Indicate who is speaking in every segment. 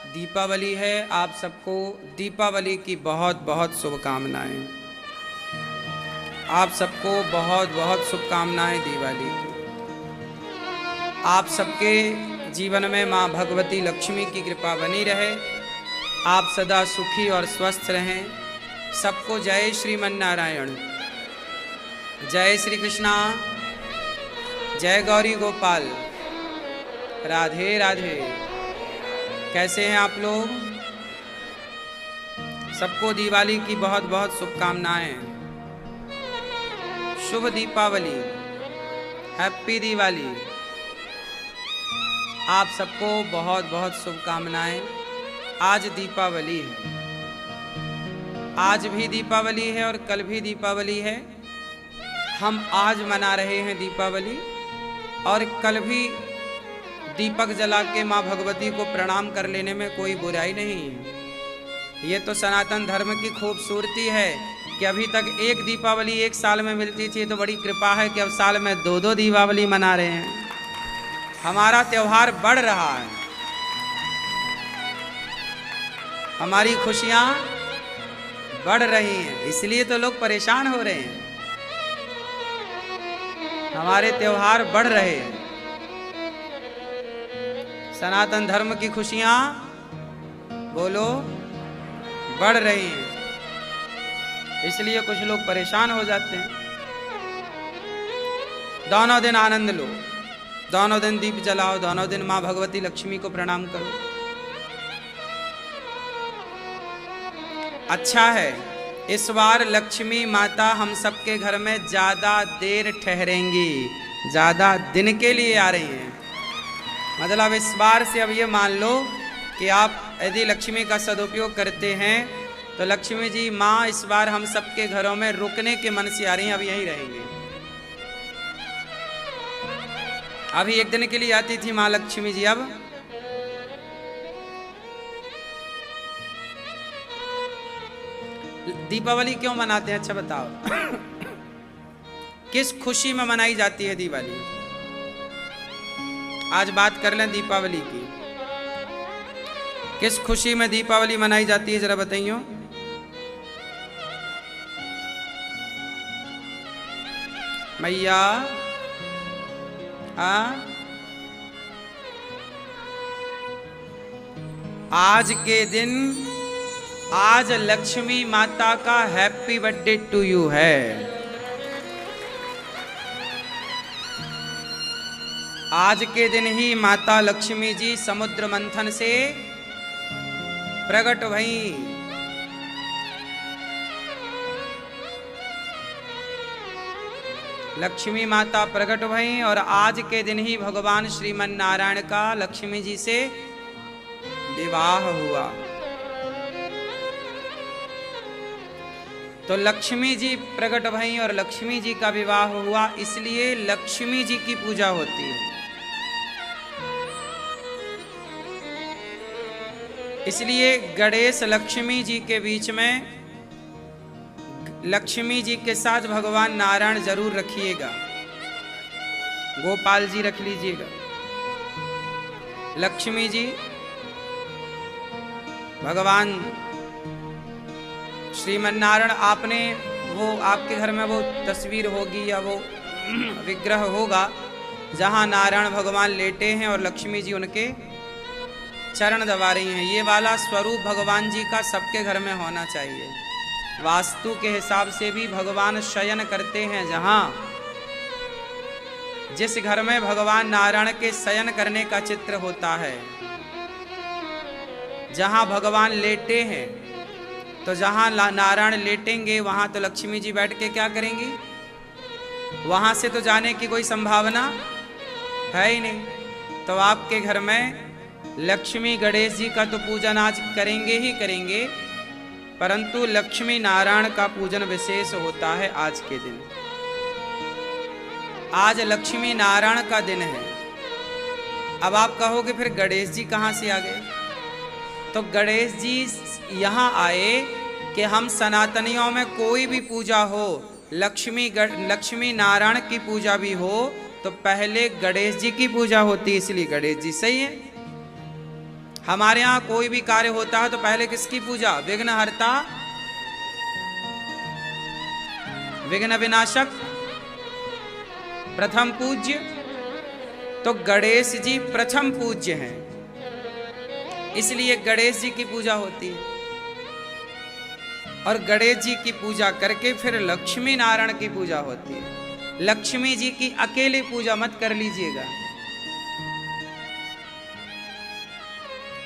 Speaker 1: दीपावली है। आप सबको दीपावली की बहुत बहुत शुभकामनाएं। आप सबको बहुत बहुत शुभकामनाएं दिवाली की। आप सबके जीवन में माँ भगवती लक्ष्मी की कृपा बनी रहे। आप सदा सुखी और स्वस्थ रहें। सबको जय श्रीमन नारायण, जय श्री कृष्णा, जय गौरी गोपाल, राधे राधे। कैसे हैं आप लोग? सबको दिवाली की बहुत बहुत शुभकामनाएं। शुभ दीपावली, हैप्पी दिवाली। आप सबको बहुत बहुत शुभकामनाएं। आज दीपावली है। आज भी दीपावली है और कल भी दीपावली है। हम आज मना रहे हैं दीपावली और कल भी दीपक जला के माँ भगवती को प्रणाम कर लेने में कोई बुराई नहीं है। ये तो सनातन धर्म की खूबसूरती है कि अभी तक एक दीपावली एक साल में मिलती थी, तो बड़ी कृपा है कि अब साल में दो दो दीपावली मना रहे हैं। हमारा त्योहार बढ़ रहा है, हमारी खुशियाँ बढ़ रही हैं, इसलिए तो लोग परेशान हो रहे हैं। हमारे त्योहार बढ़ रहे हैं, सनातन धर्म की खुशियां बोलो बढ़ रही हैं, इसलिए कुछ लोग परेशान हो जाते हैं। दोनों दिन आनंद लो, दोनों दिन दीप जलाओ, दोनों दिन माँ भगवती लक्ष्मी को प्रणाम करो। अच्छा है, इस बार लक्ष्मी माता हम सबके घर में ज़्यादा देर ठहरेंगी, ज़्यादा दिन के लिए आ रही हैं। मतलब इस बार से अब ये मान लो कि आप यदि लक्ष्मी का सदुपयोग करते हैं तो लक्ष्मी जी माँ इस बार हम सबके घरों में रुकने के मन से आ रही हैं, अब यहीं रहेंगे। अभी एक दिन के लिए आती थी माँ लक्ष्मी जी, अब दीपावली क्यों मनाते हैं? अच्छा बताओ किस खुशी में मनाई जाती है दिवाली? आज बात कर लें दीपावली की। किस खुशी में दीपावली मनाई जाती है, जरा बताइए। मैया आज के दिन, आज लक्ष्मी माता का हैप्पी बर्थडे टू यू है। आज के दिन ही माता लक्ष्मी जी समुद्र मंथन से प्रकट भई। लक्ष्मी माता प्रकट भई और आज के दिन ही भगवान श्रीमन नारायण का लक्ष्मी जी से विवाह हुआ। तो लक्ष्मी जी प्रकट भई और लक्ष्मी जी का विवाह हुआ, इसलिए लक्ष्मी जी की पूजा होती है। इसलिए गणेश लक्ष्मी जी के बीच में लक्ष्मी जी के साथ भगवान नारायण जरूर रखिएगा, गोपाल जी रख लीजिएगा। लक्ष्मी जी भगवान श्रीमन नारायण, आपने वो आपके घर में वो तस्वीर होगी या वो विग्रह होगा जहाँ नारायण भगवान लेटे हैं और लक्ष्मी जी उनके चरण दबा रही हैं। ये वाला स्वरूप भगवान जी का सबके घर में होना चाहिए। वास्तु के हिसाब से भी भगवान शयन करते हैं, जहाँ जिस घर में भगवान नारायण के शयन करने का चित्र होता है, जहाँ भगवान लेटे हैं, तो जहाँ नारायण लेटेंगे वहाँ तो लक्ष्मी जी बैठ के क्या करेंगी? वहाँ से तो जाने की कोई संभावना है ही नहीं। तो आपके घर में लक्ष्मी गणेश जी का तो पूजन आज करेंगे ही करेंगे, परंतु लक्ष्मी नारायण का पूजन विशेष होता है आज के दिन। आज लक्ष्मी नारायण का दिन है। अब आप कहोगे फिर गणेश जी कहाँ से आ गए? तो गणेश जी यहाँ आए कि हम सनातनियों में कोई भी पूजा हो, लक्ष्मी नारायण की पूजा भी हो, तो पहले गणेश जी की पूजा होती है, इसलिए गणेश जी सही है। हमारे यहाँ कोई भी कार्य होता है तो पहले किसकी पूजा? विघ्नहर्ता, विघ्न विनाशक, प्रथम पूज्य। तो गणेश जी प्रथम पूज्य हैं, इसलिए गणेश जी की पूजा होती है। और गणेश जी की पूजा करके फिर लक्ष्मी नारायण की पूजा होती है। लक्ष्मी जी की अकेले पूजा मत कर लीजिएगा,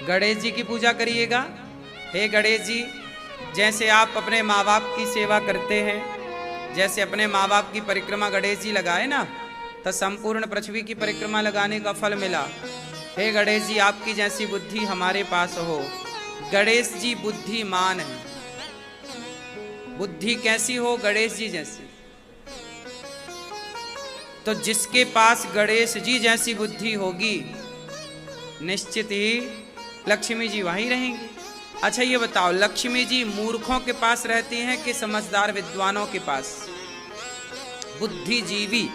Speaker 1: गणेश जी की पूजा करिएगा। हे गणेश जी, जैसे आप अपने माँ बाप की सेवा करते हैं, जैसे अपने माँ बाप की परिक्रमा गणेश जी लगाए ना, तो संपूर्ण पृथ्वी की परिक्रमा लगाने का फल मिला। हे गणेश जी, आपकी जैसी बुद्धि हमारे पास हो। गणेश जी बुद्धिमान है। बुद्धि कैसी हो? गणेश जी जैसी। तो जिसके पास गणेश जी जैसी बुद्धि होगी, निश्चित ही लक्ष्मी जी वहीं रहेंगी। अच्छा ये बताओ, लक्ष्मी जी मूर्खों के पास रहती हैं कि समझदार विद्वानों के पास? बुद्धिजीवी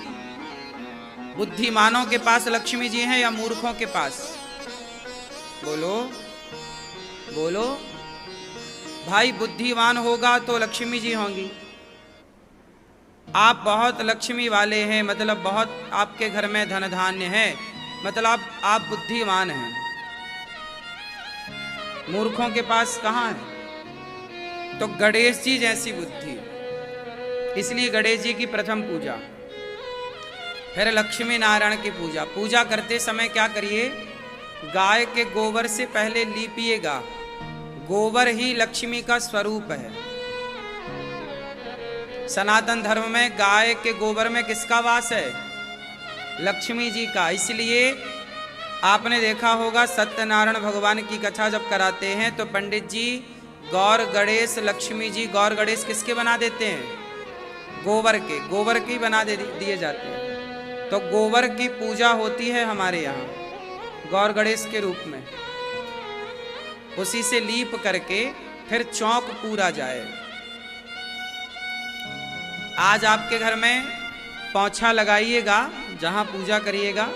Speaker 1: बुद्धिमानों के पास लक्ष्मी जी हैं या मूर्खों के पास? बोलो बोलो भाई। बुद्धिमान होगा तो लक्ष्मी जी होंगी। आप बहुत लक्ष्मी वाले हैं, मतलब बहुत आपके घर में धन धान्य है, मतलब आप बुद्धिमान हैं। मूर्खों के पास कहाँ है? तो गणेश जी जैसी बुद्धि, इसलिए गणेश जी की प्रथम पूजा। फिर लक्ष्मी नारायण की पूजा। पूजा करते समय क्या करिए? गाय के गोबर से पहले लीपिएगा। गोबर ही लक्ष्मी का स्वरूप है। सनातन धर्म में गाय के गोबर में किसका वास है? लक्ष्मी जी का। इसलिए आपने देखा होगा सत्यनारायण भगवान की कथा जब कराते हैं तो पंडित जी गौर गणेश लक्ष्मी जी, गौर गणेश किसके बना देते हैं? गोबर के। गोबर के बना दिए जाते हैं। तो गोबर की पूजा होती है हमारे यहाँ गौर गणेश के रूप में। उसी से लीप करके फिर चौक पूरा जाए। आज आपके घर में पोंछा लगाइएगा, जहाँ पूजा करिएगा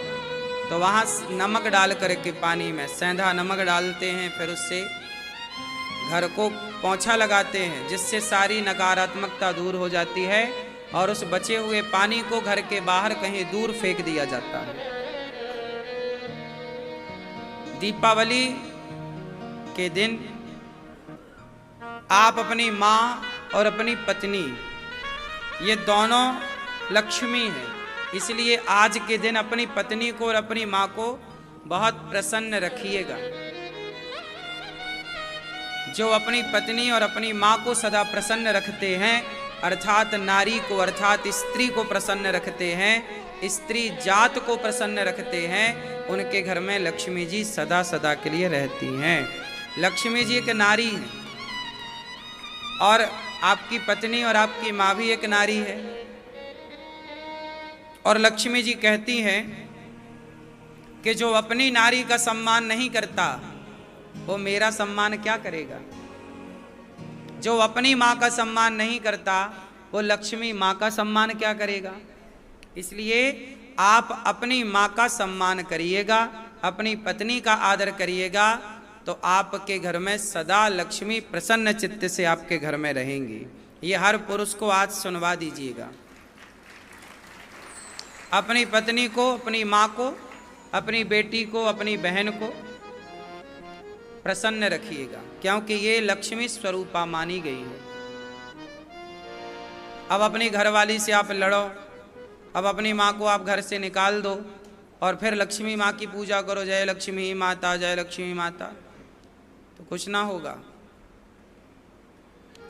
Speaker 1: तो वहाँ नमक डाल करके पानी में सेंधा नमक डालते हैं, फिर उससे घर को पोंछा लगाते हैं, जिससे सारी नकारात्मकता दूर हो जाती है और उस बचे हुए पानी को घर के बाहर कहीं दूर फेंक दिया जाता है। दीपावली के दिन आप अपनी माँ और अपनी पत्नी, ये दोनों लक्ष्मी हैं, इसलिए आज के दिन अपनी पत्नी को और अपनी माँ को बहुत प्रसन्न रखिएगा। जो अपनी पत्नी और अपनी माँ को सदा प्रसन्न रखते हैं, अर्थात नारी को अर्थात स्त्री को प्रसन्न रखते हैं, स्त्री जात को प्रसन्न रखते हैं, उनके घर में लक्ष्मी जी सदा सदा के लिए रहती हैं। लक्ष्मी जी एक नारी है और आपकी पत्नी और आपकी माँ भी एक नारी है। और लक्ष्मी जी कहती हैं कि जो अपनी नारी का सम्मान नहीं करता वो मेरा सम्मान क्या करेगा। जो अपनी माँ का सम्मान नहीं करता वो लक्ष्मी माँ का सम्मान क्या करेगा। इसलिए आप अपनी माँ का सम्मान करिएगा, अपनी पत्नी का आदर करिएगा, तो आपके घर में सदा लक्ष्मी प्रसन्न चित्त से आपके घर में रहेंगी। ये हर पुरुष को आज सुनवा दीजिएगा। अपनी पत्नी को, अपनी माँ को, अपनी बेटी को, अपनी बहन को प्रसन्न रखिएगा, क्योंकि ये लक्ष्मी स्वरूपा मानी गई है। अब अपनी घरवाली से आप लड़ो, अब अपनी माँ को आप घर से निकाल दो और फिर लक्ष्मी माँ की पूजा करो, जय लक्ष्मी माता, जय लक्ष्मी माता, तो कुछ ना होगा।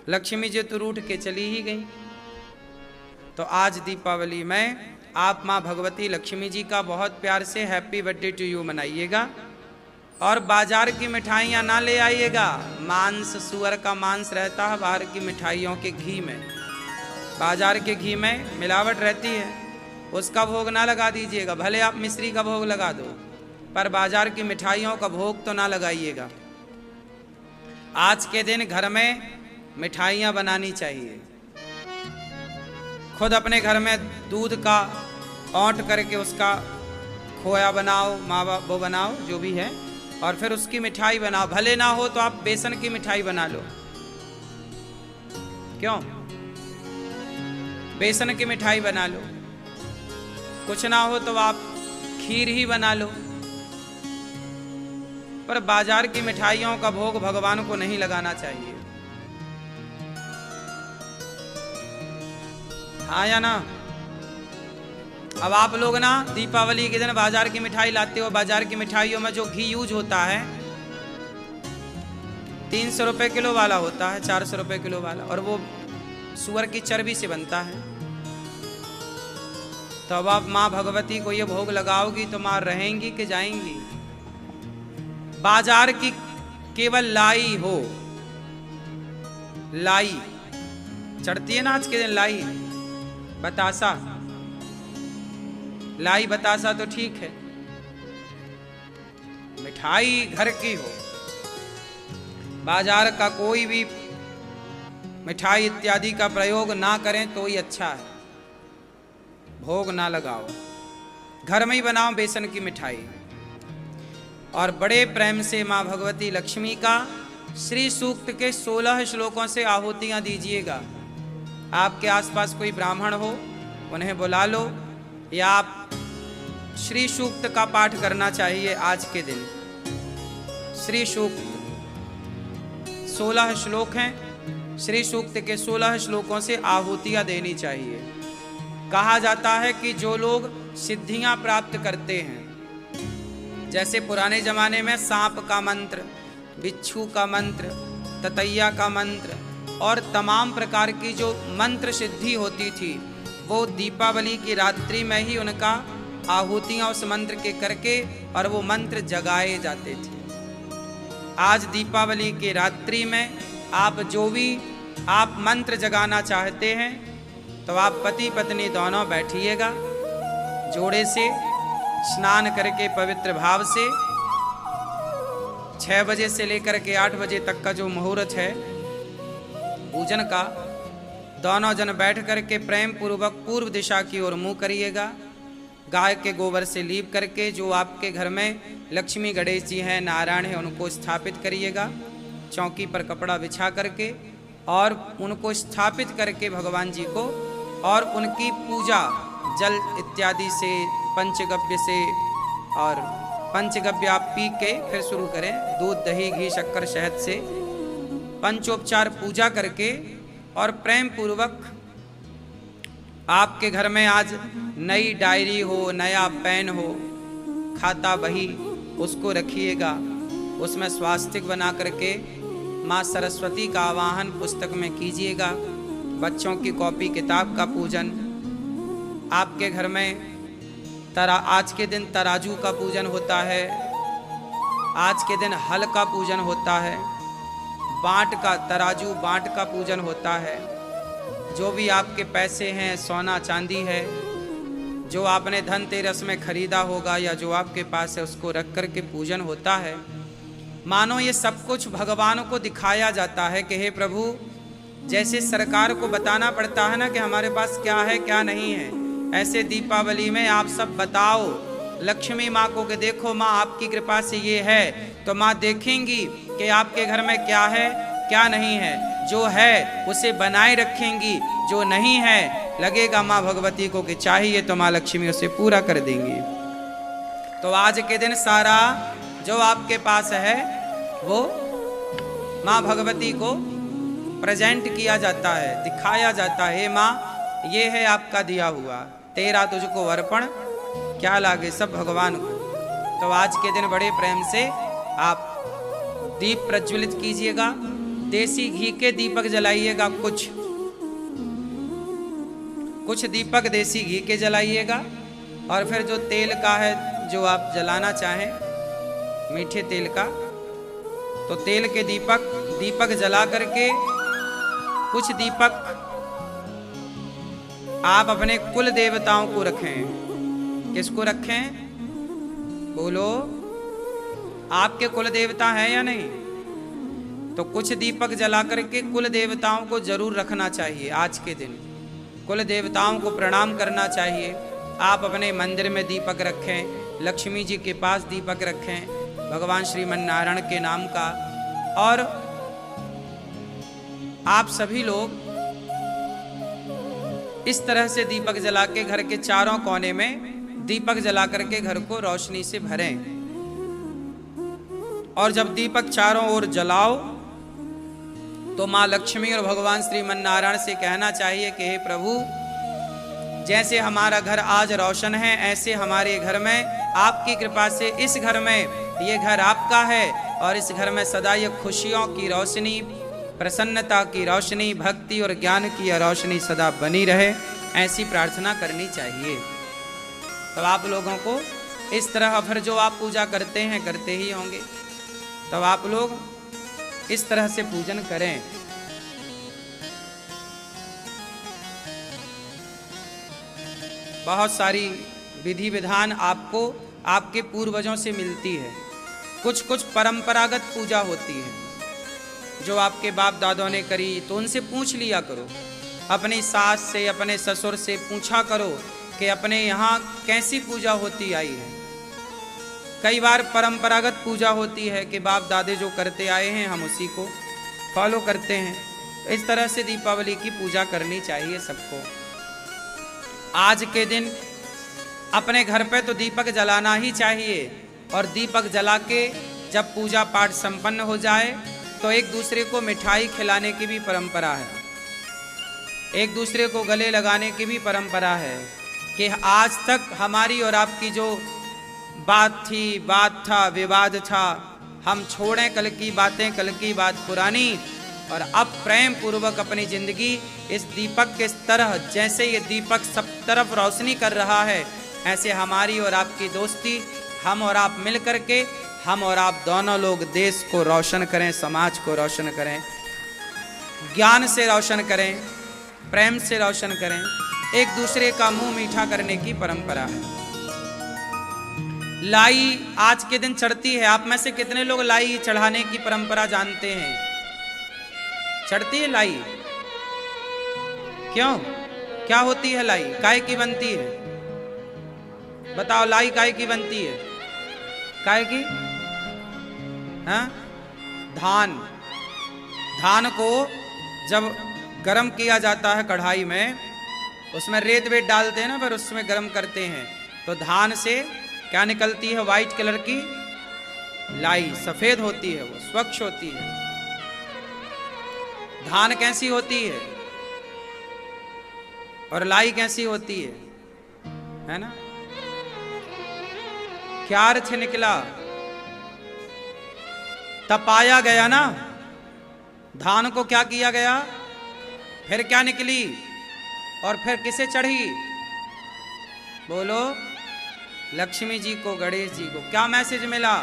Speaker 1: लक्ष्मी जी तो रूठ के चली ही गई। तो आज दीपावली में आप माँ भगवती लक्ष्मी जी का बहुत प्यार से हैप्पी बर्थडे टू यू मनाइएगा। और बाजार की मिठाइयाँ ना ले आइएगा। मांस, सुअर का मांस रहता है बाहर की मिठाइयों के घी में, बाजार के घी में मिलावट रहती है, उसका भोग ना लगा दीजिएगा। भले आप मिश्री का भोग लगा दो, पर बाजार की मिठाइयों का भोग तो ना लगाइएगा। आज के दिन घर में मिठाइयाँ बनानी चाहिए। खुद अपने घर में दूध का औंट करके उसका खोया बनाओ, मावा वो बनाओ, जो भी है, और फिर उसकी मिठाई बनाओ। भले ना हो तो आप बेसन की मिठाई बना लो। क्यों? बेसन की मिठाई बना लो। कुछ ना हो तो आप खीर ही बना लो। पर बाजार की मिठाइयों का भोग भगवान को नहीं लगाना चाहिए। हाँ या ना? अब आप लोग ना दीपावली के दिन बाजार की मिठाई लाते हो। बाजार की मिठाइयों में जो घी यूज होता है 300 रुपए किलो वाला होता है, 400 रुपए किलो वाला, और वो सुअर की चर्बी से बनता है। तो अब आप माँ भगवती को ये भोग लगाओगी तो माँ रहेंगी कि जाएंगी? बाजार की केवल लाई हो, लाई चढ़ती है ना आज के दिन, लाई बतासा, लाई बतासा तो ठीक है। मिठाई घर की हो, बाजार का कोई भी मिठाई इत्यादि का प्रयोग ना करें तो ही अच्छा है। भोग ना लगाओ, घर में ही बनाओ बेसन की मिठाई। और बड़े प्रेम से माँ भगवती लक्ष्मी का श्री सूक्त के 16 श्लोकों से आहुतियां दीजिएगा। आपके आसपास कोई ब्राह्मण हो उन्हें बुला लो, या आप श्री सूक्त का पाठ करना चाहिए आज के दिन। श्री सूक्त 16 श्लोक हैं, श्री सूक्त के 16 श्लोकों से आहुतियां देनी चाहिए। कहा जाता है कि जो लोग सिद्धियां प्राप्त करते हैं, जैसे पुराने जमाने में सांप का मंत्र, बिच्छू का मंत्र, ततैया का मंत्र और तमाम प्रकार की जो मंत्र सिद्धि होती थी, वो दीपावली की रात्रि में ही उनका आहुतियां उस मंत्र के करके और वो मंत्र जगाए जाते थे। आज दीपावली की रात्रि में आप जो भी आप मंत्र जगाना चाहते हैं तो आप पति पत्नी दोनों बैठिएगा, जोड़े से स्नान करके पवित्र भाव से 6 बजे से लेकर के 8 बजे तक का जो मुहूर्त है पूजन का, दोनों जन बैठ करके प्रेम पूर्वक पूर्व दिशा की ओर मुंह करिएगा। गाय के गोबर से लीप करके जो आपके घर में लक्ष्मी गणेश जी हैं, नारायण हैं, उनको स्थापित करिएगा चौकी पर कपड़ा बिछा करके, और उनको स्थापित करके भगवान जी को, और उनकी पूजा जल इत्यादि से, पंचगव्य से, और पंचगव्य आप पी के फिर शुरू करें, दूध दही घी शक्कर शहद से पंचोपचार पूजा करके, और प्रेम पूर्वक आपके घर में आज नई डायरी हो, नया पेन हो, खाता बही, उसको रखिएगा। उसमें स्वास्तिक बना करके माँ सरस्वती का आवाहन पुस्तक में कीजिएगा। बच्चों की कॉपी किताब का पूजन, आपके घर में आज के दिन तराजू का पूजन होता है, आज के दिन हल का पूजन होता है, बांट का, तराजू बांट का पूजन होता है। जो भी आपके पैसे हैं, सोना चांदी है, जो आपने धनतेरस में खरीदा होगा या जो आपके पास है, उसको रख कर के पूजन होता है। मानो ये सब कुछ भगवान को दिखाया जाता है कि हे प्रभु, जैसे सरकार को बताना पड़ता है ना कि हमारे पास क्या है क्या नहीं है, ऐसे दीपावली में आप सब बताओ लक्ष्मी माँ को कि देखो माँ आपकी कृपा से ये है, तो माँ देखेंगी कि आपके घर में क्या है क्या नहीं है। जो है उसे बनाए रखेंगी, जो नहीं है लगेगा माँ भगवती को कि चाहिए तो माँ लक्ष्मी उसे पूरा कर देंगी। तो आज के दिन सारा जो आपके पास है वो माँ भगवती को प्रेजेंट किया जाता है, दिखाया जाता है। माँ ये है आपका दिया हुआ, तेरा तुझको अर्पण क्या लागे सब भगवान को। तो आज के दिन बड़े प्रेम से आप दीप प्रज्वलित कीजिएगा, देसी घी के दीपक जलाइएगा, कुछ दीपक देसी घी के जलाइएगा, और फिर जो तेल का है जो आप जलाना चाहें मीठे तेल का, तो तेल के दीपक जला करके कुछ दीपक आप अपने कुल देवताओं को रखें। किसको रखें? बोलो, आपके कुल देवता हैं या नहीं? तो कुछ दीपक जला करके कुल देवताओं को जरूर रखना चाहिए। आज के दिन कुल देवताओं को प्रणाम करना चाहिए। आप अपने मंदिर में दीपक रखें, लक्ष्मी जी के पास दीपक रखें, भगवान श्रीमन्नारायण के नाम का। और आप सभी लोग इस तरह से दीपक जला के घर के चारों कोने में दीपक जला करके घर को रोशनी से भरें। और जब दीपक चारों ओर जलाओ तो माँ लक्ष्मी और भगवान श्रीमन्नारायण से कहना चाहिए कि हे प्रभु, जैसे हमारा घर आज रोशन है, ऐसे हमारे घर में आपकी कृपा से इस घर में, ये घर आपका है और इस घर में सदा ये खुशियों की रोशनी, प्रसन्नता की रोशनी, भक्ति और ज्ञान की रोशनी सदा बनी रहे, ऐसी प्रार्थना करनी चाहिए। तब आप लोगों को इस तरह फिर जो आप पूजा करते हैं करते ही होंगे, तब आप लोग इस तरह से पूजन करें। बहुत सारी विधि विधान आपको आपके पूर्वजों से मिलती है। कुछ कुछ परंपरागत पूजा होती है जो आपके बाप दादों ने करी, तो उनसे पूछ लिया करो। अपनी सास से, अपने ससुर से पूछा करो कि अपने यहाँ कैसी पूजा होती आई है। कई बार परंपरागत पूजा होती है कि बाप दादे जो करते आए हैं हम उसी को फॉलो करते हैं। इस तरह से दीपावली की पूजा करनी चाहिए सबको। आज के दिन अपने घर पे तो दीपक जलाना ही चाहिए, और दीपक जला के जब पूजा पाठ संपन्न हो जाए तो एक दूसरे को मिठाई खिलाने की भी परंपरा है, एक दूसरे को गले लगाने की भी परंपरा है। कि आज तक हमारी और आपकी जो बात थी, बात था, विवाद था, हम छोड़ें कल की बातें, कल की बात पुरानी, और अब प्रेम पूर्वक अपनी जिंदगी इस दीपक के तरह, जैसे ये दीपक सब तरफ रोशनी कर रहा है, ऐसे हमारी और आपकी दोस्ती, हम और आप मिल करके, हम और आप दोनों लोग देश को रोशन करें, समाज को रोशन करें, ज्ञान से रोशन करें, प्रेम से रोशन करें, एक दूसरे का मुंह मीठा करने की परंपरा है। लाई आज के दिन चढ़ती है। आप में से कितने लोग लाई चढ़ाने की परंपरा जानते हैं? चढ़ती है लाई? क्यों, क्या होती है लाई? काय की बनती है? बताओ, लाई काय की बनती है? काय की? हाँ, धान को जब गरम किया जाता है कढ़ाई में, उसमें रेत वेत डालते हैं ना, फिर उसमें गरम करते हैं, तो धान से क्या निकलती है? वाइट कलर की लाई, सफेद होती है, वो स्वच्छ होती है। धान कैसी होती है और लाई कैसी होती है ना? क्या अर्थ निकला? तपाया गया ना, धान को क्या किया गया, फिर क्या निकली, और फिर किसे चढ़ी? बोलो, लक्ष्मी जी को, गणेश जी को। क्या मैसेज मिला?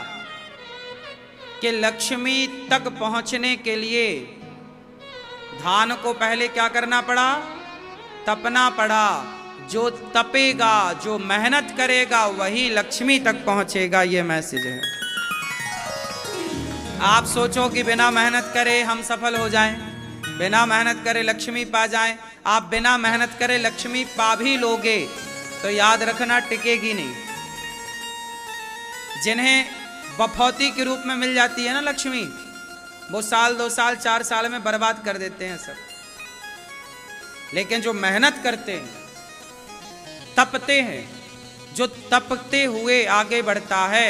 Speaker 1: कि लक्ष्मी तक पहुंचने के लिए धान को पहले क्या करना पड़ा? तपना पड़ा। जो तपेगा, जो मेहनत करेगा, वही लक्ष्मी तक पहुंचेगा। ये मैसेज है। आप सोचो कि बिना मेहनत करे हम सफल हो जाएं, बिना मेहनत करे लक्ष्मी पा जाएं। आप बिना मेहनत करे लक्ष्मी पा भी लोगे तो याद रखना टिकेगी नहीं। जिन्हें बफौती के रूप में मिल जाती है ना लक्ष्मी, वो साल 2 साल 4 साल में बर्बाद कर देते हैं सब। लेकिन जो मेहनत करते हैं, तपते हैं, जो तपते हुए आगे बढ़ता है,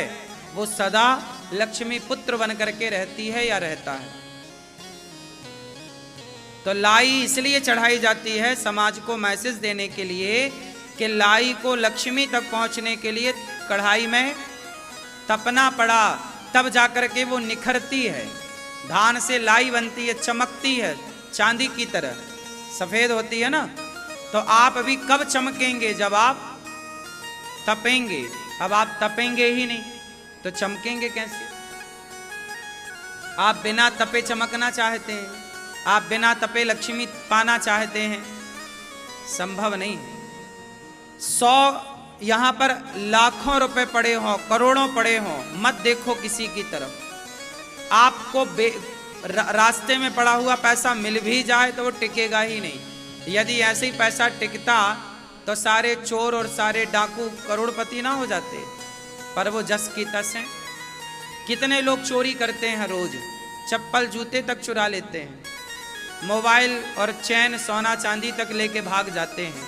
Speaker 1: वो सदा लक्ष्मी पुत्र बन करके रहती है या रहता है। तो लाई इसलिए चढ़ाई जाती है समाज को मैसेज देने के लिए कि लाई को लक्ष्मी तक पहुंचने के लिए कढ़ाई में तपना पड़ा, तब जाकर के वो निखरती है। धान से लाई बनती है, चमकती है, चांदी की तरह सफेद होती है ना। तो आप अभी कब चमकेंगे? जब आप तपेंगे। अब आप तपेंगे ही नहीं तो चमकेंगे कैसे? आप बिना तपे चमकना चाहते हैं, आप बिना तपे लक्ष्मी पाना चाहते हैं, संभव नहीं। 100 यहां पर लाखों रुपए पड़े हों, करोड़ों पड़े हों, मत देखो किसी की तरफ। आपको रास्ते में पड़ा हुआ पैसा मिल भी जाए तो वो टिकेगा ही नहीं। यदि ऐसे ही पैसा टिकता तो सारे चोर और सारे डाकू करोड़पति ना हो जाते। पर वो जस की तस है। कितने लोग चोरी करते हैं रोज, चप्पल जूते तक चुरा लेते हैं, मोबाइल और चैन सोना चांदी तक लेके भाग जाते हैं,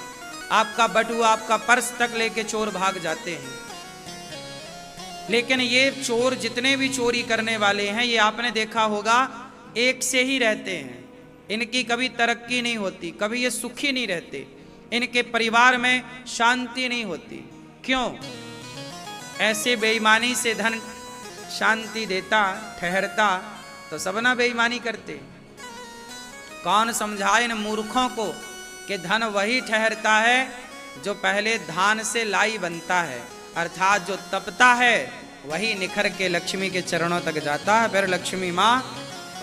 Speaker 1: आपका बटुआ आपका पर्स तक लेके चोर भाग जाते हैं। लेकिन ये चोर जितने भी चोरी करने वाले हैं, ये आपने देखा होगा एक से ही रहते हैं, इनकी कभी तरक्की नहीं होती, कभी ये सुखी नहीं रहते, इनके परिवार में शांति नहीं होती। क्यों? ऐसे बेईमानी से धन शांति देता ठहरता तो सब ना बेईमानी करते। कौन समझाए इन मूर्खों को कि धन वही ठहरता है जो पहले धान से लाई बनता है, अर्थात जो तपता है वही निखर के लक्ष्मी के चरणों तक जाता है, फिर लक्ष्मी माँ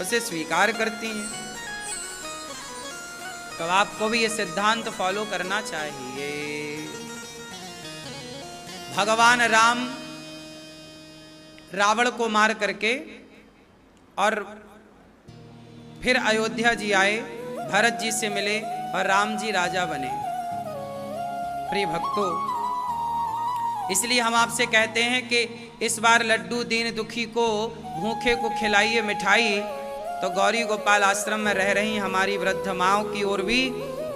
Speaker 1: उसे स्वीकार करती हैं। तो आपको भी ये सिद्धांत फॉलो करना चाहिए। भगवान राम रावण को मार करके और फिर अयोध्या जी आए, भरत जी से मिले और राम जी राजा बने। प्रिय भक्तों, इसलिए हम आपसे कहते हैं कि इस बार लड्डू दीन दुखी को भूखे को खिलाइए मिठाई। तो गौरी गोपाल आश्रम में रह रही हमारी वृद्ध माँओं की ओर भी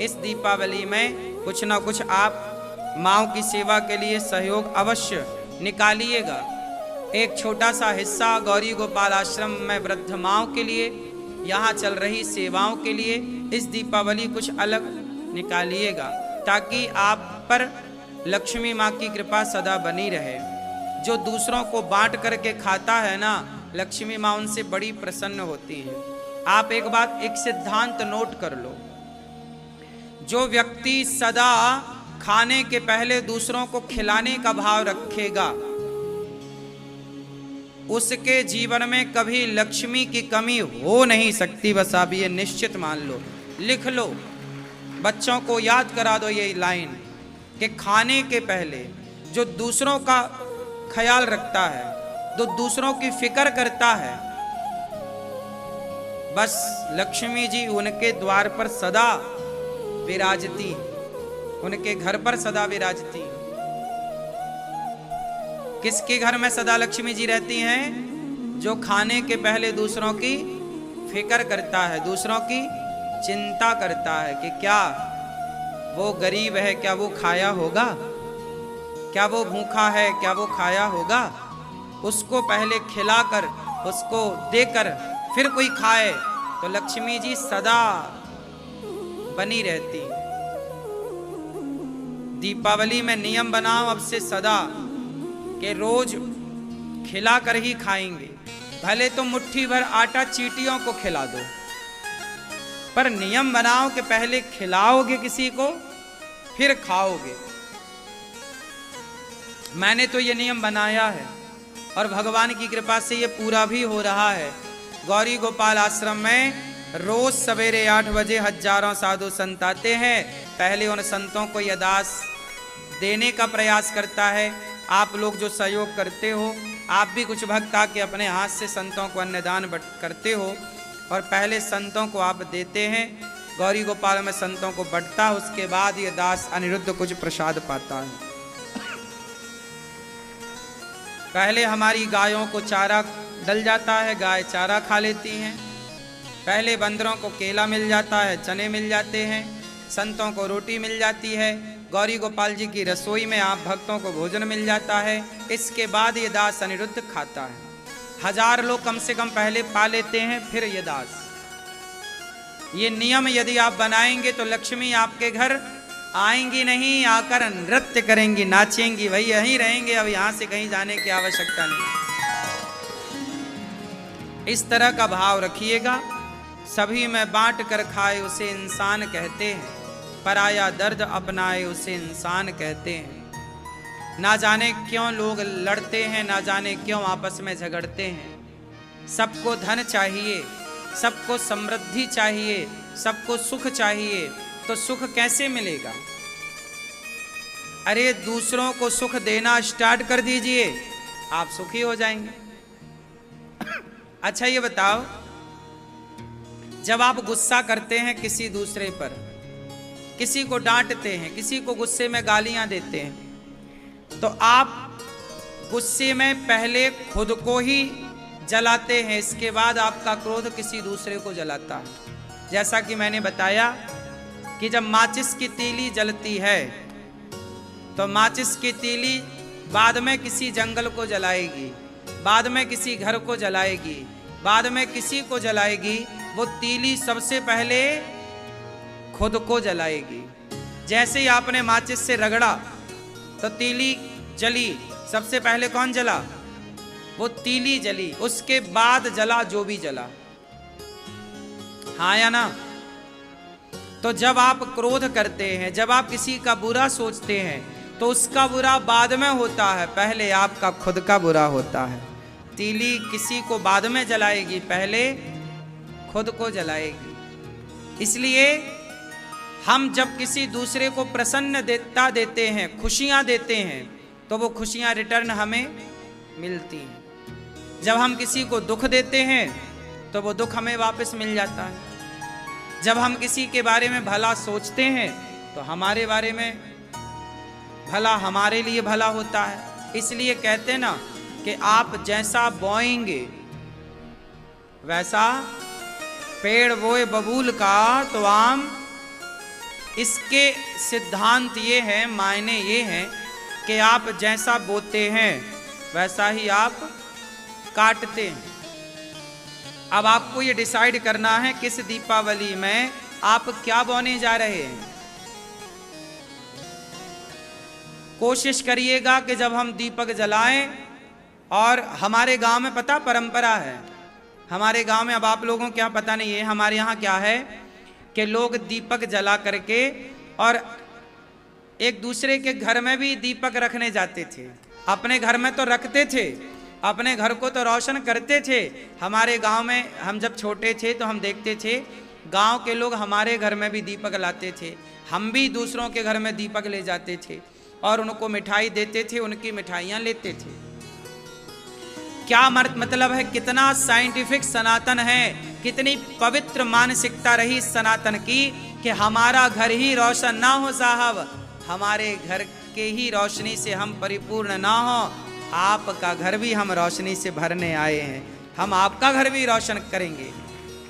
Speaker 1: इस दीपावली में कुछ ना कुछ आप माँओं की सेवा के लिए सहयोग अवश्य निकालिएगा। एक छोटा सा हिस्सा गौरी गोपाल आश्रम में वृद्ध माँओं के लिए, यहाँ चल रही सेवाओं के लिए इस दीपावली कुछ अलग निकालिएगा, ताकि आप पर लक्ष्मी माँ की कृपा सदा बनी रहे। जो दूसरों को बांट करके खाता है ना, लक्ष्मी माँ उनसे बड़ी प्रसन्न होती है। आप एक बात, एक सिद्धांत नोट कर लो, जो व्यक्ति सदा खाने के पहले दूसरों को खिलाने का भाव रखेगा, उसके जीवन में कभी लक्ष्मी की कमी हो नहीं सकती। बस आप ये निश्चित मान लो, लिख लो, बच्चों को याद करा दो ये लाइन कि खाने के पहले जो दूसरों का ख्याल रखता है, जो दूसरों की फिक्र करता है, बस लक्ष्मी जी उनके द्वार पर सदा विराजती, उनके घर पर सदा विराजती। किसके घर में सदा लक्ष्मी जी रहती हैं? जो खाने के पहले दूसरों की फिक्र करता है, दूसरों की चिंता करता है कि क्या वो गरीब है, क्या वो खाया होगा, क्या वो भूखा है, क्या वो खाया होगा। उसको पहले खिलाकर, उसको देकर फिर कोई खाए तो लक्ष्मी जी सदा बनी रहती। दीपावली में नियम बनाओ अब से सदा कि रोज खिला कर ही खाएंगे। भले तो मुट्ठी भर आटा चींटियों को खिला दो, पर नियम बनाओ कि पहले खिलाओगे किसी को फिर खाओगे। मैंने तो ये नियम बनाया है और भगवान की कृपा से ये पूरा भी हो रहा है। गौरी गोपाल आश्रम में रोज सवेरे 8 बजे हजारों साधु संत आते हैं। पहले उन संतों को यह दास देने का प्रयास करता है। आप लोग जो सहयोग करते हो, आप भी कुछ भक्त आके अपने हाथ से संतों को अन्नदान करते हो और पहले संतों को आप देते हैं। गौरी गोपाल में संतों को बंटता, उसके बाद ये दास अनिरुद्ध कुछ प्रसाद पाता है। पहले हमारी गायों को चारा डल जाता है, गाय चारा खा लेती हैं। पहले बंदरों को केला मिल जाता है, चने मिल जाते हैं, संतों को रोटी मिल जाती है। गौरी गोपाल जी की रसोई में आप भक्तों को भोजन मिल जाता है। इसके बाद ये दास अनिरुद्ध खाता है। 1000 लोग कम से कम पहले पा लेते हैं, फिर ये दास। ये नियम यदि आप बनाएंगे तो लक्ष्मी आपके घर आएंगी नहीं, आकर नृत्य करेंगी, नाचेंगी, वही यहीं रहेंगे। अब यहां से कहीं जाने की आवश्यकता नहीं। इस तरह का भाव रखिएगा। सभी में बांट कर खाए उसे इंसान कहते हैं, पराया दर्द अपनाए उसे इंसान कहते हैं। ना जाने क्यों लोग लड़ते हैं, ना जाने क्यों आपस में झगड़ते हैं। सबको धन चाहिए, सबको समृद्धि चाहिए, सबको सुख चाहिए, तो सुख कैसे मिलेगा? अरे दूसरों को सुख देना स्टार्ट कर दीजिए, आप सुखी हो जाएंगे। अच्छा ये बताओ, जब आप गुस्सा करते हैं किसी दूसरे पर, किसी को डांटते हैं, किसी को गुस्से में गालियां देते हैं, तो आप गुस्से में पहले खुद को ही जलाते हैं, इसके बाद आपका क्रोध किसी दूसरे को जलाता है। जैसा कि मैंने बताया कि जब माचिस की तीली जलती है तो माचिस की तीली बाद में किसी जंगल को जलाएगी, बाद में किसी घर को जलाएगी, बाद में किसी को जलाएगी। वो तीली सबसे पहले खुद को जलाएगी। जैसे ही आपने माचिस से रगड़ा तो तीली जली, सबसे पहले कौन जला? वो तीली जली, उसके बाद जला जो भी जला। हाँ या ना? तो जब आप क्रोध करते हैं, जब आप किसी का बुरा सोचते हैं तो उसका बुरा बाद में होता है, पहले आपका खुद का बुरा होता है। तीली किसी को बाद में जलाएगी, पहले खुद को जलाएगी। इसलिए हम जब किसी दूसरे को प्रसन्नता देते हैं, खुशियां देते हैं, तो वो खुशियां रिटर्न हमें मिलती हैं। जब हम किसी को दुख देते हैं तो वो दुख हमें वापस मिल जाता है। जब हम किसी के बारे में भला सोचते हैं तो हमारे बारे में भला हमारे लिए भला होता है। इसलिए कहते हैं ना कि आप जैसा बोएंगे वैसा पेड़ बोए बबूल का तो आम। इसके सिद्धांत ये है, मायने ये हैं कि आप जैसा बोते हैं वैसा ही आप काटते हैं। अब आपको ये डिसाइड करना है किस दीपावली में आप क्या बोने जा रहे हैं। कोशिश करिएगा कि जब हम दीपक जलाएं, और हमारे गांव में पता परंपरा है, हमारे गांव में, अब आप लोगों को क्या पता नहीं है, हमारे यहाँ क्या है कि लोग दीपक जला करके और एक दूसरे के घर में भी दीपक रखने जाते थे। अपने घर में तो रखते थे, अपने घर को तो रोशन करते थे। हमारे गांव में हम जब छोटे थे तो हम देखते थे गांव के लोग हमारे घर में भी दीपक लाते थे। हम भी दूसरों के घर में दीपक ले जाते थे और उनको मिठाई देते थे, उनकी मिठाइयाँ लेते थे। क्या मतलब है, कितना साइंटिफिक सनातन है, कितनी पवित्र मानसिकता रही सनातन की कि हमारा घर ही रोशन ना हो साहब, हमारे घर के ही रोशनी से हम परिपूर्ण ना हो, आपका घर भी हम रोशनी से भरने आए हैं, हम आपका घर भी रोशन करेंगे।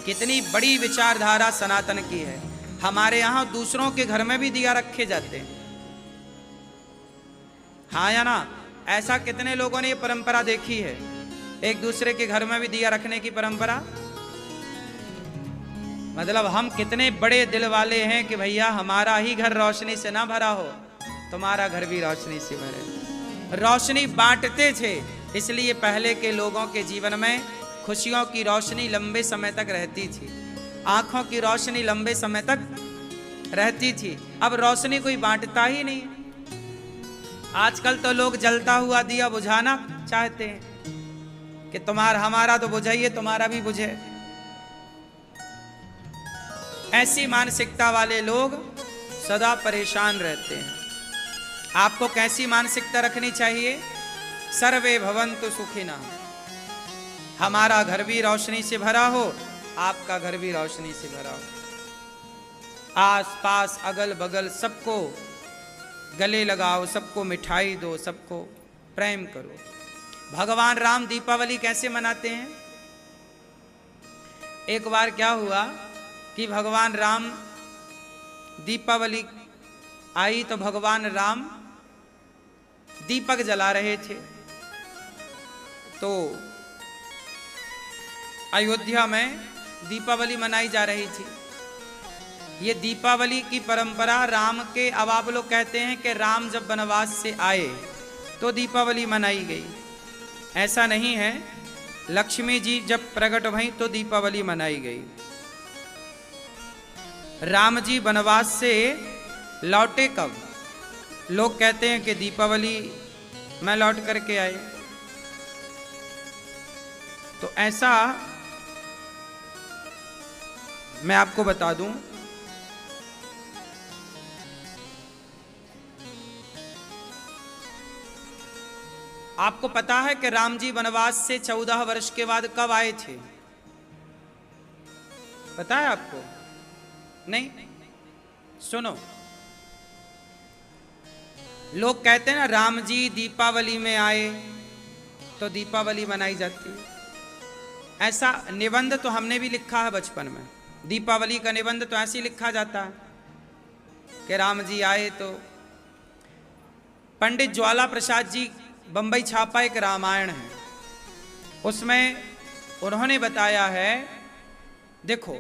Speaker 1: कितनी बड़ी विचारधारा सनातन की है। हमारे यहाँ दूसरों के घर में भी दिया रखे जाते हैं। हाँ या ना? ऐसा कितने लोगों ने ये परंपरा देखी है, एक दूसरे के घर में भी दिया रखने की परंपरा। मतलब हम कितने बड़े दिल वाले हैं कि भैया हमारा ही घर रोशनी से ना भरा हो, तुम्हारा घर भी रोशनी से भरे। रोशनी बांटते थे, इसलिए पहले के लोगों के जीवन में खुशियों की रोशनी लंबे समय तक रहती थी, आंखों की रोशनी लंबे समय तक रहती थी। अब रोशनी कोई बांटता ही नहीं। आजकल तो लोग जलता हुआ दिया बुझाना चाहते हैं कि तुम्हारा हमारा तो बुझाइए, तुम्हारा भी बुझे। ऐसी मानसिकता वाले लोग सदा परेशान रहते हैं। आपको कैसी मानसिकता रखनी चाहिए? सर्वे भवन्तु सुखिनः, हमारा घर भी रोशनी से भरा हो, आपका घर भी रोशनी से भरा हो। आस पास अगल बगल सबको गले लगाओ, सबको मिठाई दो, सबको प्रेम करो। भगवान राम दीपावली कैसे मनाते हैं? एक बार क्या हुआ कि भगवान राम दीपावली आई तो भगवान राम दीपक जला रहे थे। तो अयोध्या में दीपावली मनाई जा रही थी। ये दीपावली की परंपरा राम के, अब आप लोग कहते हैं कि राम जब वनवास से आए तो दीपावली मनाई गई। ऐसा नहीं है, लक्ष्मी जी जब प्रकट भई तो दीपावली मनाई गई। राम जी वनवास से लौटे कब? लोग कहते हैं कि दीपावली में लौट करके आए। तो ऐसा मैं आपको बता दूं, आपको पता है कि राम जी वनवास से 14 वर्ष के बाद कब आए थे? पता है आपको? नहीं? सुनो, लोग कहते हैं ना राम जी दीपावली में आए तो दीपावली मनाई जाती है। ऐसा निबंध तो हमने भी लिखा है बचपन में। दीपावली का निबंध तो ऐसे ही लिखा जाता है कि राम जी आए तो पंडित ज्वाला प्रसाद जी बंबई छापा एक रामायण है, उसमें उन्होंने बताया है, देखो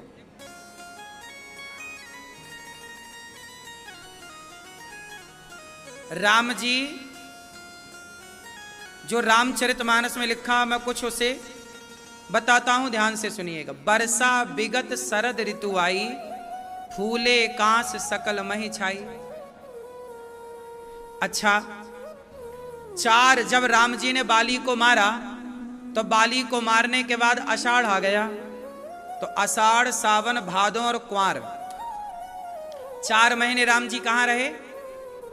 Speaker 1: राम जी जो रामचरितमानस में लिखा, मैं कुछ उसे बताता हूं, ध्यान से सुनिएगा। बरसा विगत शरद ऋतु आई, फूले कांस सकल मही छाई। अच्छा, जब राम जी ने बाली को मारा तो बाली को मारने के बाद आषाढ़ आ गया, तो आषाढ़ सावन भादो और कुंवर 4 महीने राम जी कहां रहे?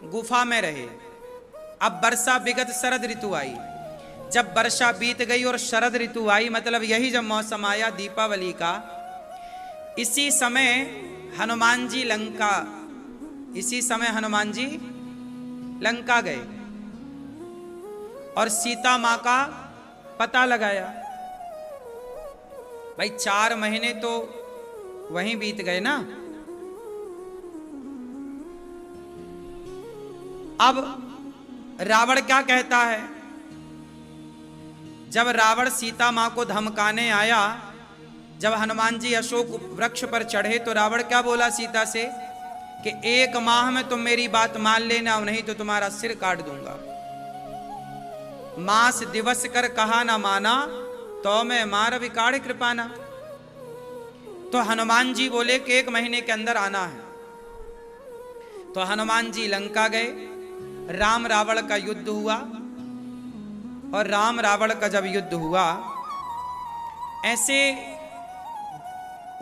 Speaker 1: गुफा में रहे। अब वर्षा विगत शरद ऋतु आई, जब वर्षा बीत गई और शरद ऋतु आई, मतलब यही जब मौसम आया दीपावली का, इसी समय हनुमान जी लंका गए और सीता मां का पता लगाया। भाई 4 महीने तो वहीं बीत गए ना। अब रावण क्या कहता है? जब रावण सीता मां को धमकाने आया, जब हनुमान जी अशोक वृक्ष पर चढ़े, तो रावण क्या बोला सीता से कि 1 माह में तुम मेरी बात मान लेना, नहीं तो तुम्हारा सिर काट दूंगा। मास दिवस कर कहा ना माना, तो मैं मार विकाड़ कृपाना। तो हनुमान जी बोले कि 1 महीने के अंदर आना है। तो हनुमान जी लंका गए, राम रावण का युद्ध हुआ, और राम रावण का जब युद्ध हुआ, ऐसे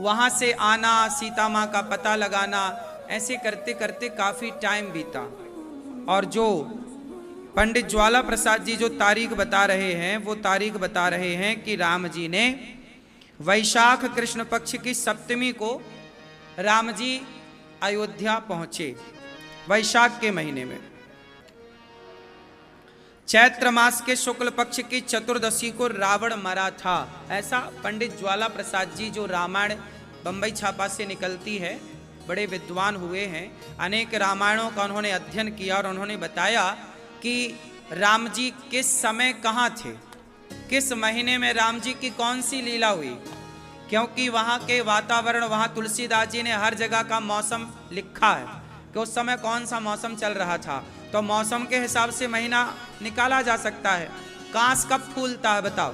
Speaker 1: वहां से आना, सीता मां का पता लगाना, ऐसे करते करते काफी टाइम बीता। और जो पंडित ज्वाला प्रसाद जी जो तारीख बता रहे हैं, वो तारीख बता रहे हैं कि राम जी ने वैशाख कृष्ण पक्ष की 7वीं को राम जी अयोध्या पहुंचे, वैशाख के महीने में। चैत्र मास के शुक्ल पक्ष की चतुर्दशी को रावण मरा था। ऐसा पंडित ज्वाला प्रसाद जी जो रामायण बंबई छापा से निकलती है, बड़े विद्वान हुए हैं, अनेक रामायणों का उन्होंने अध्ययन किया, और उन्होंने बताया कि राम जी किस समय कहाँ थे, किस महीने में राम जी की कौन सी लीला हुई, क्योंकि वहाँ के वातावरण, वहाँ तुलसीदास जी ने हर जगह का मौसम लिखा है कि उस समय कौन सा मौसम चल रहा था, तो मौसम के हिसाब से महीना निकाला जा सकता है। कांस कब फूलता है बताओ?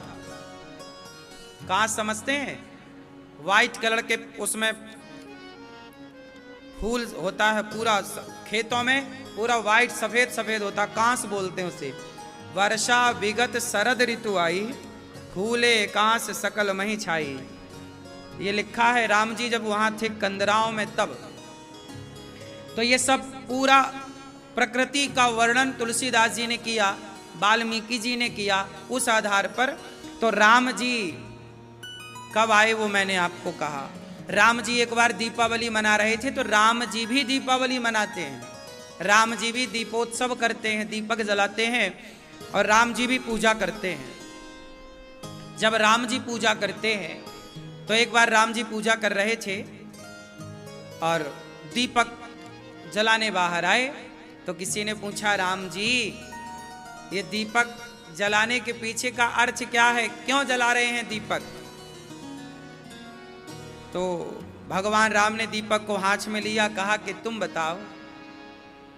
Speaker 1: कांस समझते हैं? वाइट कलर के उसमें फूल होता है, पूरा खेतों में पूरा वाइट सफेद सफेद होता, कांस बोलते हैं उसे। वर्षा विगत शरद ऋतु आई, फूले कांस सकल मही छाई। ये लिखा है राम जी जब वहां थे कंदराओं में तब। तो ये सब पूरा प्रकृति का वर्णन तुलसीदास जी ने किया, वाल्मीकि जी ने किया। उस आधार पर तो राम जी कब आए वो मैंने आपको कहा। राम जी एक बार दीपावली मना रहे थे, तो राम जी भी दीपावली मनाते हैं, राम जी भी दीपोत्सव करते हैं, दीपक जलाते हैं, और राम जी भी पूजा करते हैं। जब राम जी पूजा करते हैं तो एक बार राम जी पूजा कर रहे थे और दीपक जलाने बाहर आए, तो किसी ने पूछा, राम जी ये दीपक जलाने के पीछे का अर्थ क्या है, क्यों जला रहे हैं दीपक? तो भगवान राम ने दीपक को हाथ में लिया, कहा कि तुम बताओ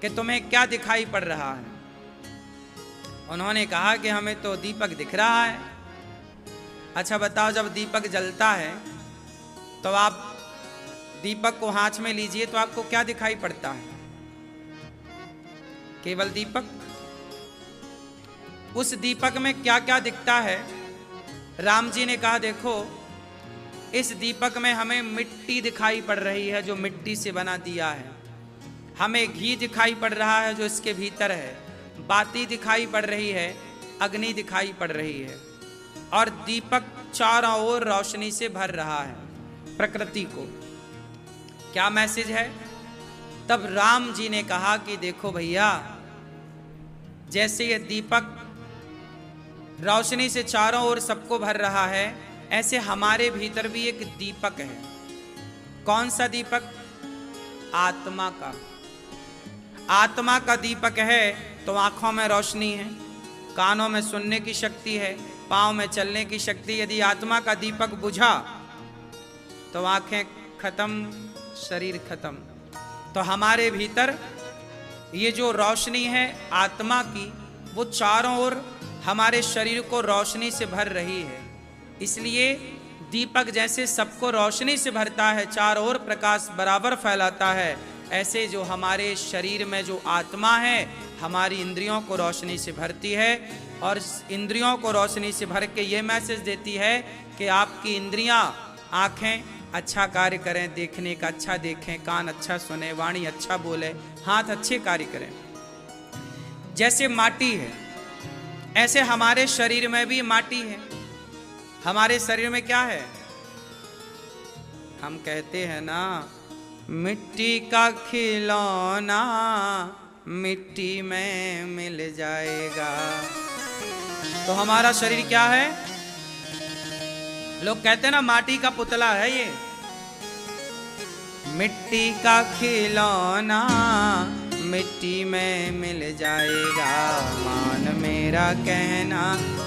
Speaker 1: कि तुम्हें क्या दिखाई पड़ रहा है। उन्होंने कहा कि हमें तो दीपक दिख रहा है। अच्छा बताओ, जब दीपक जलता है तो आप दीपक को हाथ में लीजिए तो आपको क्या दिखाई पड़ता है? केवल दीपक। उस दीपक में क्या क्या दिखता है? राम जी ने कहा, देखो इस दीपक में हमें मिट्टी दिखाई पड़ रही है जो मिट्टी से बना दिया है, हमें घी दिखाई पड़ रहा है जो इसके भीतर है, बाती दिखाई पड़ रही है, अग्नि दिखाई पड़ रही है, और दीपक चारों ओर रोशनी से भर रहा है प्रकृति को। क्या मैसेज है? तब राम जी ने कहा कि देखो भैया, जैसे ये दीपक रोशनी से चारों ओर सबको भर रहा है, ऐसे हमारे भीतर भी एक दीपक है। कौन सा दीपक? आत्मा का। आत्मा का दीपक है तो आंखों में रोशनी है, कानों में सुनने की शक्ति है, पांव में चलने की शक्ति। यदि आत्मा का दीपक बुझा तो आंखें खत्म, शरीर खत्म। तो हमारे भीतर ये जो रोशनी है आत्मा की, वो चारों ओर हमारे शरीर को रोशनी से भर रही है। इसलिए दीपक जैसे सबको रोशनी से भरता है, चारों ओर प्रकाश बराबर फैलाता है, ऐसे जो हमारे शरीर में जो आत्मा है हमारी इंद्रियों को रोशनी से भरती है और इंद्रियों को रोशनी से भर के ये मैसेज देती है कि आपकी इंद्रियां, आंखें अच्छा कार्य करें, देखने का अच्छा देखें, कान अच्छा सुने, वाणी अच्छा बोले, हाथ अच्छे कार्य करें। जैसे माटी है ऐसे हमारे शरीर में भी माटी है। हमारे शरीर में क्या है? हम कहते हैं ना, मिट्टी का खिलौना मिट्टी में मिल जाएगा। तो हमारा शरीर क्या है? लोग कहते हैं ना माटी का पुतला है ये। मिट्टी का खिलौना मिट्टी में मिल जाएगा, मान मेरा कहना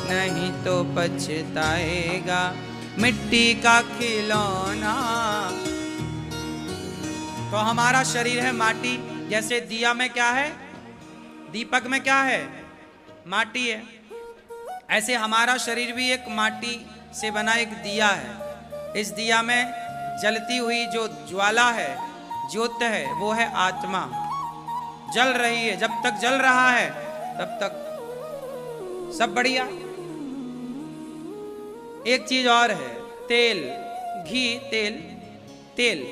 Speaker 1: नहीं तो पछताएगा। मिट्टी का खिलौना। तो हमारा शरीर है माटी। जैसे दिया में क्या है? दीपक में क्या है? माटी है। ऐसे हमारा शरीर भी एक माटी से बना एक दिया है। इस दिया में जलती हुई जो ज्वाला है, ज्योत है, वो है आत्मा। जल रही है, जब तक जल रहा है तब तक सब बढ़िया। एक चीज और है, तेल, घी, तेल। तेल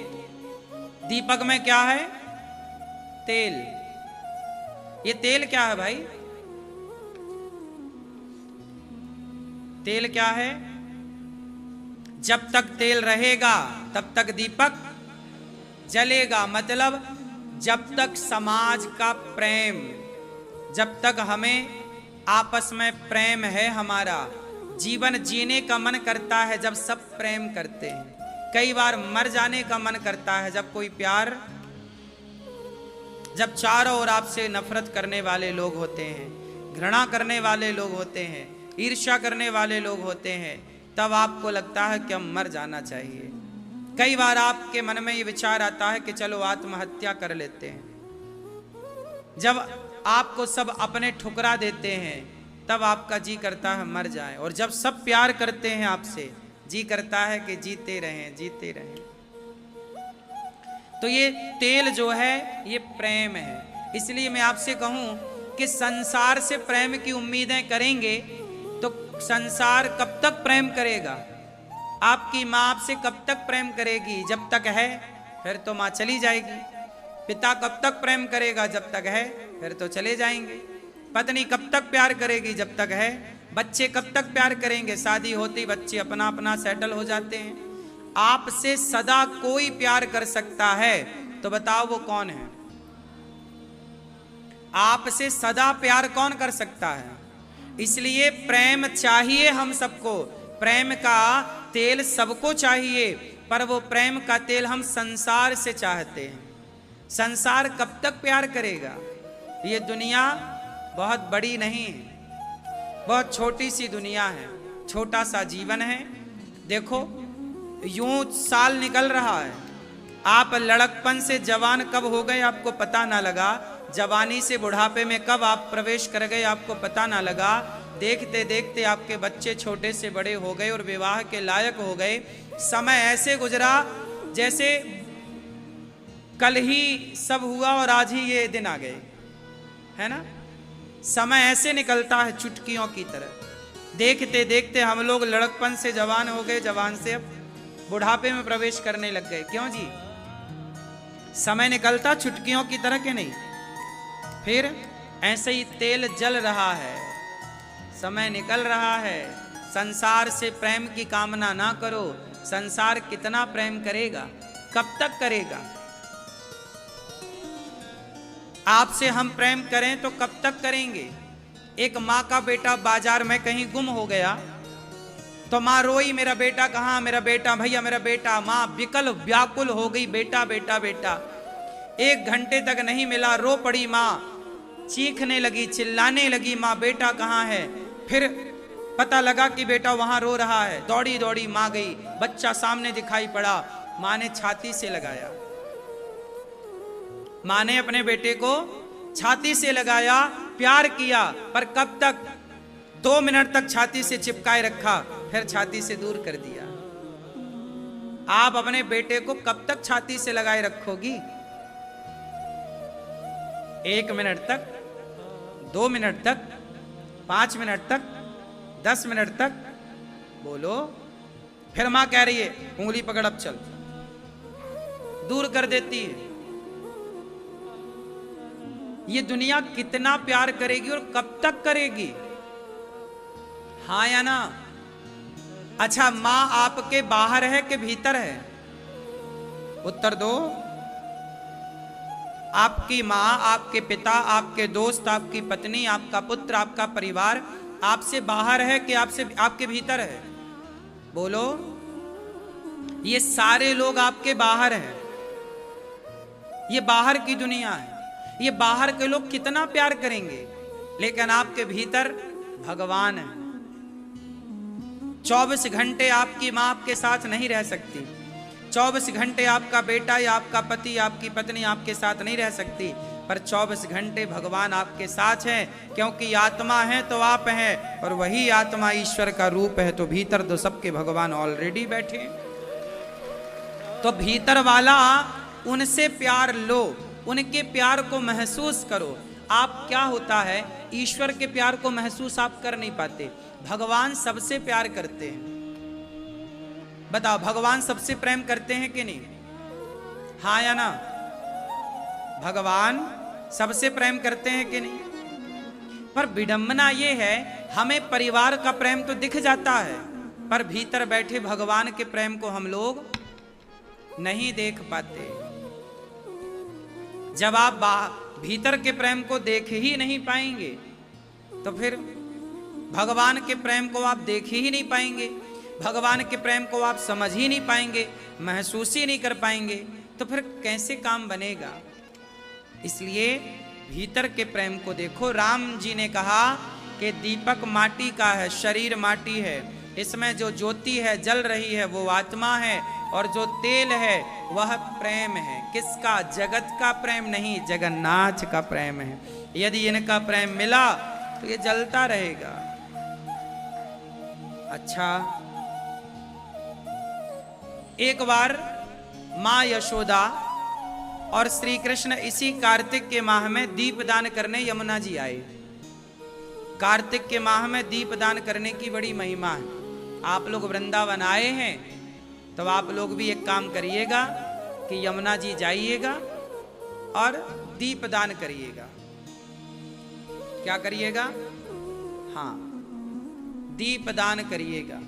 Speaker 1: दीपक में क्या है? तेल। ये तेल क्या है भाई? तेल क्या है? जब तक तेल रहेगा तब तक दीपक जलेगा। मतलब जब तक समाज का प्रेम, जब तक हमें आपस में प्रेम है, हमारा जीवन जीने का मन करता है जब सब प्रेम करते हैं। कई बार मर जाने का मन करता है जब कोई प्यार, जब चारों ओर आपसे नफरत करने वाले लोग होते हैं, घृणा करने वाले लोग होते हैं, ईर्ष्या करने वाले लोग होते हैं, तब आपको लगता है कि हम मर जाना चाहिए। कई बार आपके मन में ये विचार आता है कि चलो आत्महत्या कर लेते हैं। जब आपको सब अपने ठुकरा देते हैं तब आपका जी करता है मर जाए, और जब सब प्यार करते हैं आपसे, जी करता है कि जीते रहें, जीते रहें। तो ये तेल जो है ये प्रेम है। इसलिए मैं आपसे कहूं कि संसार से प्रेम की उम्मीदें करेंगे तो संसार कब तक प्रेम करेगा? आपकी माँ आपसे कब तक प्रेम करेगी? जब तक है, फिर तो माँ चली जाएगी। पिता कब तक प्रेम करेगा? जब तक है, फिर तो चले जाएंगे। पत्नी कब तक प्यार करेगी? जब तक है। बच्चे कब तक प्यार करेंगे? शादी होती बच्चे अपना अपना सेटल हो जाते हैं। आपसे सदा कोई प्यार कर सकता है तो बताओ वो कौन है? आपसे सदा प्यार कौन कर सकता है? इसलिए प्रेम चाहिए हम सबको। प्रेम का तेल सबको चाहिए, पर वो प्रेम का तेल हम संसार से चाहते हैं। संसार कब तक प्यार करेगा? ये दुनिया बहुत बड़ी नहीं है, बहुत छोटी सी दुनिया है, छोटा सा जीवन है। देखो यूं साल निकल रहा है, आप लड़कपन से जवान कब हो गए आपको पता ना लगा, जवानी से बुढ़ापे में कब आप प्रवेश कर गए आपको पता ना लगा। देखते देखते आपके बच्चे छोटे से बड़े हो गए और विवाह के लायक हो गए। समय ऐसे गुजरा जैसे कल ही सब हुआ और आज ही ये दिन आ गए, है ना। समय ऐसे निकलता है चुटकियों की तरह। देखते देखते हम लोग लड़कपन से जवान हो गए, जवान से अब बुढ़ापे में प्रवेश करने लग गए। क्यों जी? समय निकलता चुटकियों की तरह के नहीं। फिर ऐसे ही तेल जल रहा है, समय निकल रहा है। संसार से प्रेम की कामना ना करो। संसार कितना प्रेम करेगा? कब तक करेगा? आपसे हम प्रेम करें तो कब तक करेंगे? एक माँ का बेटा बाजार में कहीं गुम हो गया तो माँ रोई, मेरा बेटा कहाँ, मेरा बेटा, भैया मेरा बेटा। माँ विकल व्याकुल हो गई, बेटा बेटा बेटा। 1 घंटे तक नहीं मिला, रो पड़ी माँ, चीखने लगी, चिल्लाने लगी, माँ बेटा कहाँ है। फिर पता लगा कि बेटा वहां रो रहा है। दौड़ी दौड़ी माँ गई, बच्चा सामने दिखाई पड़ा। माँ ने छाती से लगाया, माँ ने अपने बेटे को छाती से लगाया, प्यार किया, पर कब तक? 2 मिनट तक छाती से चिपकाए रखा, फिर छाती से दूर कर दिया। आप अपने बेटे को कब तक छाती से लगाए रखोगी? 1 मिनट तक, 2 मिनट तक, 5 मिनट तक, 10 मिनट तक? बोलो। फिर मां कह रही है उंगली पकड़, अब चल, दूर कर देती है। ये दुनिया कितना प्यार करेगी और कब तक करेगी? हाँ या ना? अच्छा, मां आपके बाहर है कि भीतर है? उत्तर दो। आपकी मां, आपके पिता, आपके दोस्त, आपकी पत्नी, आपका पुत्र, आपका परिवार आपसे बाहर है कि आपके भीतर है? बोलो। ये सारे लोग आपके बाहर हैं। ये बाहर की दुनिया है। ये बाहर के लोग कितना प्यार करेंगे, लेकिन आपके भीतर भगवान है। 24 घंटे आपकी मां आपके साथ नहीं रह सकती। 24 घंटे आपका बेटा या आपका पति, आपकी पत्नी आपके साथ नहीं रह सकती, पर 24 घंटे भगवान आपके साथ है, क्योंकि आत्मा है तो आप हैं, और वही आत्मा ईश्वर का रूप है। तो भीतर तो सबके भगवान ऑलरेडी बैठे। तो भीतर वाला, उनसे प्यार लो, उनके प्यार को महसूस करो। आप क्या होता है, ईश्वर के प्यार को महसूस आप कर नहीं पाते। भगवान सबसे प्यार करते हैं। बताओ, भगवान सबसे प्रेम करते हैं कि नहीं? हाँ या ना? भगवान सबसे प्रेम करते हैं कि नहीं? पर विडंबना ये है, हमें परिवार का प्रेम तो दिख जाता है, पर भीतर बैठे भगवान के प्रेम को हम लोग नहीं देख पाते। जब आप भीतर के प्रेम को देख ही नहीं पाएंगे, तो फिर भगवान के प्रेम को आप देख ही नहीं पाएंगे, भगवान के प्रेम को आप समझ ही नहीं पाएंगे, महसूस ही नहीं कर पाएंगे, तो फिर कैसे काम बनेगा? इसलिए भीतर के प्रेम को देखो। राम जी ने कहा कि दीपक माटी का है, शरीर माटी है, इसमें जो ज्योति है जल रही है वो आत्मा है, और जो तेल है वह प्रेम है। किसका? जगत का प्रेम नहीं, जगन्नाथ का प्रेम है। यदि इनका प्रेम मिला तो ये जलता रहेगा। अच्छा, एक बार मां यशोदा और श्री कृष्ण इसी कार्तिक के माह में दीपदान करने यमुना जी आए। कार्तिक के माह में दीपदान करने की बड़ी महिमा है। आप लोग वृंदावन आए हैं तो आप लोग भी एक काम करिएगा कि यमुना जी जाइएगा और दीपदान करिएगा। क्या करिएगा? हाँ, दीपदान करिएगा।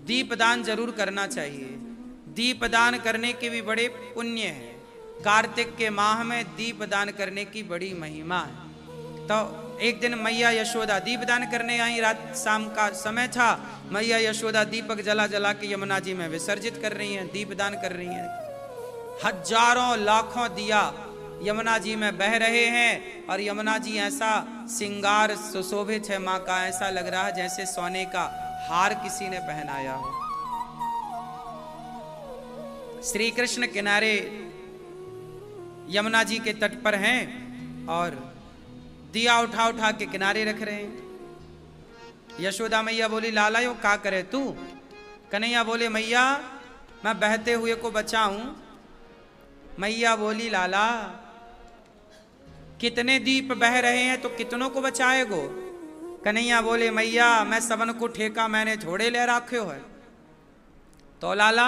Speaker 1: दीपदान जरूर करना चाहिए। दीपदान करने के भी बड़े पुण्य हैं। कार्तिक के माह में दीपदान करने की बड़ी महिमा है। तो एक दिन मैया यशोदा दीपदान करने आई, रात शाम का समय था। मैया यशोदा दीपक जला जला के यमुना जी में विसर्जित कर रही हैं, दीपदान कर रही हैं। हजारों लाखों दिया यमुना जी में बह रहे हैं, और यमुना जी ऐसा श्रृंगार सुशोभित है माँ का, ऐसा लग रहा है जैसे सोने का हार किसी ने पहनाया हो। श्री कृष्ण किनारे यमुना जी के तट पर हैं और दिया उठा उठा के किनारे रख रहे हैं। यशोदा मैया बोली, लाला यो क्या करे तू? कन्हैया बोले, मैया मैं बहते हुए को बचाऊं। मैया बोली, लाला कितने दीप बह रहे हैं तो कितनों को बचाएगो? कन्हैया बोले, मैया मैं सबन को ठेका मैंने थोड़े ले रखे है। तो लाला,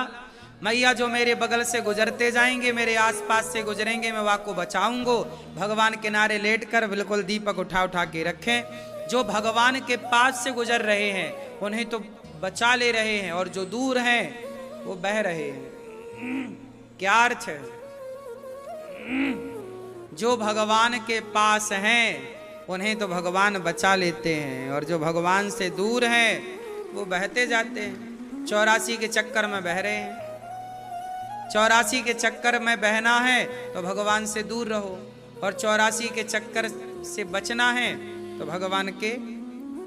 Speaker 1: मैया जो मेरे बगल से गुजरते जाएंगे, मेरे आसपास से गुजरेंगे, मैं वाको बचाऊंगो। भगवान किनारे लेटकर बिल्कुल दीपक उठा उठा के रखें। जो भगवान के पास से गुजर रहे हैं उन्हें तो बचा ले रहे हैं, और जो दूर हैं वो बह रहे हैं। क्या अर्थ है? जो भगवान के पास हैं उन्हें तो भगवान बचा लेते हैं, और जो भगवान से दूर हैं वो बहते जाते हैं। 84 के चक्कर में बह रहे हैं। 84 के चक्कर में बहना है तो भगवान से दूर रहो, और 84 के चक्कर से बचना है तो भगवान के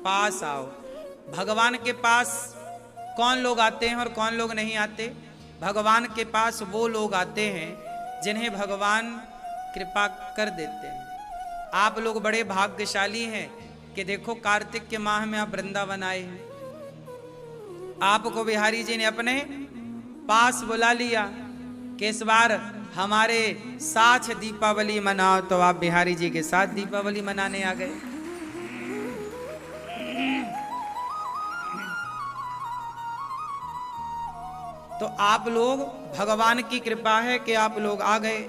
Speaker 1: पास आओ। भगवान के पास कौन लोग आते हैं और कौन लोग नहीं आते? भगवान के पास वो लोग आते हैं जिन्हें भगवान कृपा कर देते हैं। आप लोग बड़े भाग्यशाली हैं कि देखो कार्तिक के माह में आप वृंदावन आए हैं। आपको बिहारी जी ने अपने पास बुला लिया कि इस बार हमारे साथ दीपावली मनाओ, तो आप बिहारी जी के साथ दीपावली मनाने आ गए। तो आप लोग, भगवान की कृपा है कि आप लोग आ गए।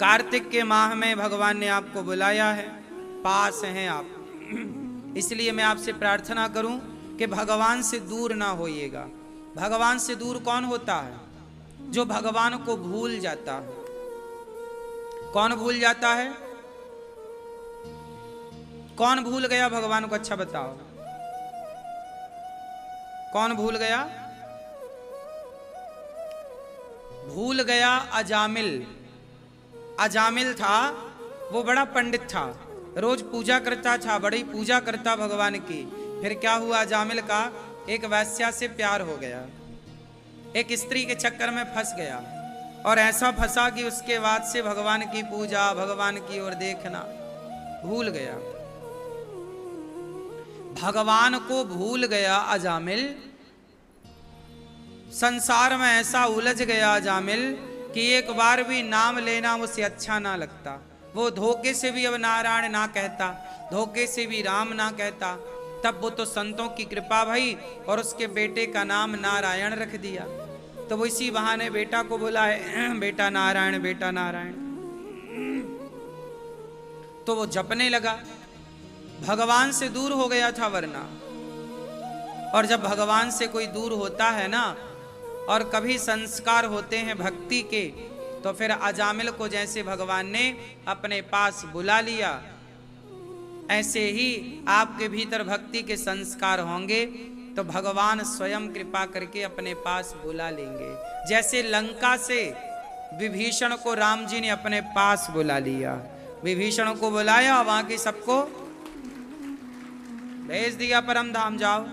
Speaker 1: कार्तिक के माह में भगवान ने आपको बुलाया है, पास हैं आप। इसलिए मैं आपसे प्रार्थना करूं कि भगवान से दूर ना होइएगा। भगवान से दूर कौन होता है? जो भगवान को भूल जाता है। कौन भूल जाता है? कौन भूल गया भगवान को? अच्छा बताओ, कौन भूल गया? भूल गया अजामिल। अजामिल था, वो बड़ा पंडित था, रोज पूजा करता था, बड़ी पूजा करता भगवान की। फिर क्या हुआ? अजामिल का एक वैश्या से प्यार हो गया, एक स्त्री के चक्कर में फंस गया, और ऐसा फंसा कि उसके बाद से भगवान की पूजा, भगवान की ओर देखना भूल गया। भगवान को भूल गया अजामिल। संसार में ऐसा उलझ गया अजामिल कि एक बार भी नाम लेना उसे अच्छा ना लगता। वो धोखे से भी अब नारायण ना कहता, धोखे से भी राम ना कहता। तब वो तो संतों की कृपा भई और उसके बेटे का नाम नारायण रख दिया। तो वो इसी बहाने बेटा को बुलाए, बेटा नारायण, बेटा नारायण। तो वो जपने लगा। भगवान से दूर हो गया था वरना। और जब भगवान से कोई दूर होता है ना, और कभी संस्कार होते हैं भक्ति के, तो फिर अजामिल को जैसे भगवान ने अपने पास बुला लिया, ऐसे ही आपके भीतर भक्ति के संस्कार होंगे तो भगवान स्वयं कृपा करके अपने पास बुला लेंगे। जैसे लंका से विभीषण को राम जी ने अपने पास बुला लिया, विभीषण को बुलाया, वहां के सबको भेज दिया परम धाम जाओ।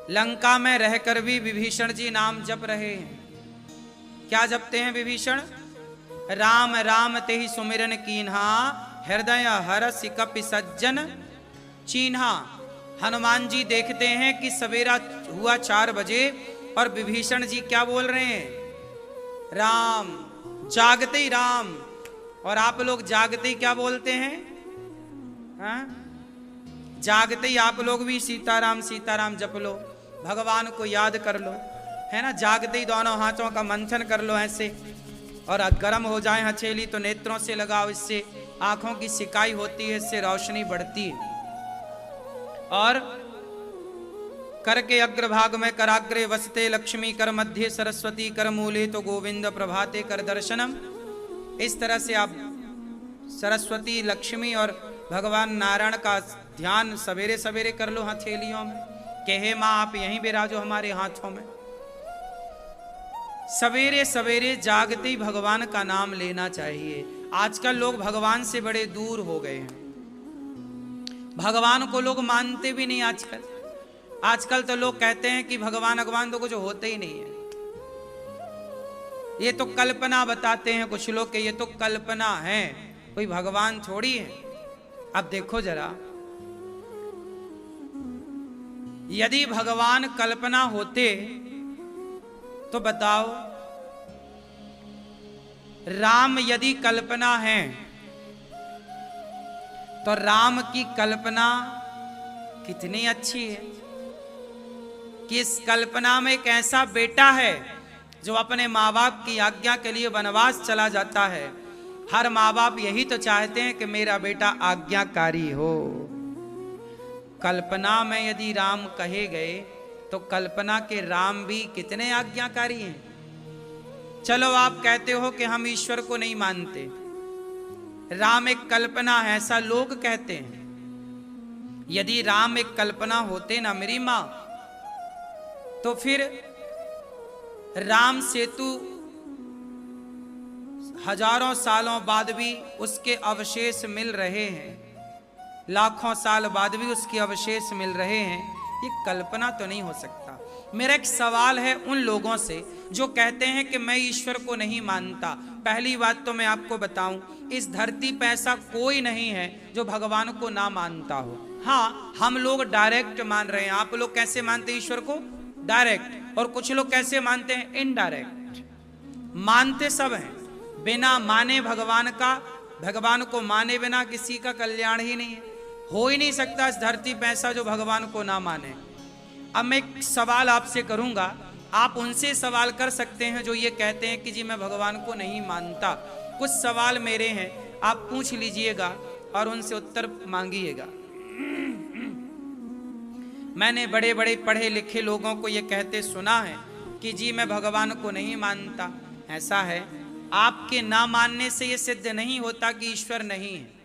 Speaker 1: लंका में रहकर भी विभीषण जी नाम जप रहे हैं। क्या जपते हैं विभीषण? राम राम तेहि सुमिरन कीन्हा, हृदय हरस कपि सज्जन चीन्हा। हनुमान जी देखते हैं कि सवेरा हुआ 4 बजे और विभीषण जी क्या बोल रहे हैं? राम, जागते ही राम। और आप लोग जागते ही क्या बोलते हैं? हाँ? जागते ही आप लोग भी सीताराम सीताराम जप लो, भगवान को याद कर लो, है ना। जागते ही दोनों हाथों का मंथन कर लो ऐसे, और गर्म हो जाए हथेली तो नेत्रों से लगाओ, इससे आंखों की सिकाई होती है, इससे रोशनी बढ़ती है। और कर के अग्रभाग में कराग्रे वसते लक्ष्मी, कर मध्य सरस्वती, कर मूले तो गोविंद, प्रभाते कर दर्शनम। इस तरह से आप सरस्वती, लक्ष्मी और भगवान नारायण का ध्यान सवेरे सवेरे कर लो हथेलियों में, कि हे माँ आप यहीं विराजो हमारे हाथों में। सवेरे सवेरे जागते ही भगवान का नाम लेना चाहिए। आजकल लोग भगवान से बड़े दूर हो गए हैं, भगवान को लोग मानते भी नहीं। आजकल तो लोग कहते हैं कि भगवान भगवान तो कुछ होते ही नहीं है। ये तो कल्पना बताते हैं कुछ लोग कि ये तो कल्पना है, कोई भगवान थोड़ी है। अब देखो जरा, यदि भगवान कल्पना होते तो बताओ, राम यदि कल्पना है तो राम की कल्पना कितनी अच्छी है कि इस कल्पना में एक ऐसा बेटा है जो अपने माँ बाप की आज्ञा के लिए वनवास चला जाता है। हर माँ बाप यही तो चाहते हैं कि मेरा बेटा आज्ञाकारी हो। कल्पना में यदि राम कहे गए तो कल्पना के राम भी कितने आज्ञाकारी हैं। चलो आप कहते हो कि हम ईश्वर को नहीं मानते, राम एक कल्पना है, ऐसा लोग कहते हैं। यदि राम एक कल्पना होते ना मेरी मां, तो फिर राम सेतु हजारों सालों बाद भी उसके अवशेष मिल रहे हैं, लाखों साल बाद भी उसके अवशेष मिल रहे हैं। ये कल्पना तो नहीं हो सकता। मेरा एक सवाल है उन लोगों से जो कहते हैं कि मैं ईश्वर को नहीं मानता। पहली बात तो मैं आपको बताऊं, इस धरती पर ऐसा कोई नहीं है जो भगवान को ना मानता हो। हाँ, हम लोग डायरेक्ट मान रहे हैं। आप लोग कैसे मानते हैं ईश्वर को? डायरेक्ट। और कुछ लोग कैसे मानते हैं? इनडायरेक्ट। मानते सब हैं, बिना माने भगवान का, भगवान को माने बिना किसी का कल्याण ही नहीं है। हो ही नहीं सकता इस धरती पे ऐसा जो भगवान को ना माने। अब मैं एक सवाल आपसे करूंगा, आप उनसे सवाल कर सकते हैं जो ये कहते हैं कि जी मैं भगवान को नहीं मानता। कुछ सवाल मेरे हैं, आप पूछ लीजिएगा और उनसे उत्तर मांगिएगा। मैंने बड़े बड़े पढ़े लिखे लोगों को ये कहते सुना है कि जी मैं भगवान को नहीं मानता। ऐसा है, आपके ना मानने से ये सिद्ध नहीं होता कि ईश्वर नहीं है।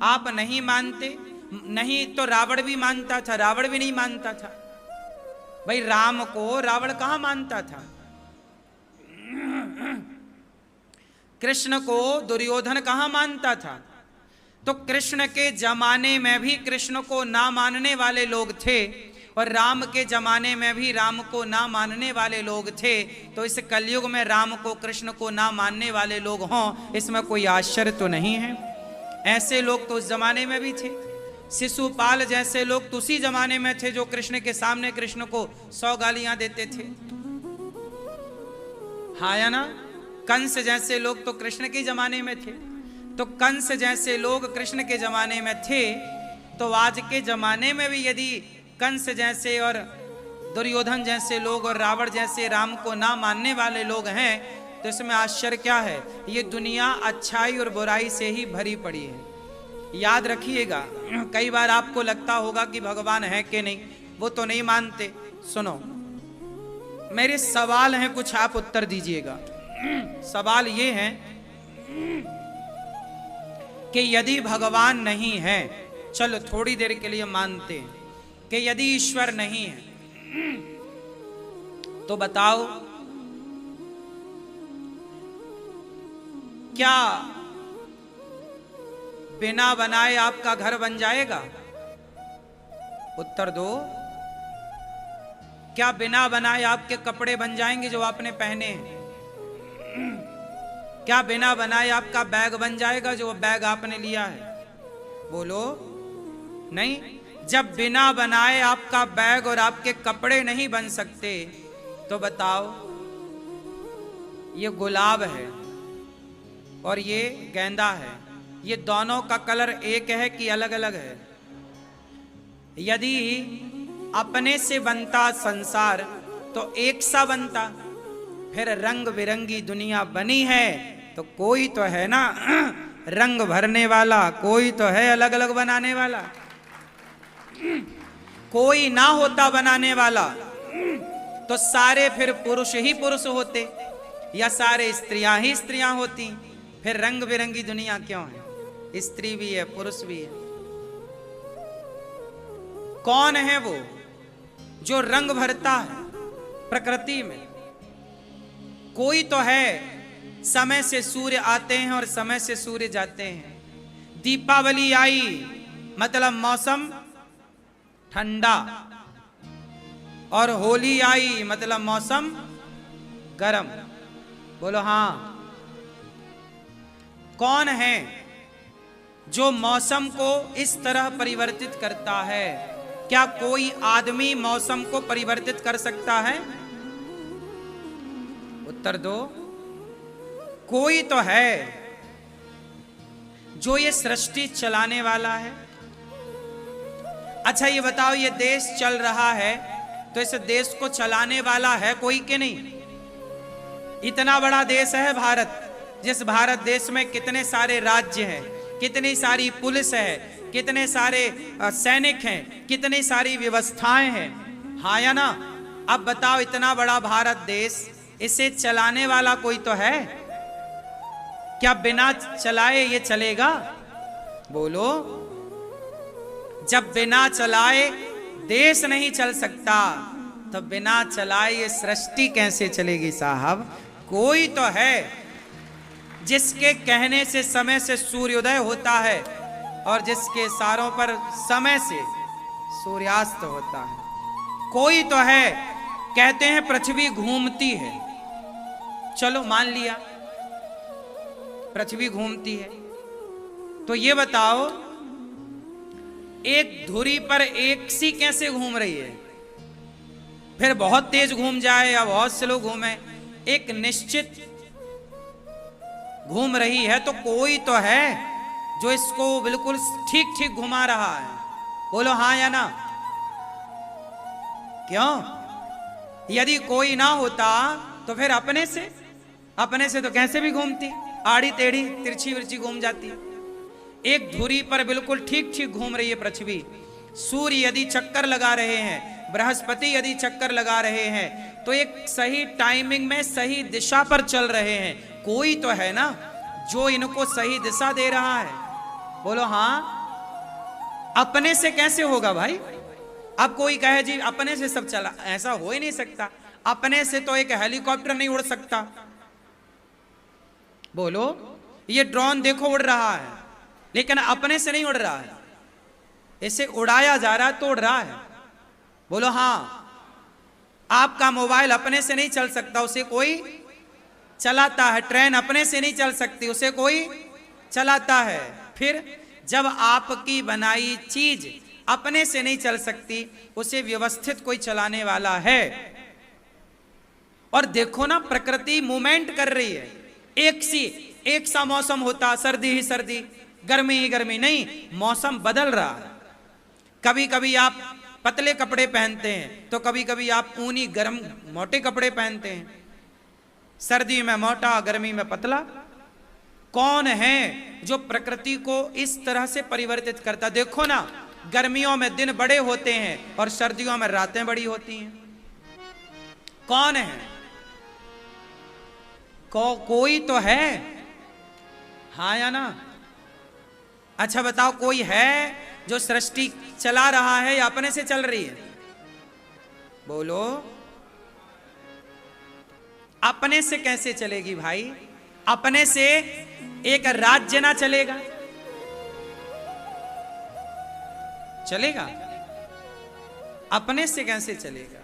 Speaker 1: आप नहीं मानते, नहीं तो रावण भी मानता था, रावण भी नहीं मानता था। भाई राम को रावण कहां मानता था? कृष्ण को दुर्योधन कहां मानता था? तो कृष्ण के जमाने में भी कृष्ण को ना मानने वाले लोग थे और राम के जमाने में भी राम को ना मानने वाले लोग थे। तो इस कलयुग में राम को कृष्ण को ना मानने वाले लोग हों, इसमें कोई आश्चर्य तो नहीं है। ऐसे लोग तो उस जमाने में भी थे। शिशुपाल जैसे लोग तो उसी जमाने में थे जो कृष्ण के सामने कृष्ण को 100 गालियां देते थे। हाँ या ना? कंस जैसे लोग तो कृष्ण के जमाने में थे। तो कंस जैसे लोग कृष्ण के जमाने में थे, तो आज के जमाने में भी यदि कंस जैसे और दुर्योधन जैसे लोग और रावण जैसे राम को ना मानने वाले लोग हैं, तो इसमें आश्चर्य क्या है? ये दुनिया अच्छाई और बुराई से ही भरी पड़ी है। याद रखिएगा, कई बार आपको लगता होगा कि भगवान है कि नहीं, वो तो नहीं मानते। सुनो, मेरे सवाल हैं कुछ, आप उत्तर दीजिएगा। सवाल ये है कि यदि भगवान नहीं है, चलो थोड़ी देर के लिए मानते हैं कि यदि ईश्वर नहीं है, तो बताओ क्या बिना बनाए आपका घर बन जाएगा? उत्तर दो। क्या बिना बनाए आपके कपड़े बन जाएंगे जो आपने पहने हैं? क्या बिना बनाए आपका बैग बन जाएगा जो बैग आपने लिया है? बोलो। नहीं। जब बिना बनाए आपका बैग और आपके कपड़े नहीं बन सकते, तो बताओ, ये गुलाब है और ये गेंदा है, ये दोनों का कलर एक है कि अलग अलग है? यदि अपने से बनता संसार तो एक सा बनता, फिर रंग बिरंगी दुनिया बनी है तो कोई तो है ना रंग भरने वाला, कोई तो है अलग अलग बनाने वाला। कोई ना होता बनाने वाला तो सारे फिर पुरुष ही पुरुष होते या सारे स्त्रियां ही स्त्रियां होती। फिर रंग बिरंगी दुनिया क्यों है? स्त्री भी है, पुरुष भी है। कौन है वो जो रंग भरता है प्रकृति में? कोई तो है। समय से सूर्य आते हैं और समय से सूर्य जाते हैं। दीपावली आई मतलब मौसम ठंडा, और होली आई मतलब मौसम गर्म। बोलो हाँ। कौन है जो मौसम को इस तरह परिवर्तित करता है? क्या कोई आदमी मौसम को परिवर्तित कर सकता है? उत्तर दो। कोई तो है जो ये सृष्टि चलाने वाला है। अच्छा ये बताओ, ये देश चल रहा है तो इस देश को चलाने वाला है कोई कि नहीं? इतना बड़ा देश है भारत, जिस भारत देश में कितने सारे राज्य हैं, कितनी सारी पुलिस है, कितने सारे सैनिक हैं, कितनी सारी व्यवस्थाएं हैं। हाँ या ना? अब बताओ, इतना बड़ा भारत देश, इसे चलाने वाला कोई तो है? क्या बिना चलाए ये चलेगा? बोलो, जब बिना चलाए देश नहीं चल सकता तो बिना चलाए ये सृष्टि कैसे चलेगी साहब? कोई तो है जिसके कहने से समय से सूर्योदय होता है और जिसके इशारों पर समय से सूर्यास्त होता है। कोई तो है, कहते हैं पृथ्वी घूमती है, चलो मान लिया पृथ्वी घूमती है, तो ये बताओ एक धुरी पर एक सी कैसे घूम रही है? फिर बहुत तेज घूम जाए या बहुत स्लो घूमे, एक निश्चित घूम रही है, तो कोई तो है जो इसको बिल्कुल ठीक ठीक घुमा रहा है। बोलो हाँ या ना? क्यों? यदि कोई ना होता तो फिर अपने से तो कैसे भी घूमती, आड़ी टेढ़ी तिरछी विरछी घूम जाती। एक धुरी पर बिल्कुल ठीक ठीक घूम रही है पृथ्वी। सूर्य यदि चक्कर लगा रहे हैं, बृहस्पति यदि चक्कर लगा रहे हैं, तो एक सही टाइमिंग में सही दिशा पर चल रहे हैं। कोई तो है ना जो इनको सही दिशा दे रहा है। बोलो हाँ। अपने से कैसे होगा भाई? अब कोई कहे जी अपने से सब चला, ऐसा हो ही नहीं सकता। अपने से तो एक हेलीकॉप्टर नहीं उड़ सकता। बोलो, ये ड्रोन देखो उड़ रहा है, लेकिन अपने से नहीं उड़ रहा है, इसे उड़ाया जा रहा है तो उड़ रहा है। बोलो हाँ। आपका मोबाइल अपने से नहीं चल सकता, उसे कोई चलाता है। ट्रेन अपने से नहीं चल सकती, उसे कोई चलाता है। फिर जब आपकी बनाई चीज अपने से नहीं चल सकती, उसे व्यवस्थित कोई चलाने वाला है। और देखो ना, प्रकृति मूवमेंट कर रही है। एक सा मौसम होता, सर्दी ही सर्दी, गर्मी ही गर्मी नहीं, मौसम बदल रहा है। कभी कभी आप पतले कपड़े पहनते हैं तो कभी कभी आप ऊनी गर्म मोटे कपड़े पहनते हैं। सर्दी में मोटा, गर्मी में पतला। कौन है जो प्रकृति को इस तरह से परिवर्तित करता? देखो ना, गर्मियों में दिन बड़े होते हैं और सर्दियों में रातें बड़ी होती हैं। कौन है? कोई तो है, हाँ या ना? अच्छा बताओ, कोई है जो सृष्टि चला रहा है या अपने से चल रही है? बोलो, अपने से कैसे चलेगी भाई? अपने से एक राज्य ना चलेगा? चलेगा? अपने से कैसे चलेगा?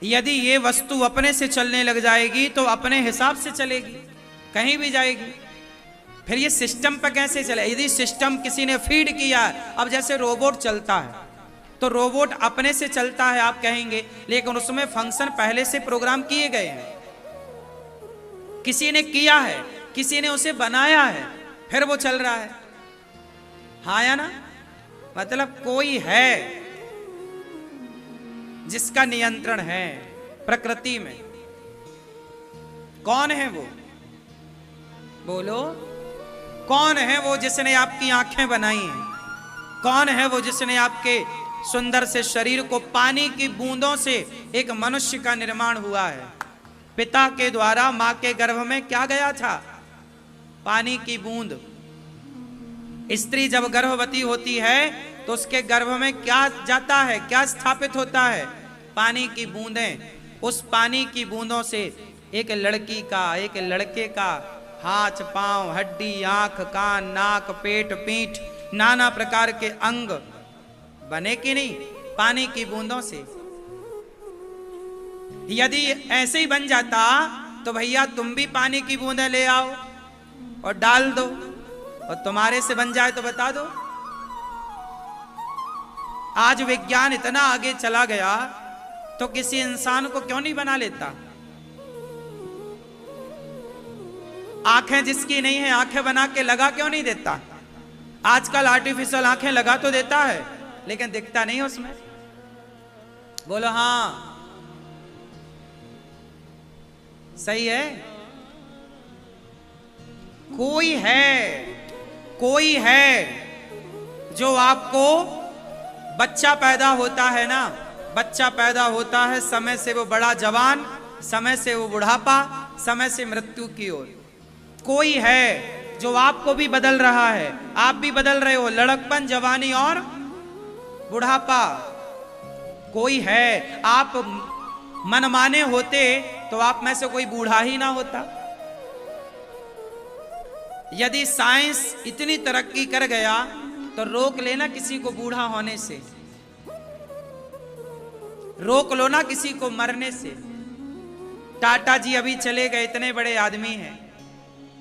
Speaker 1: यदि ये वस्तु अपने से चलने लग जाएगी तो अपने हिसाब से चलेगी, कहीं भी जाएगी। फिर ये सिस्टम पर कैसे चले? यदि सिस्टम किसी ने फीड किया, अब जैसे रोबोट चलता है तो रोबोट अपने से चलता है आप कहेंगे, लेकिन उसमें फंक्शन पहले से प्रोग्राम किए गए हैं। किसी ने किया है, किसी ने उसे बनाया है, फिर वो चल रहा है। हाँ या ना? मतलब कोई है जिसका नियंत्रण है प्रकृति में। कौन है वो? बोलो, कौन है वो जिसने आपकी आंखें बनाई हैं? कौन है वो जिसने आपके सुंदर से शरीर को, पानी की बूंदों से एक मनुष्य का निर्माण हुआ है। पिता के द्वारा मां के गर्भ में क्या गया था? पानी की बूंद। स्त्री जब गर्भवती होती है तो उसके गर्भ में क्या जाता है, क्या स्थापित होता है? पानी की बूंदें। उस पानी की बूंदों से एक लड़की का, एक लड़के का हाथ, पांव, हड्डी, आंख, कान, नाक, पेट, पीठ, नाना प्रकार के अंग बने कि नहीं? पानी की बूंदों से। यदि ऐसे ही बन जाता तो भैया तुम भी पानी की बूंदें ले आओ और डाल दो, और तुम्हारे से बन जाए तो बता दो। आज विज्ञान इतना आगे चला गया तो किसी इंसान को क्यों नहीं बना लेता? आंखें जिसकी नहीं है, आंखें बना के लगा क्यों नहीं देता? आजकल आर्टिफिशियल आंखें लगा तो देता है, लेकिन दिखता नहीं उसमें। बोलो हाँ, सही है। कोई है जो आपको, बच्चा पैदा होता है ना, बच्चा पैदा होता है, समय से वो बड़ा जवान, समय से वो बुढ़ापा, समय से मृत्यु की ओर। कोई है जो आपको भी बदल रहा है, आप भी बदल रहे हो, लड़कपन, जवानी और बुढ़ापा। कोई है, आप मनमाने होते तो आप में से कोई बूढ़ा ही ना होता। यदि साइंस इतनी तरक्की कर गया तो रोक लेना किसी को बूढ़ा होने से, रोक लो ना किसी को मरने से। टाटा जी अभी चले गए, इतने बड़े आदमी हैं,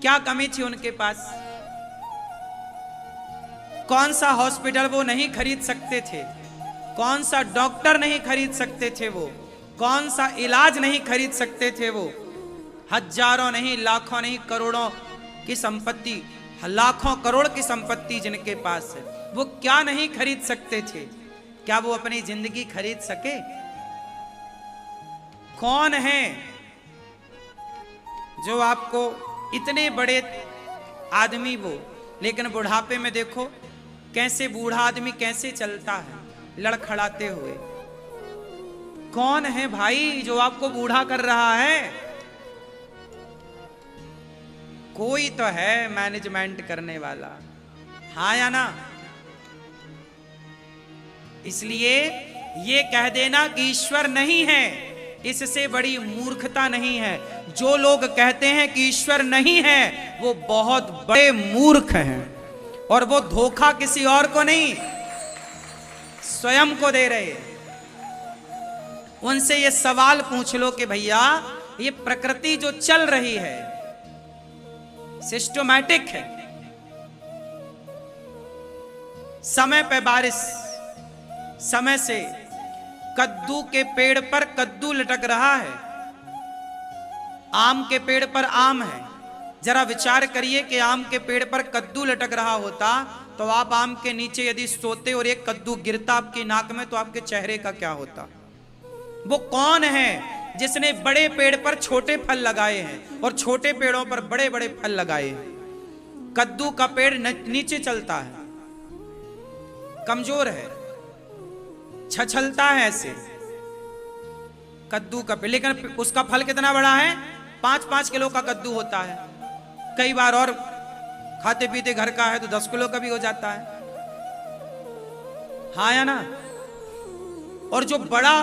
Speaker 1: क्या कमी थी उनके पास? कौन सा हॉस्पिटल वो नहीं खरीद सकते थे? कौन सा डॉक्टर नहीं खरीद सकते थे वो? कौन सा इलाज नहीं खरीद सकते थे वो? हजारों नहीं, लाखों नहीं, करोड़ों की संपत्ति, लाखों करोड़ की संपत्ति जिनके पास है, वो क्या नहीं खरीद सकते थे? क्या वो अपनी जिंदगी खरीद सके? कौन है जो आपको इतने बड़े आदमी वो, लेकिन बुढ़ापे में देखो कैसे बूढ़ा आदमी कैसे चलता है लड़खड़ाते हुए। कौन है भाई जो आपको बूढ़ा कर रहा है? कोई तो है मैनेजमेंट करने वाला, हाँ या ना? इसलिए ये कह देना कि ईश्वर नहीं है, इससे बड़ी मूर्खता नहीं है। जो लोग कहते हैं कि ईश्वर नहीं है वो बहुत बड़े मूर्ख हैं, और वो धोखा किसी और को नहीं, स्वयं को दे रहे। उनसे ये सवाल पूछ लो कि भैया ये प्रकृति जो चल रही है सिस्टमैटिक है, समय पे बारिश, समय से कद्दू के पेड़ पर कद्दू लटक रहा है, आम के पेड़ पर आम है। जरा विचार करिए कि आम के पेड़ पर कद्दू लटक रहा होता तो आप आम के नीचे यदि सोते और एक कद्दू गिरता आपकी नाक में तो आपके चेहरे का क्या होता? वो कौन है जिसने बड़े पेड़ पर छोटे फल लगाए हैं और छोटे पेड़ों पर बड़े बड़े फल लगाए हैं? कद्दू का पेड़ नीचे चलता है, कमजोर है, छछलता है ऐसे कद्दू का पेड़, लेकिन उसका फल कितना बड़ा है? 5-5 किलो का कद्दू होता है। कई बार और खाते पीते घर का है तो 10 किलो का भी हो जाता है, हाँ या ना? और जो बड़ा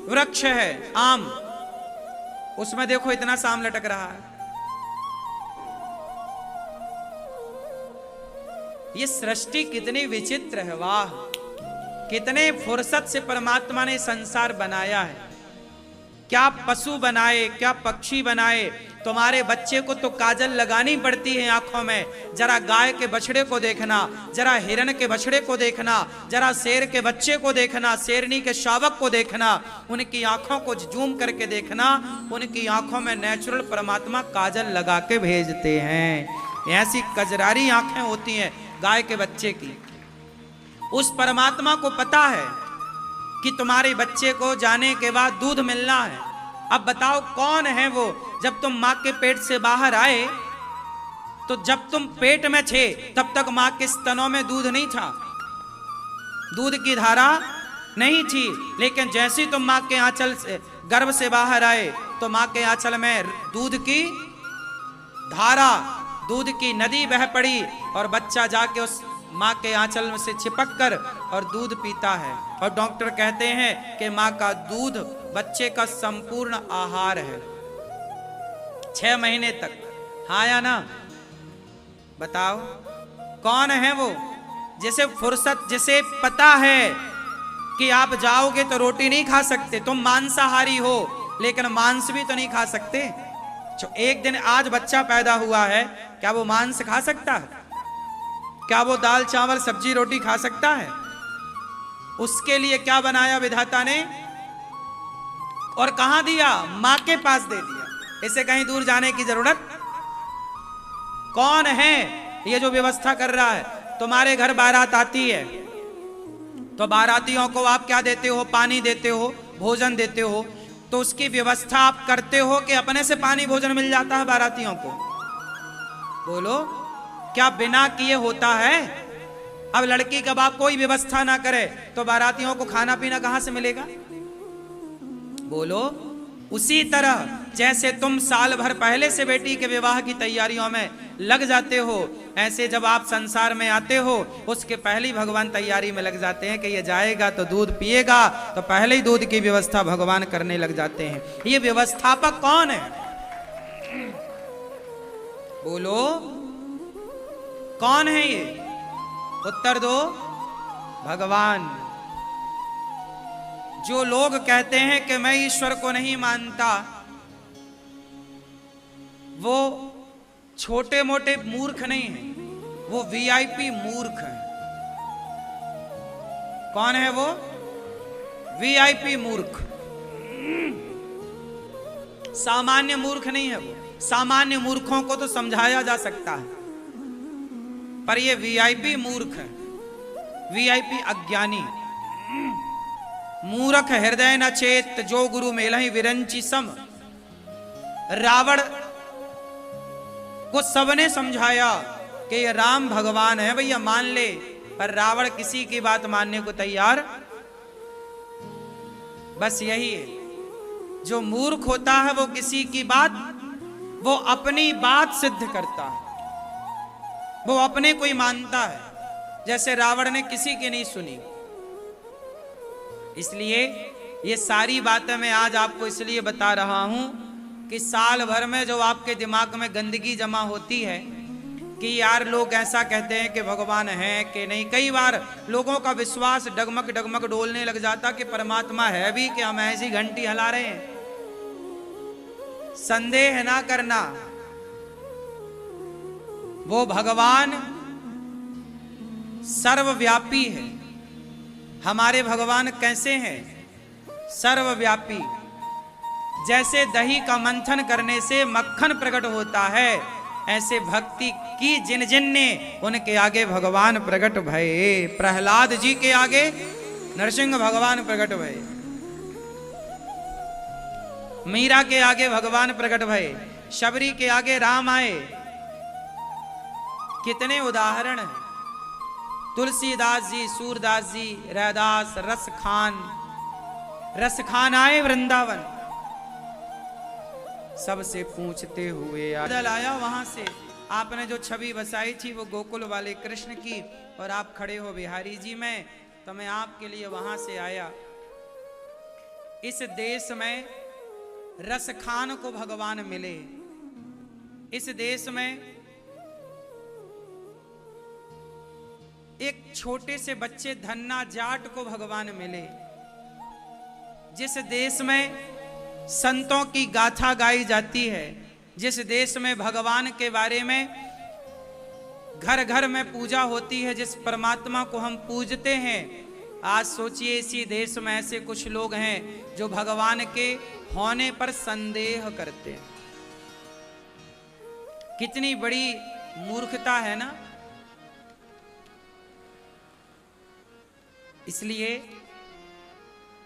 Speaker 1: वृक्ष है आम, उसमें देखो इतना सा आम लटक रहा है। ये सृष्टि कितनी विचित्र है, वाह! कितने फुर्सत से परमात्मा ने संसार बनाया है। क्या पशु बनाए, क्या पक्षी बनाए। तुम्हारे बच्चे को तो काजल लगानी पड़ती है आंखों में। जरा गाय के बछड़े को देखना, जरा हिरण के बछड़े को देखना, जरा शेर के बच्चे को देखना, शेरनी के शावक को देखना, उनकी आंखों को जूम करके देखना, उनकी आंखों में नेचुरल परमात्मा काजल लगा के भेजते हैं। ऐसी कजरारी आंखें होती हैं गाय के बच्चे की। उस परमात्मा को पता है कि तुम्हारे बच्चे को जाने के बाद दूध मिलना है। अब बताओ कौन है वो? जब तुम मां के पेट से बाहर आए तो जब तुम पेट में थे तब तक मां के स्तनों में दूध नहीं था, दूध की धारा नहीं थी। लेकिन जैसे ही तुम मां के आंचल से, गर्भ से बाहर आए तो मां के आंचल में दूध की धारा, दूध की नदी बह पड़ी और बच्चा जाके उस माँ के आंचल से चिपक कर और दूध पीता है। और डॉक्टर कहते हैं कि माँ का दूध बच्चे का संपूर्ण आहार है 6 महीने तक, हाँ या ना? बताओ कौन है वो जिसे फुर्सत, जिसे पता है कि आप जाओगे तो रोटी नहीं खा सकते, तुम मांसाहारी हो लेकिन मांस भी तो नहीं खा सकते। एक दिन आज बच्चा पैदा हुआ है, क्या वो मांस खा सकता है? क्या वो दाल चावल सब्जी रोटी खा सकता है? उसके लिए क्या बनाया विधाता ने और कहां दिया? मां के पास दे दिया। इसे कहीं दूर जाने की जरूरत। कौन है ये जो व्यवस्था कर रहा है? तुम्हारे घर बारात आती है तो बारातियों को आप क्या देते हो? पानी देते हो, भोजन देते हो। तो उसकी व्यवस्था आप करते हो कि अपने से पानी भोजन मिल जाता है बारातियों को? बोलो, क्या बिना किए होता है? अब लड़की का बाप कोई व्यवस्था ना करे तो बारातियों को खाना पीना कहां से मिलेगा? बोलो। उसी तरह जैसे तुम साल भर पहले से बेटी के विवाह की तैयारियों में लग जाते हो, ऐसे जब आप संसार में आते हो उसके पहले ही भगवान तैयारी में लग जाते हैं कि ये जाएगा तो दूध पिएगा, तो पहले ही दूध की व्यवस्था भगवान करने लग जाते हैं। ये व्यवस्थापक कौन है? बोलो कौन है ये? उत्तर दो। भगवान। जो लोग कहते हैं कि मैं ईश्वर को नहीं मानता, वो छोटे मोटे मूर्ख नहीं हैं, वो वीआईपी मूर्ख हैं। कौन है वो? वीआईपी मूर्ख। सामान्य मूर्ख नहीं है वो। सामान्य मूर्खों को तो समझाया जा सकता है, पर ये वीआईपी मूर्ख है, वीआईपी अज्ञानी। मूर्ख हृदय न चेत जो गुरु मेलहि विरंची सम। रावण को सबने समझाया कि ये राम भगवान है, भैया मान ले, पर रावण किसी की बात मानने को तैयार। बस यही है, जो मूर्ख होता है वो किसी की बात, वो अपनी बात सिद्ध करता है, वो अपने को ही मानता है। जैसे रावण ने किसी की नहीं सुनी। इसलिए ये सारी बातें मैं आज आपको इसलिए बता रहा हूं कि साल भर में जो आपके दिमाग में गंदगी जमा होती है कि यार लोग ऐसा कहते हैं कि भगवान है कि नहीं। कई बार लोगों का विश्वास डगमग डगमग डोलने लग जाता कि परमात्मा है भी कि हम ऐसी घंटी हिला रहे हैं। संदेह ना करना, वो भगवान सर्वव्यापी है। हमारे भगवान कैसे हैं? सर्वव्यापी। जैसे दही का मंथन करने से मक्खन प्रकट होता है, ऐसे भक्ति की जिन जिन ने, उनके आगे भगवान प्रकट भये। प्रहलाद जी के आगे नरसिंह भगवान प्रकट भये, मीरा के आगे भगवान प्रकट भये, शबरी के आगे राम आए। कितने उदाहरण हैं। तुलसीदास जी, सूरदास जी, रैदास, रस खान आए वृंदावन। सबसे पूछते हुए आया वहां से। आपने जो छवि बसाई थी वो गोकुल वाले कृष्ण की, और आप खड़े हो बिहारी जी में, तो मैं आपके लिए वहां से आया। इस देश में रस खान को भगवान मिले। इस देश में एक छोटे से बच्चे धन्ना जाट को भगवान मिले। जिस देश में संतों की गाथा गाई जाती है, जिस देश में भगवान के बारे में घर घर में पूजा होती है, जिस परमात्मा को हम पूजते हैं, आज सोचिए इसी देश में ऐसे कुछ लोग हैं जो भगवान के होने पर संदेह करते हैं। कितनी बड़ी मूर्खता है ना। इसलिए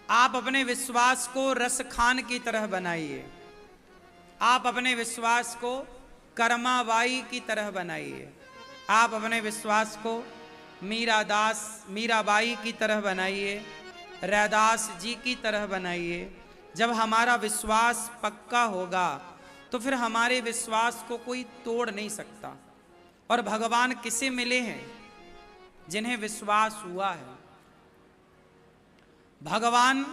Speaker 1: आप अपने विश्वास को रस खान की तरह बनाइए। आप अपने विश्वास को कर्माबाई की तरह बनाइए। आप अपने विश्वास को मीराबाई की तरह बनाइए, रैदास जी की तरह बनाइए। जब हमारा विश्वास पक्का होगा तो फिर हमारे विश्वास को कोई तोड़ नहीं सकता। और भगवान किसे मिले हैं? जिन्हें विश्वास हुआ है। भगवान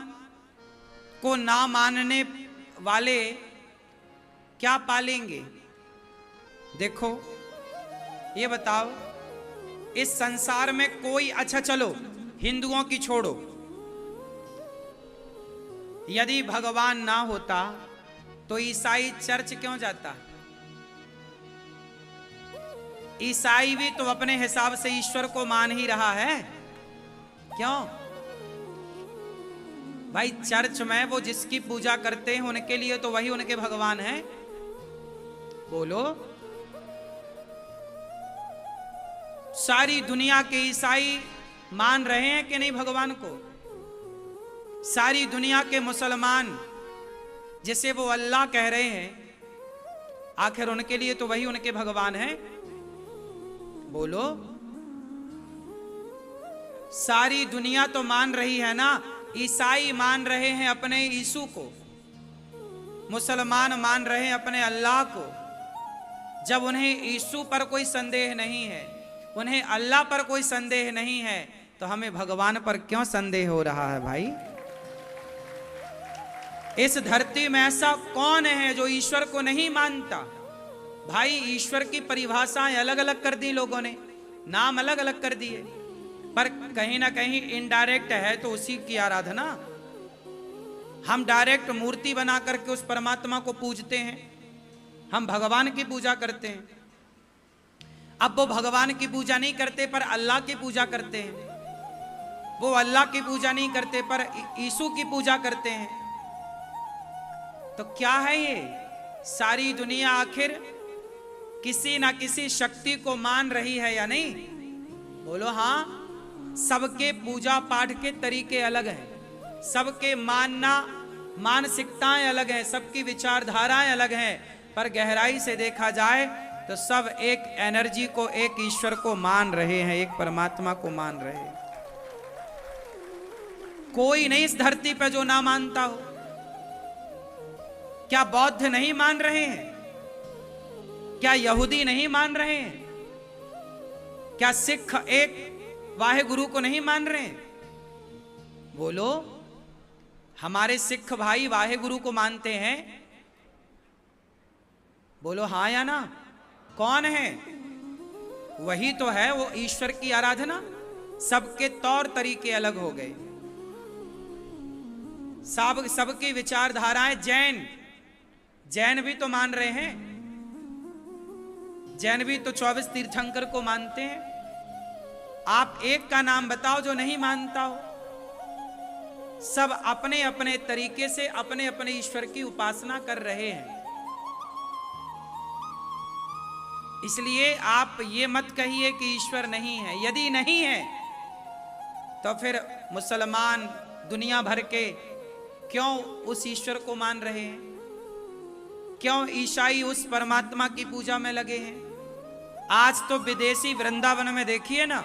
Speaker 1: को ना मानने वाले क्या पालेंगे? देखो ये बताओ, इस संसार में कोई, अच्छा चलो हिंदुओं की छोड़ो, यदि भगवान ना होता तो ईसाई चर्च क्यों जाता? ईसाई भी तो अपने हिसाब से ईश्वर को मान ही रहा है। क्यों भाई? चर्च में वो जिसकी पूजा करते हैं उनके लिए तो वही उनके भगवान हैं। बोलो। सारी दुनिया के ईसाई मान रहे हैं कि नहीं भगवान को? सारी दुनिया के मुसलमान जिसे वो अल्लाह कह रहे हैं, आखिर उनके लिए तो वही उनके भगवान हैं। बोलो। सारी दुनिया तो मान रही है ना। ईसाई मान रहे हैं अपने यीशु को, मुसलमान मान रहे हैं अपने अल्लाह को, जब उन्हें यीशु पर कोई संदेह नहीं है, उन्हें अल्लाह पर कोई संदेह नहीं है, तो हमें भगवान पर क्यों संदेह हो रहा है भाई? इस धरती में ऐसा कौन है जो ईश्वर को नहीं मानता? भाई ईश्वर की परिभाषाएं अलग अलग कर दी लोगों ने, नाम अलग अलग कर दिए, पर कहीं ना कहीं इनडायरेक्ट है तो उसी की आराधना। हम डायरेक्ट मूर्ति बना करके उस परमात्मा को पूजते हैं, हम भगवान की पूजा करते हैं। अब वो भगवान की पूजा नहीं करते पर अल्लाह की पूजा करते हैं, वो अल्लाह की पूजा नहीं करते पर यीशु की पूजा करते हैं। तो क्या है ये? सारी दुनिया आखिर किसी ना किसी शक्ति को मान रही है या नहीं? बोलो हाँ। सबके पूजा पाठ के तरीके अलग हैं, सबके मानसिकताएं अलग हैं, सबकी विचारधाराएं अलग हैं, पर गहराई से देखा जाए तो सब एक एनर्जी को, एक ईश्वर को मान रहे हैं, एक परमात्मा को मान रहे हैं। कोई नहीं इस धरती पर जो ना मानता हो। क्या बौद्ध नहीं मान रहे हैं? क्या यहूदी नहीं मान रहे हैं? क्या सिख एक वाहे गुरु को नहीं मान रहे हैं? बोलो। हमारे सिख भाई वाहे गुरु को मानते हैं? बोलो हाँ या ना। कौन है? वही तो है वो ईश्वर की आराधना। सबके तौर तरीके अलग हो गए, सबकी विचारधाराएं। जैन भी तो मान रहे हैं, जैन भी तो 24 तीर्थंकर को मानते हैं। आप एक का नाम बताओ जो नहीं मानता हो। सब अपने अपने तरीके से अपने अपने ईश्वर की उपासना कर रहे हैं। इसलिए आप ये मत कहिए कि ईश्वर नहीं है। यदि नहीं है तो फिर मुसलमान दुनिया भर के क्यों उस ईश्वर को मान रहे हैं? क्यों ईसाई उस परमात्मा की पूजा में लगे हैं? आज तो विदेशी वृंदावन में देखिए ना,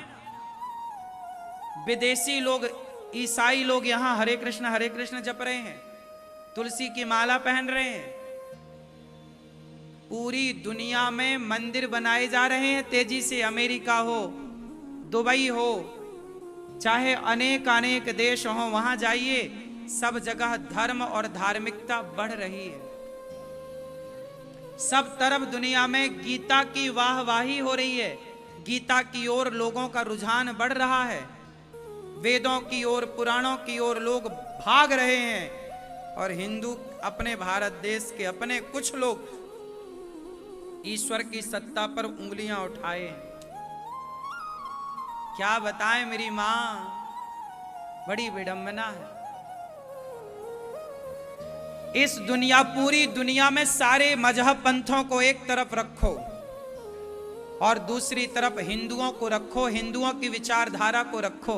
Speaker 1: विदेशी लोग, ईसाई लोग यहां हरे कृष्ण जप रहे हैं, तुलसी की माला पहन रहे हैं। पूरी दुनिया में मंदिर बनाए जा रहे हैं तेजी से। अमेरिका हो, दुबई हो, चाहे अनेक देश हो, वहां जाइए, सब जगह धर्म और धार्मिकता बढ़ रही है। सब तरफ दुनिया में गीता की वाहवाही हो रही है। गीता की ओर लोगों का रुझान बढ़ रहा है। वेदों की ओर, पुराणों की ओर लोग भाग रहे हैं। और हिंदू, अपने भारत देश के अपने कुछ लोग ईश्वर की सत्ता पर उंगलियां उठाए हैं। क्या बताएं मेरी मां, बड़ी विडंबना है। इस दुनिया, पूरी दुनिया में सारे मजहब पंथों को एक तरफ रखो और दूसरी तरफ हिंदुओं को रखो, हिंदुओं की विचारधारा को रखो।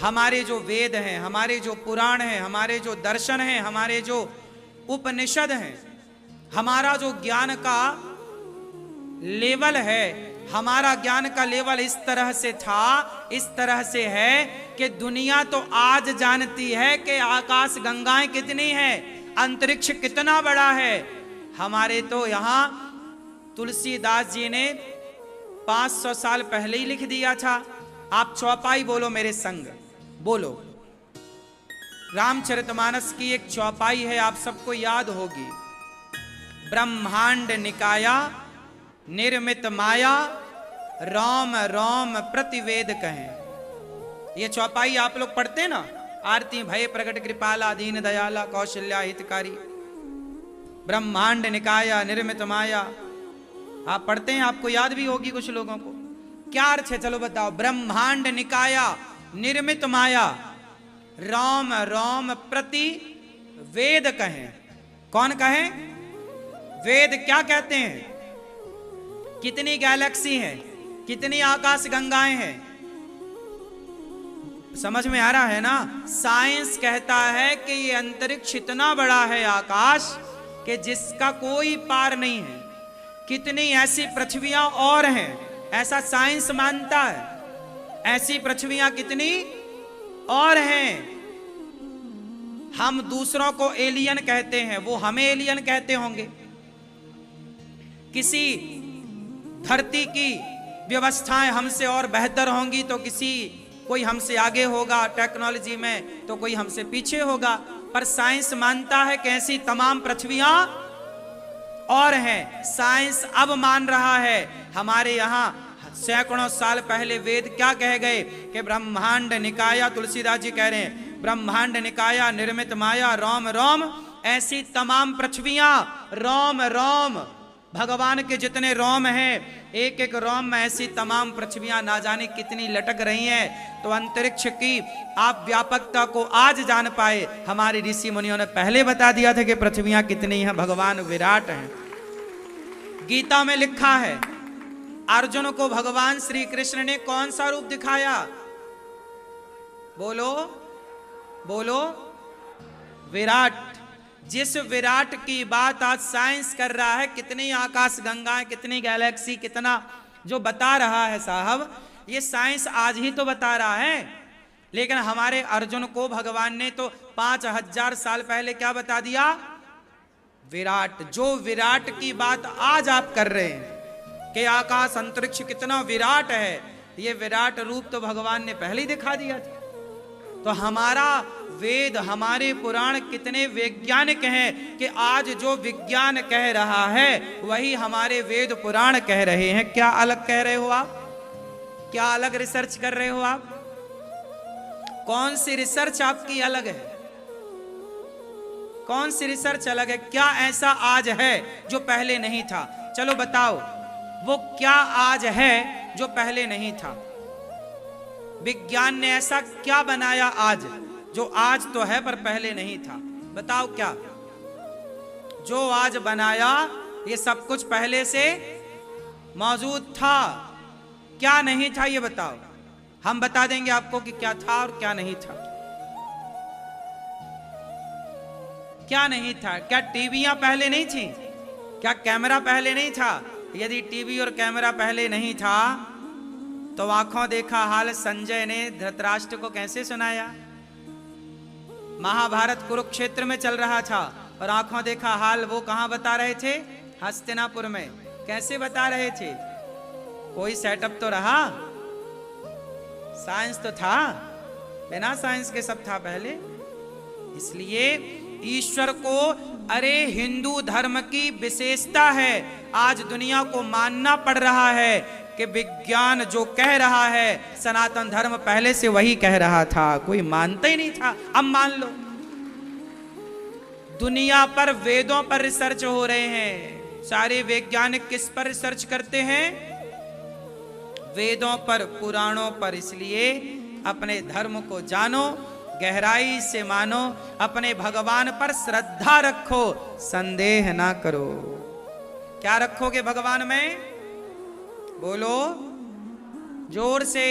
Speaker 1: हमारे जो वेद हैं, हमारे जो पुराण हैं, हमारे जो दर्शन हैं, हमारे जो उपनिषद हैं, हमारा जो ज्ञान का लेवल है, हमारा ज्ञान का लेवल इस तरह से था, इस तरह से है कि दुनिया तो आज जानती है कि आकाश गंगाएं कितनी है, अंतरिक्ष कितना बड़ा है। हमारे तो यहां तुलसीदास जी ने 500 साल पहले ही लिख दिया था। आप चौपाई बोलो मेरे संग, बोलो। रामचरितमानस की एक चौपाई है, आप सबको याद होगी। ब्रह्मांड निकाया निर्मित माया, राम राम प्रतिवेद कहें। ये चौपाई आप लोग पढ़ते ना, आरती भय प्रगट कृपाला दीन दयाला कौशल्या हितकारी, ब्रह्मांड निकाया निर्मित माया, आप पढ़ते हैं, आपको याद भी होगी कुछ लोगों को। क्या अर्थ है चलो बताओ। ब्रह्मांड निकाया निर्मित माया, राम राम प्रति वेद कहें। कौन कहें? वेद क्या कहते हैं? कितनी गैलेक्सी है, कितनी आकाश गंगाएं हैं। समझ में आ रहा है ना? साइंस कहता है कि ये अंतरिक्ष इतना बड़ा है, आकाश, कि जिसका कोई पार नहीं है। कितनी ऐसी पृथ्वियां और हैं, ऐसा साइंस मानता है। ऐसी पृथ्वियां कितनी और हैं। हम दूसरों को एलियन कहते हैं, वो हमें एलियन कहते होंगे। किसी धरती की व्यवस्थाएं हमसे और बेहतर होंगी तो कोई हमसे आगे होगा टेक्नोलॉजी में, तो कोई हमसे पीछे होगा। पर साइंस मानता है कि ऐसी तमाम पृथ्वियां और हैं। साइंस अब मान रहा है, हमारे यहाँ सैकड़ों साल पहले वेद क्या कह गए कि ब्रह्मांड निकाया, तुलसीदास जी कह रहे हैं, ब्रह्मांड निकाया निर्मित माया रोम रोम, ऐसी तमाम पृथ्वियां रोम रोम, भगवान के जितने रोम हैं, एक एक रोम में ऐसी तमाम पृथ्वियां ना जाने कितनी लटक रही हैं। तो अंतरिक्ष की आप व्यापकता को आज जान पाए, हमारे ऋषि मुनियों ने पहले बता दिया था कि पृथ्वियां कितनी हैं, भगवान विराट हैं। गीता में लिखा है, अर्जुन को भगवान श्री कृष्ण ने कौन सा रूप दिखाया? बोलो बोलो, विराट। जिस विराट की बात आज साइंस कर रहा है, कितनी आकाश गंगाएं, कितनी गैलेक्सी, कितना जो बता रहा है साहब, ये साइंस आज ही तो बता रहा है। लेकिन हमारे अर्जुन को भगवान ने तो 5000 साल पहले क्या बता दिया? विराट। जो विराट की बात आज आप कर रहे हैं कि आकाश अंतरिक्ष कितना विराट है, ये विराट रूप तो भगवान ने पहले ही दिखा दिया था। तो हमारा वेद, हमारे पुराण कितने वैज्ञानिक हैं कि आज जो विज्ञान कह रहा है वही हमारे वेद पुराण कह रहे हैं। क्या अलग कह रहे हो आप? क्या अलग रिसर्च कर रहे हो आप? कौन सी रिसर्च आपकी अलग है? कौन सी रिसर्च अलग है? क्या ऐसा आज है जो पहले नहीं था? चलो बताओ, वो क्या आज है जो पहले नहीं था? विज्ञान ने ऐसा क्या बनाया आज जो आज तो है पर पहले नहीं था? बताओ क्या? जो आज बनाया ये सब कुछ पहले से मौजूद था। क्या नहीं था ये बताओ? हम बता देंगे आपको कि क्या था और क्या नहीं था। क्या नहीं था? क्या टीवियां पहले नहीं थी? क्या कैमरा पहले नहीं था? यदि टीवी और कैमरा पहले नहीं था तो आंखों देखा हाल संजय ने धृतराष्ट्र को कैसे सुनाया? महाभारत कुरुक्षेत्र में चल रहा था और आंखों देखा हाल वो कहां बता रहे थे? हस्तिनापुर में। कैसे बता रहे थे? कोई सेटअप तो रहा? साइंस तो था? बिना साइंस के सब था पहले। इसलिए ईश्वर को, अरे हिंदू धर्म की विशेषता है, आज दुनिया को मानना पड़ रहा है कि विज्ञान जो कह रहा है सनातन धर्म पहले से वही कह रहा था। कोई मानता ही नहीं था, अब मान लो। दुनिया पर वेदों पर रिसर्च हो रहे हैं। सारे वैज्ञानिक किस पर रिसर्च करते हैं? वेदों पर, पुराणों पर। इसलिए अपने धर्म को जानो, गहराई से मानो, अपने भगवान पर श्रद्धा रखो, संदेह ना करो। क्या रखोगे भगवान में? बोलो जोर से।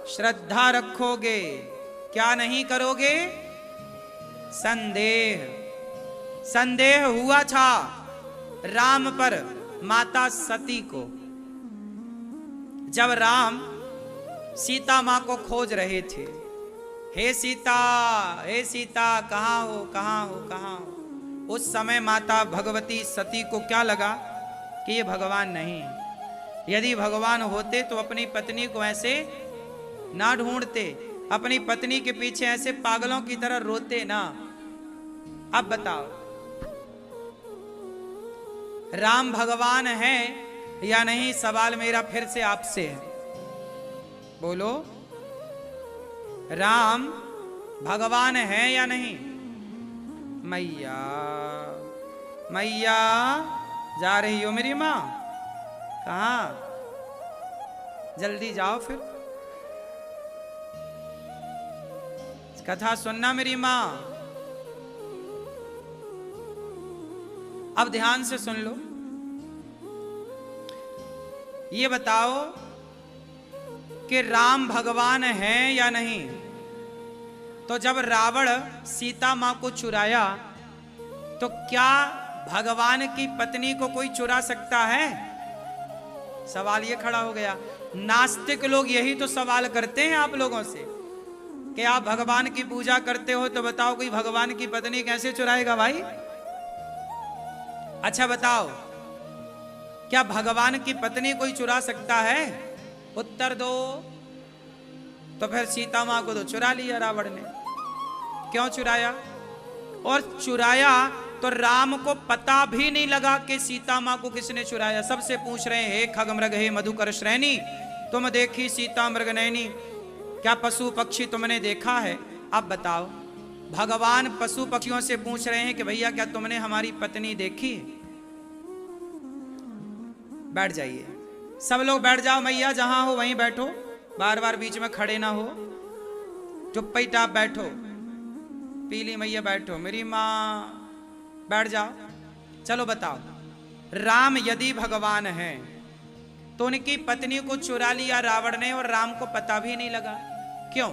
Speaker 1: श्रद्धा रखोगे। क्या नहीं करोगे? संदेह। संदेह हुआ था राम पर माता सती को। जब राम सीता मां को खोज रहे थे, हे सीता, हे सीता, कहां हो, कहां हो, कहां हो। उस समय माता भगवती सती को क्या लगा कि ये भगवान नहीं। यदि भगवान होते तो अपनी पत्नी को ऐसे ना ढूंढते, अपनी पत्नी के पीछे ऐसे पागलों की तरह रोते ना। अब बताओ, राम भगवान है या नहीं? सवाल मेरा फिर से आपसे है। बोलो, राम भगवान है या नहीं? मैया, मैया, जा रही हो मेरी मां? कहां? जल्दी जाओ फिर, कथा सुनना मेरी मां। अब ध्यान से सुन लो। ये बताओ कि राम भगवान है या नहीं? तो जब रावण सीता मां को चुराया तो क्या भगवान की पत्नी को कोई चुरा सकता है? सवाल ये खड़ा हो गया। नास्तिक लोग यही तो सवाल करते हैं आप लोगों से कि आप भगवान की पूजा करते हो तो बताओ कोई भगवान की पत्नी कैसे चुराएगा भाई? अच्छा बताओ, क्या भगवान की पत्नी कोई चुरा सकता है? उत्तर दो। तो फिर सीता मां को तो चुरा लिया रावण ने। क्यों चुराया? और चुराया तो राम को पता भी नहीं लगा कि सीता मां को किसने चुराया। सबसे पूछ रहे हैं, हे खगमृग हे मधुकर श्रेणी, तुम देखी सीता मृग नैनी, क्या पशु पक्षी तुमने देखा है? अब बताओ, भगवान पशु पक्षियों से पूछ रहे हैं कि भैया क्या तुमने हमारी पत्नी देखी? बैठ जाइए, सब लोग बैठ जाओ। मैया जहां हो वहीं बैठो, बार बार बीच में खड़े ना हो, चुपचाप बैठो। पीली मैया बैठो, मेरी माँ बैठ जाओ। चलो बताओ, राम यदि भगवान हैं तो उनकी पत्नी को चुरा लिया रावण ने और राम को पता भी नहीं लगा। क्यों?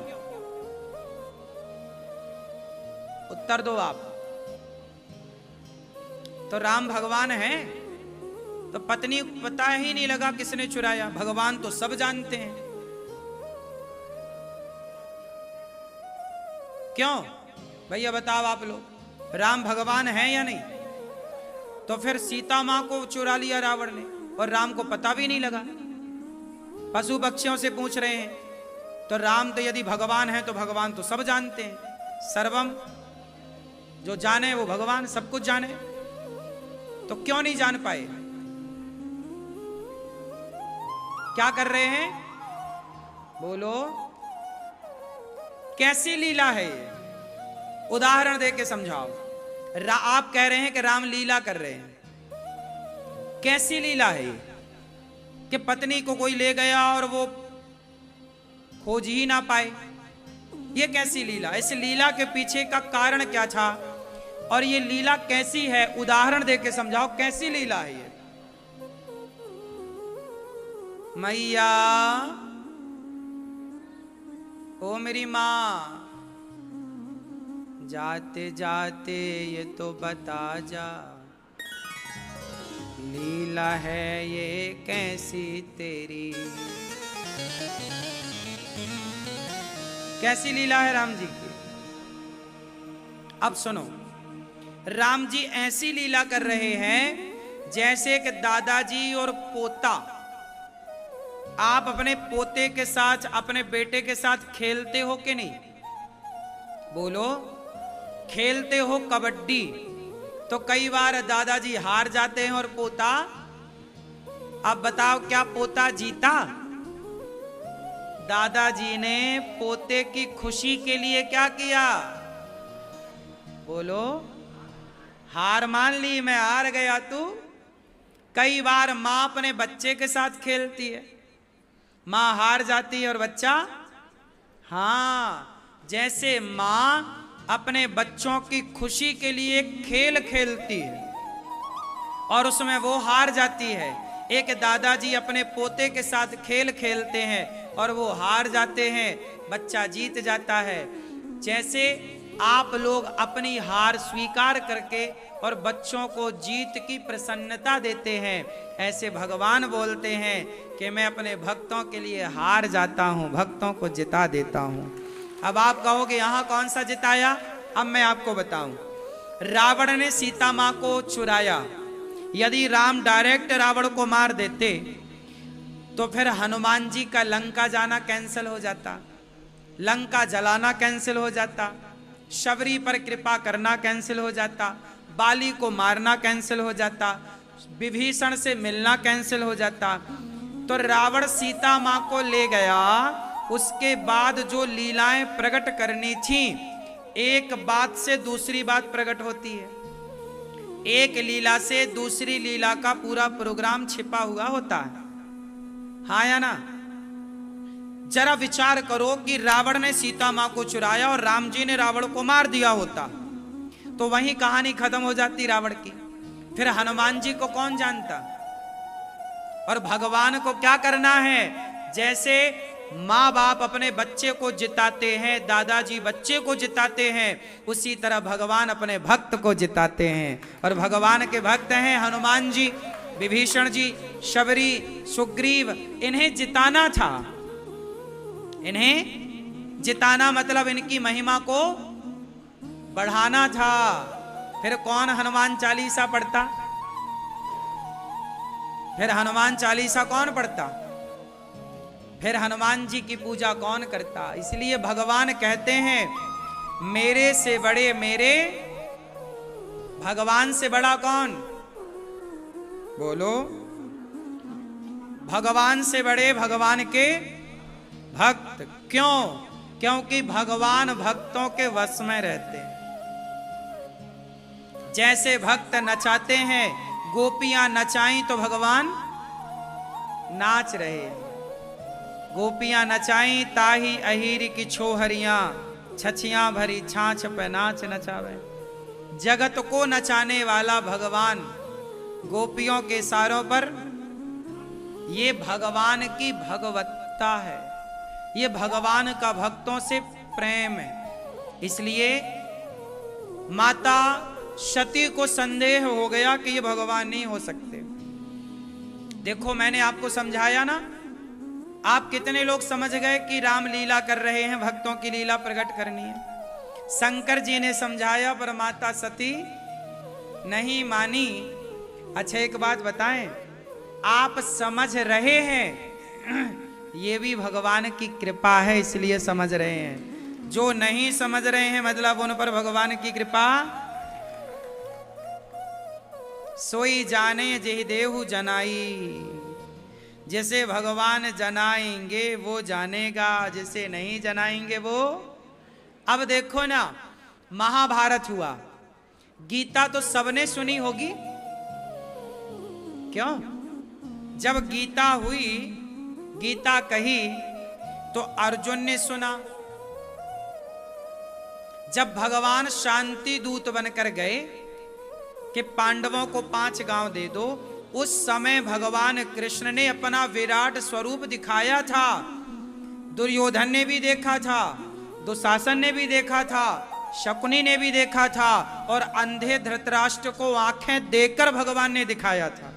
Speaker 1: उत्तर दो आप। तो राम भगवान हैं तो पत्नी को पता ही नहीं लगा किसने चुराया। भगवान तो सब जानते हैं। क्यों भैया बताओ आप लोग, राम भगवान हैं या नहीं? तो फिर सीता मां को चुरा लिया रावण ने और राम को पता भी नहीं लगा। पशु पक्षियों से पूछ रहे हैं, तो राम तो यदि भगवान है तो भगवान तो सब जानते हैं। सर्वम, जो जाने वो भगवान सब कुछ जाने, तो क्यों नहीं जान पाए? क्या कर रहे हैं? बोलो, कैसी लीला है ये? उदाहरण दे के समझाओ। आप कह रहे हैं कि राम लीला कर रहे हैं, कैसी लीला है ये? कि पत्नी को कोई ले गया और वो खोज ही ना पाए, ये कैसी लीला? इस लीला के पीछे का कारण क्या था और ये लीला कैसी है? उदाहरण दे के समझाओ, कैसी लीला है ये? मैया, ओ मेरी मां, जाते जाते ये तो बता जा, लीला है ये कैसी तेरी? कैसी लीला है राम जी की? अब सुनो, राम जी ऐसी लीला कर रहे हैं जैसे कि दादाजी और पोता, आप अपने पोते के साथ, अपने बेटे के साथ खेलते हो कि नहीं? बोलो, खेलते हो कबड्डी, तो कई बार दादाजी हार जाते हैं और पोता, अब बताओ क्या पोता जीता? दादाजी ने पोते की खुशी के लिए क्या किया? बोलो, हार मान ली, मैं हार गया तू। कई बार मां अपने बच्चे के साथ खेलती है, मां हार जाती है और बच्चा, हाँ, जैसे मां अपने बच्चों की खुशी के लिए खेल खेलती है और उसमें वो हार जाती है, एक दादाजी अपने पोते के साथ खेल खेलते हैं और वो हार जाते हैं, बच्चा जीत जाता है। जैसे आप लोग अपनी हार स्वीकार करके और बच्चों को जीत की प्रसन्नता देते हैं, ऐसे भगवान बोलते हैं कि मैं अपने भक्तों के लिए हार जाता हूं, भक्तों को जिता देता हूं। अब आप कहोगे यहां कौन सा जिताया? अब मैं आपको बताऊं। रावण ने सीता मां को चुराया, यदि राम डायरेक्ट रावण को मार देते तो फिर हनुमान जी का लंका जाना कैंसिल हो जाता, लंका जलाना कैंसिल हो जाता, शबरी पर कृपा करना कैंसिल हो जाता, बाली को मारना कैंसिल हो जाता, विभीषण से मिलना कैंसिल हो जाता। तो रावण सीता मां को ले गया, उसके बाद जो लीलाएं प्रकट करनी थी, एक बात से दूसरी बात प्रकट होती है, एक लीला से दूसरी लीला का पूरा प्रोग्राम छिपा हुआ होता है, हाँ या ना? जरा विचार करो कि रावण ने सीता मां को चुराया और राम जी ने रावण को मार दिया होता तो वहीं कहानी खत्म हो जाती रावण की, फिर हनुमान जी को कौन जानता? और भगवान को क्या करना है? जैसे माँ बाप अपने बच्चे को जिताते हैं, दादाजी बच्चे को जिताते हैं, उसी तरह भगवान अपने भक्त को जिताते हैं। और भगवान के भक्त हैं हनुमान जी, विभीषण जी, शबरी, सुग्रीव, इन्हें जिताना था, इन्हें जिताना मतलब इनकी महिमा को बढ़ाना था। फिर कौन हनुमान चालीसा पढ़ता? फिर हनुमान चालीसा कौन पढ़ता? फिर हनुमान जी की पूजा कौन करता? इसलिए भगवान कहते हैं मेरे से बड़े मेरे भगवान से बड़ा कौन? बोलो। भगवान से बड़े भगवान के भक्त। क्यों? क्योंकि भगवान भक्तों के वश में रहते हैं। जैसे भक्त नचाते हैं, गोपियां नचाई तो भगवान नाच रहे। गोपियां नचाई ताही अहीर की छोहरियां, छछियां भरी छाछ पे नाच नचावे। जगत को नचाने वाला भगवान गोपियों के इशारों पर, ये भगवान की भगवत्ता है, ये भगवान का भक्तों से प्रेम है। इसलिए माता सती को संदेह हो गया कि ये भगवान नहीं हो सकते। देखो मैंने आपको समझाया ना, आप कितने लोग समझ गए कि राम लीला कर रहे हैं, भक्तों की लीला प्रकट करनी है। शंकर जी ने समझाया पर माता सती नहीं मानी। अच्छा एक बात बताएं, आप समझ रहे हैं ये भी भगवान की कृपा है, इसलिए समझ रहे हैं। जो नहीं समझ रहे हैं मतलब उन पर भगवान की कृपा सोई जाने जेहि देहु जनाई। जैसे भगवान जनाएंगे वो जानेगा, जिसे नहीं जनाएंगे वो। अब देखो ना, महाभारत हुआ, गीता तो सबने सुनी होगी, क्यों? जब गीता हुई, गीता कही तो अर्जुन ने सुना। जब भगवान शांति दूत बनकर गए कि पांडवों को 5 गांव दे दो, उस समय भगवान कृष्ण ने अपना विराट स्वरूप दिखाया था। दुर्योधन ने भी देखा था, दुशासन ने भी देखा था, शकुनी ने भी देखा था, और अंधे धृतराष्ट्र को आंखें देकर भगवान ने दिखाया था।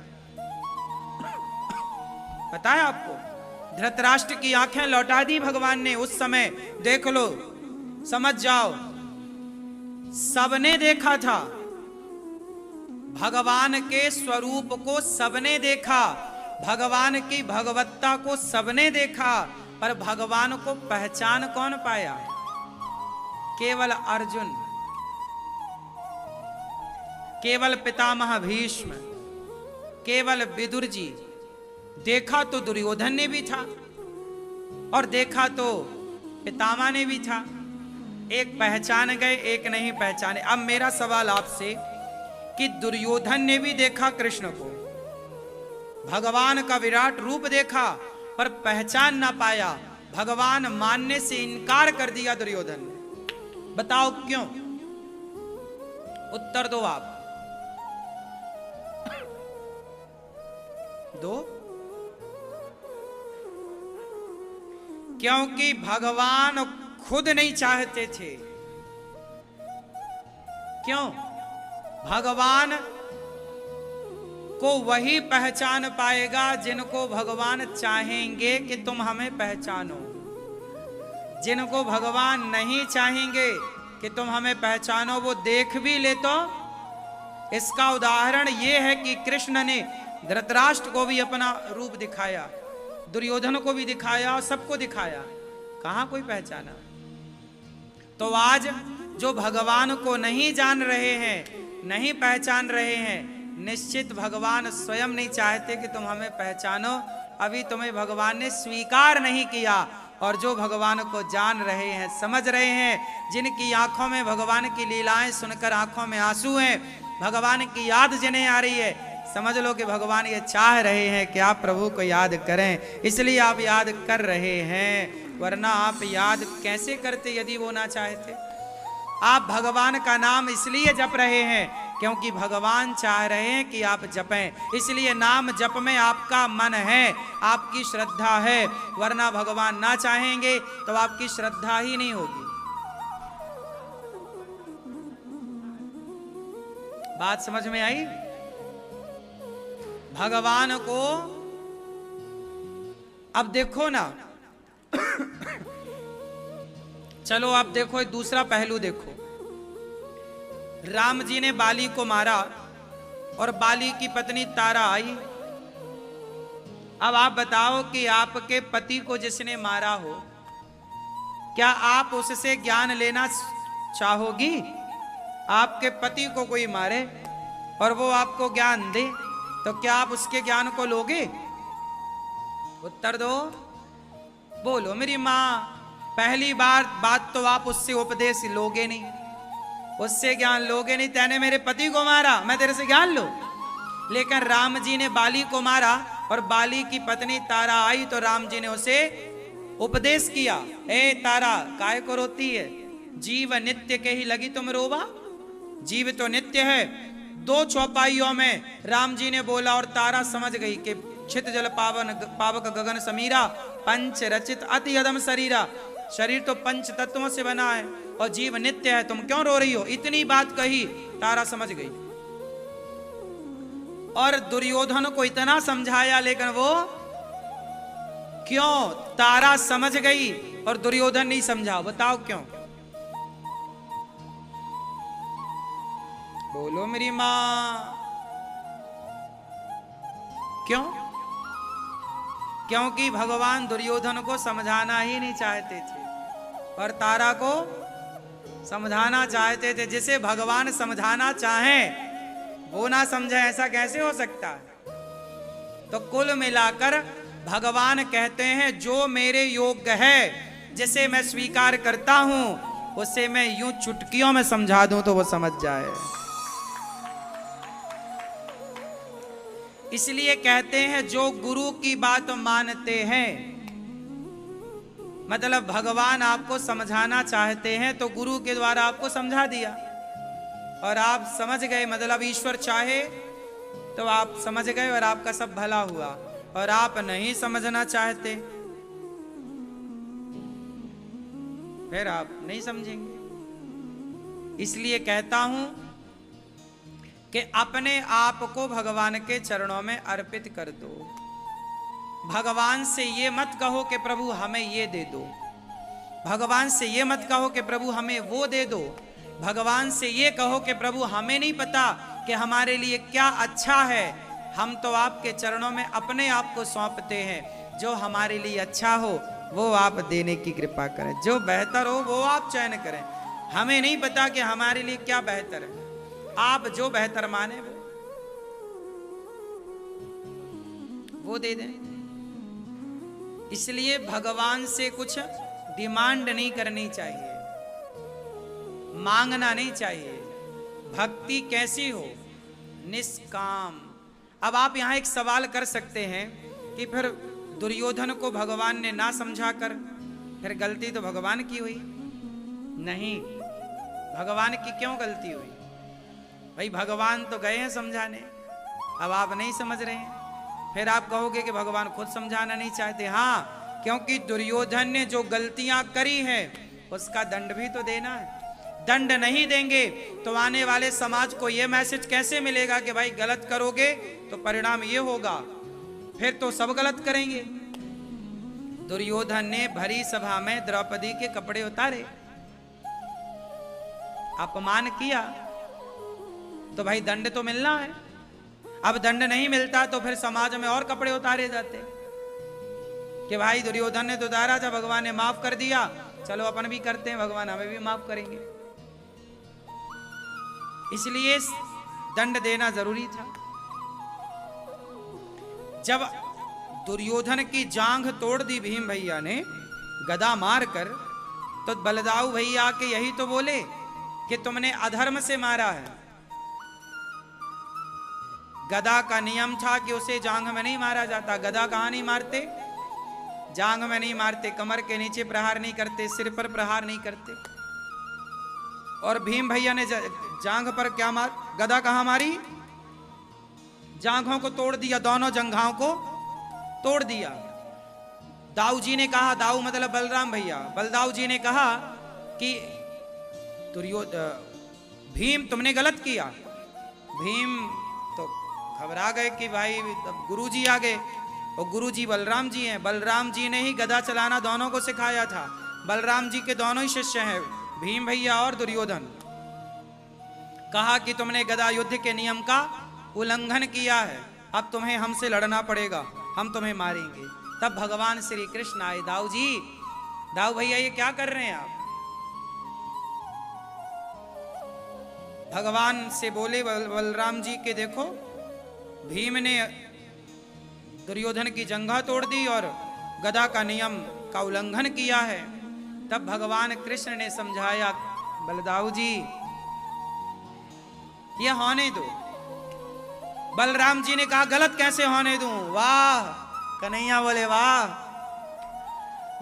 Speaker 1: पता है आपको? धृतराष्ट्र की आंखें लौटा दी भगवान ने उस समय। देख लो, समझ जाओ, सबने देखा था। भगवान के स्वरूप को सबने देखा, भगवान की भगवत्ता को सबने देखा, पर भगवान को पहचान कौन पाया? केवल अर्जुन, केवल पितामह भीष्म, केवल विदुर जी। देखा तो दुर्योधन ने भी था और देखा तो पितामह ने भी था। एक पहचान गए, एक नहीं पहचाने। अब मेरा सवाल आपसे कि दुर्योधन ने भी देखा कृष्ण को, भगवान का विराट रूप देखा, पर पहचान ना पाया, भगवान मानने से इनकार कर दिया दुर्योधन ने। बताओ क्यों? उत्तर दो आप, दो। क्योंकि भगवान खुद नहीं चाहते थे। क्यों? भगवान को वही पहचान पाएगा जिनको भगवान चाहेंगे कि तुम हमें पहचानो। जिनको भगवान नहीं चाहेंगे कि तुम हमें पहचानो, वो देख भी ले तो। इसका उदाहरण ये है कि कृष्ण ने धृतराष्ट्र को भी अपना रूप दिखाया, दुर्योधन को भी दिखाया और सबको दिखाया, कहां कोई पहचाना? तो आज जो भगवान को नहीं जान रहे हैं, नहीं पहचान रहे हैं, निश्चित भगवान स्वयं नहीं चाहते कि तुम हमें पहचानो। अभी तुम्हें भगवान ने स्वीकार नहीं किया। और जो भगवान को जान रहे हैं, समझ रहे हैं, जिनकी आंखों में भगवान की लीलाएं सुनकर आंखों में आंसू हैं, भगवान की याद जिन्हें आ रही है, समझ लो कि भगवान ये चाह रहे हैं कि आप प्रभु को याद करें, इसलिए आप याद कर रहे हैं। वरना आप याद कैसे करते यदि वो ना चाहते? आप भगवान का नाम इसलिए जप रहे हैं क्योंकि भगवान चाह रहे हैं कि आप जपें, इसलिए नाम जप में आपका मन है, आपकी श्रद्धा है। वरना भगवान ना चाहेंगे तो आपकी श्रद्धा ही नहीं होगी। बात समझ में आई? भगवान को अब देखो ना, चलो आप देखो एक दूसरा पहलू देखो। राम जी ने बाली को मारा और बाली की पत्नी तारा आई। अब आप बताओ कि आपके पति को जिसने मारा हो, क्या आप उससे ज्ञान लेना चाहोगी? आपके पति को कोई मारे और वो आपको ज्ञान दे, तो क्या आप उसके ज्ञान को लोगे? उत्तर दो, बोलो मेरी माँ। पहली बात तो आप उससे उपदेश लोगे नहीं, उससे ज्ञान लोगे नहीं। तैने मेरे पति को मारा, मैं तेरे से ज्ञान लूं? लेकिन राम जी ने बाली को मारा और बाली की पत्नी तारा आई तो राम जी ने उसे उपदेश किया, ए तारा काय को रोती है? जीव नित्य के ही लगी तुम रोवा? जीव तो नित्य है। 2 चौपाइयों में राम जी ने बोला और तारा समझ गई कि छित जल पावन पावक गगन समीरा, पंच रचित अति अदम शरीरा। शरीर तो पंच तत्वों से बना है और जीव नित्य है, तुम क्यों रो रही हो? इतनी बात कही, तारा समझ गई। और दुर्योधन को इतना समझाया, लेकिन वो क्यों? तारा समझ गई और दुर्योधन नहीं समझा। बताओ क्यों? बोलो मेरी मां। क्यों? क्योंकि भगवान दुर्योधन को समझाना ही नहीं चाहते थे और तारा को समझाना चाहते थे। जिसे भगवान समझाना चाहें वो ना समझे, ऐसा कैसे हो सकता है? तो कुल मिलाकर भगवान कहते हैं जो मेरे योग्य है, जिसे मैं स्वीकार करता हूं, उसे मैं यूं चुटकियों में समझा दूं तो वो समझ जाए। इसलिए कहते हैं जो गुरु की बात मानते हैं, मतलब भगवान आपको समझाना चाहते हैं तो गुरु के द्वारा आपको समझा दिया और आप समझ गए। मतलब ईश्वर चाहे तो आप समझ गए और आपका सब भला हुआ। और आप नहीं समझना चाहते फिर आप नहीं समझेंगे। इसलिए कहता हूं कि अपने आप को भगवान के चरणों में अर्पित कर दो। भगवान से ये मत कहो कि प्रभु हमें ये दे दो, भगवान से ये मत कहो कि प्रभु हमें वो दे दो। भगवान से ये कहो कि प्रभु हमें नहीं पता कि हमारे लिए क्या अच्छा है, हम तो आपके चरणों में अपने आप को सौंपते हैं। जो हमारे लिए अच्छा हो वो आप देने की कृपा करें, जो बेहतर हो वो आप चयन करें। हमें नहीं पता कि हमारे लिए क्या बेहतर है, आप जो बेहतर माने वो दे दें। इसलिए भगवान से कुछ डिमांड नहीं करनी चाहिए, मांगना नहीं चाहिए। भक्ति कैसी हो? निष्काम। अब आप यहां एक सवाल कर सकते हैं कि फिर दुर्योधन को भगवान ने ना समझा कर फिर गलती तो भगवान की हुई? नहीं, भगवान की क्यों गलती हुई? भाई भगवान तो गए हैं समझाने, अब आप नहीं समझ रहे हैं, फिर आप कहोगे कि भगवान खुद समझाना नहीं चाहते। हाँ, क्योंकि दुर्योधन ने जो गलतियां करी हैं उसका दंड भी तो देना है। दंड नहीं देंगे तो आने वाले समाज को यह मैसेज कैसे मिलेगा कि भाई गलत करोगे तो परिणाम ये होगा, फिर तो सब गलत करेंगे। दुर्योधन ने भरी सभा में द्रौपदी के कपड़े उतारे, अपमान किया, तो भाई दंड तो मिलना है। अब दंड नहीं मिलता तो फिर समाज में और कपड़े उतारे जाते कि भाई दुर्योधन ने तो उतारा था, भगवान ने माफ कर दिया, चलो अपन भी करते हैं, भगवान हमें भी माफ करेंगे। इसलिए दंड देना जरूरी था। जब दुर्योधन की जांघ तोड़ दी भीम भैया ने गदा मारकर, तो बलदाऊ भैया के यही तो बोले कि तुमने अधर्म से मारा है। गदा का नियम था कि उसे जांघ में नहीं मारा जाता। गदा कहां नहीं मारते? जांघ में नहीं मारते, कमर के नीचे प्रहार नहीं करते, सिर पर प्रहार नहीं करते। और भीम भैया ने जांघ पर क्या मार, गदा कहां मारी? जांघों को तोड़ दिया, दोनों जंघाओं को तोड़ दिया। दाऊ जी ने कहा, दाऊ मतलब बलराम भैया, बलदाऊ जी ने कहा कि भीम तुमने गलत किया। भीम तो घबरा गए कि भाई गुरुजी आ गए, और गुरुजी बलराम जी हैं, बलराम जी ने ही गदा चलाना दोनों को सिखाया था। बलराम जी के दोनों ही शिष्य हैं, भीम भैया और दुर्योधन। कहा कि तुमने गदा युद्ध के नियम का उल्लंघन किया है, अब तुम्हें हमसे लड़ना पड़ेगा, हम तुम्हें मारेंगे। तब भगवान श्री कृष्ण आए। दाऊ जी, दाऊ भैया ये क्या कर रहे हैं आप? भगवान से बोले बलराम जी के, देखो भीम ने दुर्योधन की जंघा तोड़ दी और गदा का नियम का उल्लंघन किया है। तब भगवान कृष्ण ने समझाया, बलदाऊ जी ये होने दो। बलराम जी ने कहा, गलत कैसे होने दूं? वाह कन्हैया बोले, वाह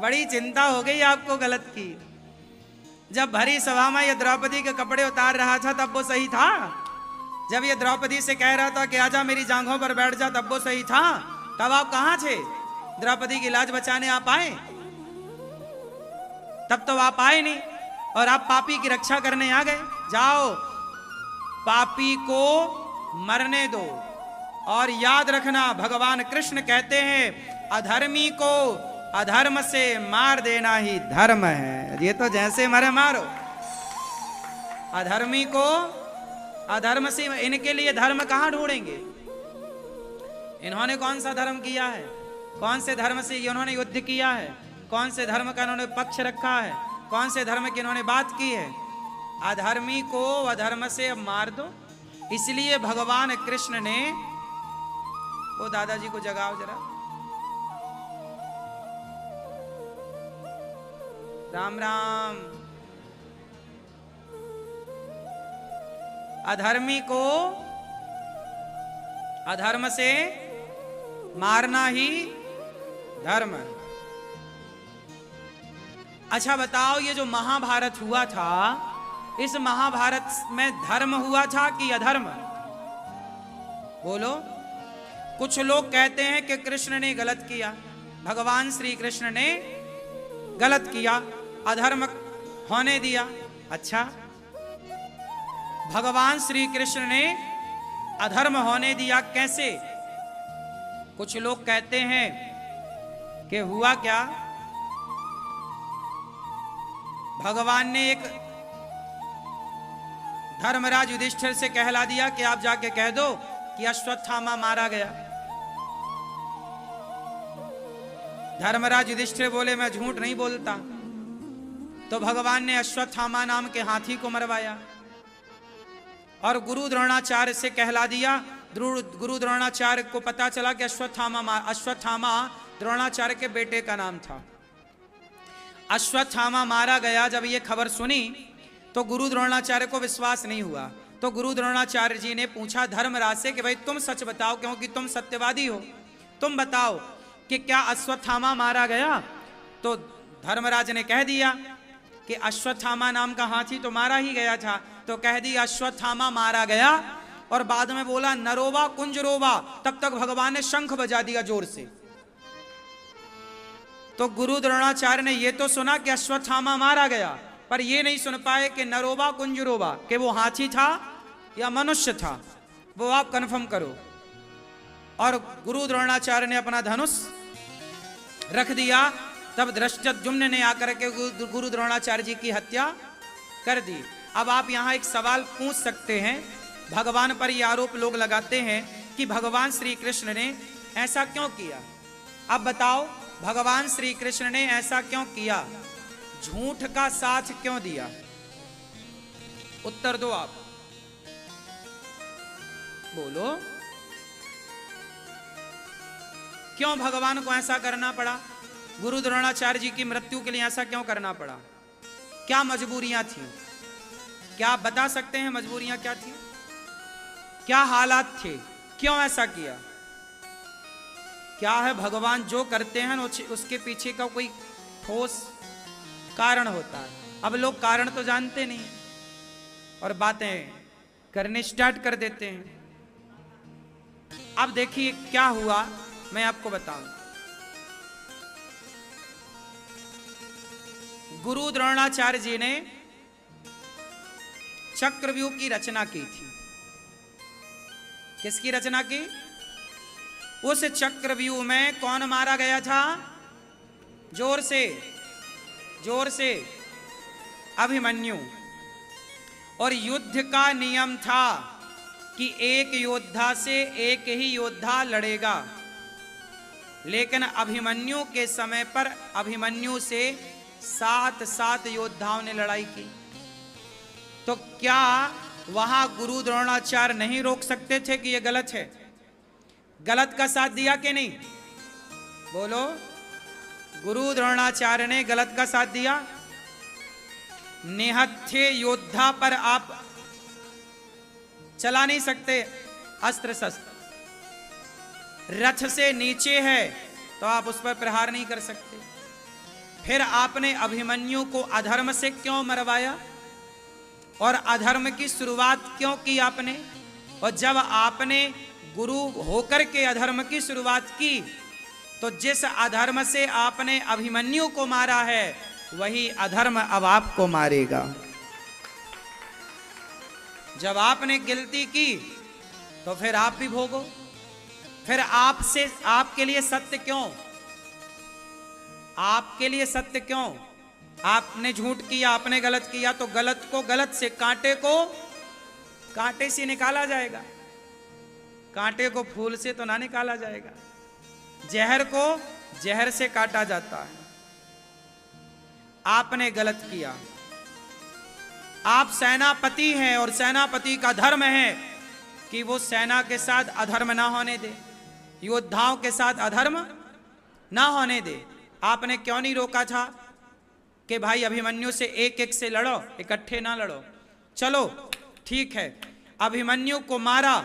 Speaker 1: बड़ी चिंता हो गई आपको गलत की। जब भरी सभा में ये द्रौपदी के कपड़े उतार रहा था तब वो सही था। जब ये द्रौपदी से कह रहा था कि आजा मेरी जांघों पर बैठ जा, तब वो सही था। तब आप कहां थे? द्रौपदी की लाज बचाने आप आए? तब तो आप आए नहीं, और आप पापी की रक्षा करने आ गए। जाओ पापी को मरने दो। और याद रखना, भगवान कृष्ण कहते हैं अधर्मी को अधर्म से मार देना ही धर्म है। ये तो जैसे मरे मारो। अधर्मी को अधर्म से, इनके लिए धर्म कहां ढूंढेंगे? इन्होंने कौन सा धर्म किया है? कौन से धर्म से इन्होंने युद्ध किया है? कौन से धर्म का इन्होंने पक्ष रखा है? कौन से धर्म की इन्होंने बात की है? अधर्मी को अधर्म से मार दो। इसलिए भगवान कृष्ण ने, वो दादाजी को जगाओ जरा। राम राम। अधर्मी को अधर्म से मारना ही धर्म। अच्छा बताओ, ये जो महाभारत हुआ था, इस महाभारत में धर्म हुआ था कि अधर्म? बोलो। कुछ लोग कहते हैं कि कृष्ण ने गलत किया, भगवान श्री कृष्ण ने गलत किया, अधर्म होने दिया। अच्छा, भगवान श्री कृष्ण ने अधर्म होने दिया कैसे? कुछ लोग कहते हैं कि हुआ क्या, भगवान ने एक धर्मराज युधिष्ठिर से कहला दिया कि आप जाके कह दो कि अश्वत्थामा मारा गया। धर्मराज युधिष्ठिर बोले मैं झूठ नहीं बोलता। तो भगवान ने अश्वत्थामा नाम के हाथी को मरवाया और गुरु द्रोणाचार्य से कहला दिया। गुरु द्रोणाचार्य को पता चला कि अश्वत्थामा द्रोणाचार्य के बेटे का नाम था। अश्वत्थामा मारा गया। जब ये खबर सुनी तो गुरु द्रोणाचार्य को विश्वास नहीं हुआ। तो गुरु द्रोणाचार्य जी ने पूछा धर्मराज से कि भाई तुम सच बताओ, क्योंकि तुम सत्यवादी हो, तुम बताओ कि क्या अश्वत्थामा मारा गया? तो धर्मराज ने कह दिया कि अश्वत्थामा नाम का हाथी तो मारा ही गया था। तो कह दिया अश्वत्थामा मारा गया, और बाद में बोला नरोवा कुंजरोवा। तब तक भगवान ने शंख बजा दिया जोर से। तो गुरु द्रोणाचार्य ने ये तो सुना कि अश्वत्थामा मारा गया, पर ये नहीं सुन पाए कि नरोवा कुंजरोवा, कि वो हाथी था या मनुष्य था, वो आप कंफर्म करो। और गुरु द्रोणाचार्य ने अपना धनुष रख दिया। तब धृष्टद्युम्न ने आकर के गुरु द्रोणाचार्य जी की हत्या कर दी। अब आप यहां एक सवाल पूछ सकते हैं, भगवान पर यह आरोप लोग लगाते हैं कि भगवान श्री कृष्ण ने ऐसा क्यों किया। अब बताओ भगवान श्री कृष्ण ने ऐसा क्यों किया, झूठ का साथ क्यों दिया? उत्तर दो आप, बोलो। क्यों भगवान को ऐसा करना पड़ा? गुरु द्रोणाचार्य जी की मृत्यु के लिए ऐसा क्यों करना पड़ा? क्या मजबूरियां थी? क्या आप बता सकते हैं मजबूरियां क्या थी? क्या हालात थे? क्यों ऐसा किया? क्या है, भगवान जो करते हैं उसके पीछे का कोई ठोस कारण होता है। अब लोग कारण तो जानते नहीं और बातें करने स्टार्ट कर देते हैं। अब देखिए क्या हुआ, मैं आपको बताऊं। गुरु द्रोणाचार्य जी ने चक्रव्यूह की रचना की थी। किसकी रचना की? उस चक्रव्यूह में कौन मारा गया था? जोर से। जोर से, अभिमन्यु। और युद्ध का नियम था कि एक योद्धा से एक ही योद्धा लड़ेगा, लेकिन अभिमन्यु के समय पर अभिमन्यु से 7 योद्धाओं ने लड़ाई की। तो क्या वहां गुरु द्रोणाचार्य नहीं रोक सकते थे कि यह गलत है? गलत का साथ दिया कि नहीं? बोलो, गुरु द्रोणाचार्य ने गलत का साथ दिया? निहत्थे योद्धा पर आप चला नहीं सकते अस्त्र शस्त्र, रथ से नीचे है तो आप उस पर प्रहार नहीं कर सकते। फिर आपने अभिमन्यु को अधर्म से क्यों मरवाया और अधर्म की शुरुआत क्यों की आपने? और जब आपने गुरु होकर के अधर्म की शुरुआत की तो जिस अधर्म से आपने अभिमन्यु को मारा है वही अधर्म अब आपको मारेगा। जब आपने गलती की तो फिर आप भी भोगो। फिर आपसे, आपके लिए सत्य क्यों? आपके लिए सत्य क्यों? आपने झूठ किया, आपने गलत किया तो गलत को गलत से, कांटे को कांटे से निकाला जाएगा। कांटे को फूल से तो ना निकाला जाएगा, जहर को जहर से काटा जाता है। आपने गलत किया। आप सेनापति हैं और सेनापति का धर्म है कि वो सेना के साथ अधर्म ना होने दे, योद्धाओं के साथ अधर्म ना होने दे। आपने क्यों नहीं रोका था कि भाई अभिमन्यु से एक एक से लड़ो, इकट्ठे ना लड़ो? चलो ठीक है, अभिमन्यु को मारा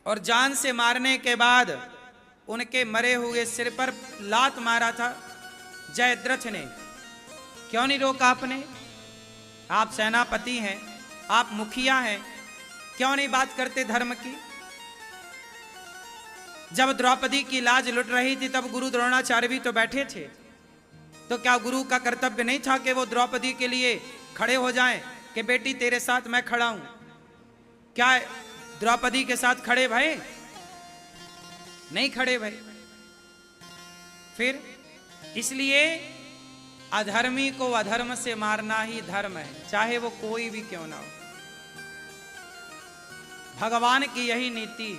Speaker 1: और जान से मारने के बाद उनके मरे हुए सिर पर लात मारा था जयद्रथ ने। क्यों नहीं रोका आपने? आप सेनापति हैं, आप मुखिया हैं, क्यों नहीं बात करते धर्म की? जब द्रौपदी की लाज लुट रही थी तब गुरु द्रोणाचार्य भी तो बैठे थे। तो क्या गुरु का कर्तव्य नहीं था कि वो द्रौपदी के लिए खड़े हो जाएं कि बेटी तेरे साथ मैं खड़ा हूं? क्या द्रौपदी के साथ खड़े भय? नहीं खड़े भय। फिर इसलिए अधर्मी को अधर्म से मारना ही धर्म है, चाहे वो कोई भी क्यों ना हो। भगवान की यही नीति।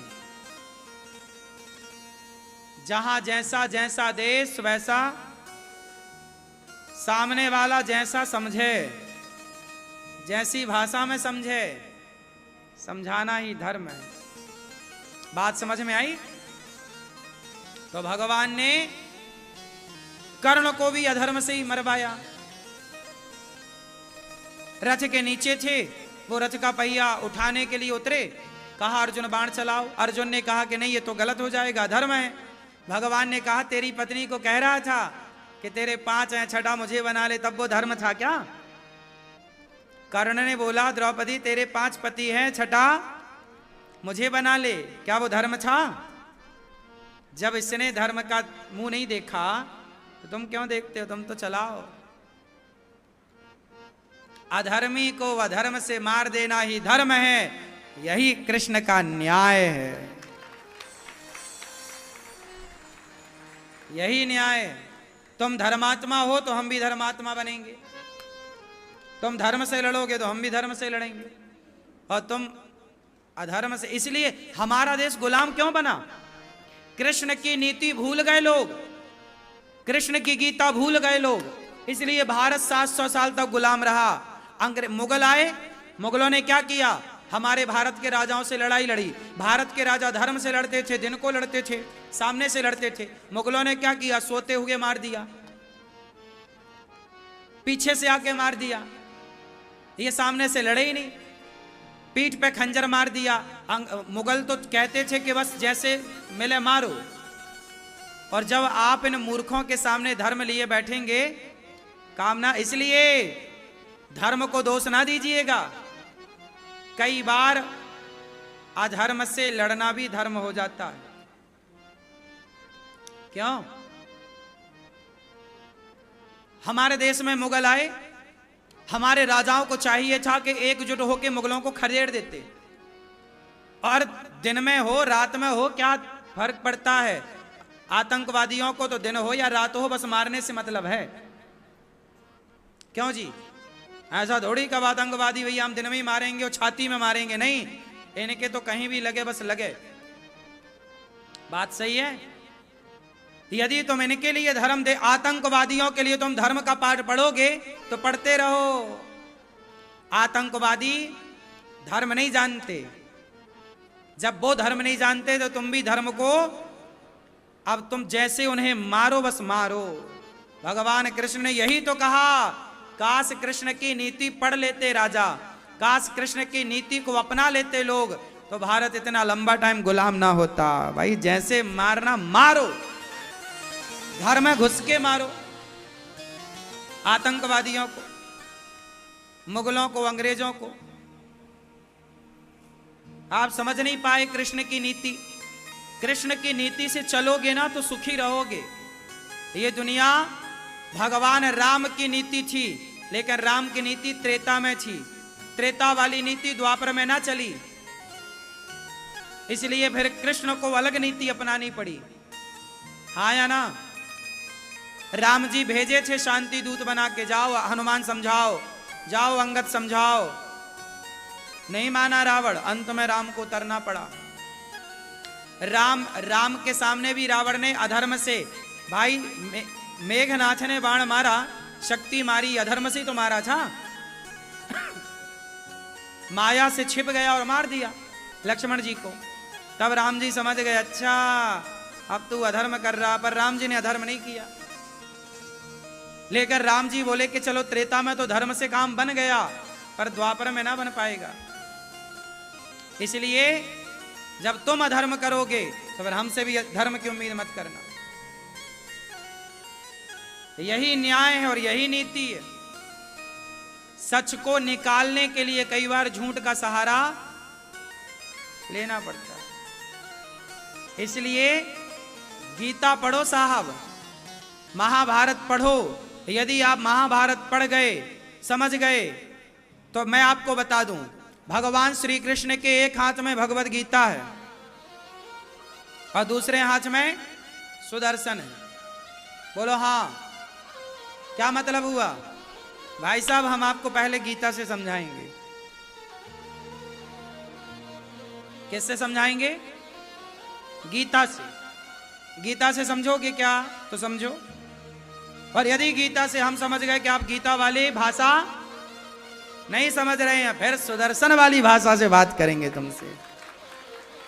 Speaker 1: जहां जैसा जैसा देश वैसा, सामने वाला जैसा समझे, जैसी भाषा में समझे, समझाना ही धर्म है। बात समझ में आई? तो भगवान ने कर्ण को भी अधर्म से ही मरवाया। रथ के नीचे थे, वो रथ का पहिया उठाने के लिए उतरे, कहा अर्जुन बाण चलाओ। अर्जुन ने कहा कि नहीं, ये तो गलत हो जाएगा, धर्म है। भगवान ने कहा तेरी पत्नी को कह रहा था कि तेरे 5 हैं, 6 मुझे बना ले, तब वो धर्म था क्या? कर्ण ने बोला द्रौपदी तेरे 5 पति हैं, 6 मुझे बना ले, क्या वो धर्म था? जब इसने धर्म का मुंह नहीं देखा तो तुम क्यों देखते हो? तुम तो चलाओ। अधर्मी को अधर्म से मार देना ही धर्म है, यही कृष्ण का न्याय है, यही न्याय। तुम धर्मात्मा हो तो हम भी धर्मात्मा बनेंगे, तुम धर्म से लड़ोगे तो हम भी धर्म से लड़ेंगे, और तुम अधर्म से। इसलिए हमारा देश गुलाम क्यों बना? कृष्ण की नीति भूल गए लोग, कृष्ण की गीता भूल गए लोग, इसलिए भारत 700 साल तक गुलाम रहा। मुगल आए, मुगलों ने क्या किया? हमारे भारत के राजाओं से लड़ाई लड़ी। भारत के राजा धर्म से लड़ते थे, दिन को लड़ते थे, सामने से लड़ते थे। मुगलों ने क्या किया? सोते हुए मार दिया, पीछे से आके मार दिया। ये सामने से लड़े ही नहीं, पीठ पे खंजर मार दिया। मुगल तो कहते थे कि बस जैसे मिले मारो। और जब आप इन मूर्खों के सामने धर्म लिए बैठेंगे, काम ना। इसलिए धर्म को दोष ना दीजिएगा। कई बार अधर्म से लड़ना भी धर्म हो जाता है। क्यों? हमारे देश में मुगल आए, हमारे राजाओं को चाहिए था कि एकजुट होकर मुगलों को खदेड़ देते, और दिन में हो रात में हो क्या फर्क पड़ता है? आतंकवादियों को तो दिन हो या रात हो, बस मारने से मतलब है। क्यों जी? ऐसा थोड़ी कब आतंकवादी भैया हम दिन में ही मारेंगे और छाती में मारेंगे, नहीं, इनके तो कहीं भी लगे बस लगे। बात सही है। यदि तुम इनके लिए धर्म दे, आतंकवादियों के लिए तुम धर्म का पाठ पढ़ोगे तो पढ़ते रहो। आतंकवादी धर्म नहीं जानते। जब वो धर्म नहीं जानते तो तुम भी धर्म को, अब तुम जैसे उन्हें मारो बस मारो। भगवान कृष्ण ने यही तो कहा, काश कृष्ण की नीति पढ़ लेते राजा, काश कृष्ण की नीति को अपना लेते लोग, तो भारत इतना लंबा टाइम गुलाम ना होता। भाई जैसे मारना मारो, घर में घुस के मारो आतंकवादियों को, मुगलों को, अंग्रेजों को। आप समझ नहीं पाए कृष्ण की नीति। कृष्ण की नीति से चलोगे ना तो सुखी रहोगे। ये दुनिया भगवान राम की नीति थी, लेकिन राम की नीति त्रेता में थी। त्रेता वाली नीति द्वापर में ना चली, इसलिए फिर कृष्ण को अलग नीति अपनानी पड़ी। हाँ या ना? राम जी भेजे थे शांति दूत बना के, जाओ हनुमान समझाओ, जाओ अंगद समझाओ। नहीं माना रावण, अंत में राम को उतरना पड़ा। राम के सामने भी रावण ने अधर्म से, भाई मेघनाथ ने बाण मारा, शक्ति मारी, अधर्म से तो मारा था। माया से छिप गया और मार दिया लक्ष्मण जी को। तब राम जी समझ गए, अच्छा अब तू अधर्म कर रहा, पर राम जी ने अधर्म नहीं किया। लेकर राम जी बोले कि चलो त्रेता में तो धर्म से काम बन गया, पर द्वापर में ना बन पाएगा। इसलिए जब तुम अधर्म करोगे तो फिर हमसे भी धर्म की उम्मीद मत करना। यही न्याय है और यही नीति है। सच को निकालने के लिए कई बार झूठ का सहारा लेना पड़ता है। इसलिए गीता पढ़ो साहब, महाभारत पढ़ो। यदि आप महाभारत पढ़ गए, समझ गए, तो मैं आपको बता दूं, भगवान श्री कृष्ण के एक हाथ में भगवत गीता है और दूसरे हाथ में सुदर्शन है। बोलो हाँ, क्या मतलब हुआ? भाई साहब हम आपको पहले गीता से समझाएंगे। किससे समझाएंगे? गीता से। गीता से समझोगे क्या? तो समझो। और यदि गीता से हम समझ गए कि आप गीता वाली भाषा नहीं समझ रहे हैं, फिर सुदर्शन वाली भाषा से बात करेंगे तुमसे।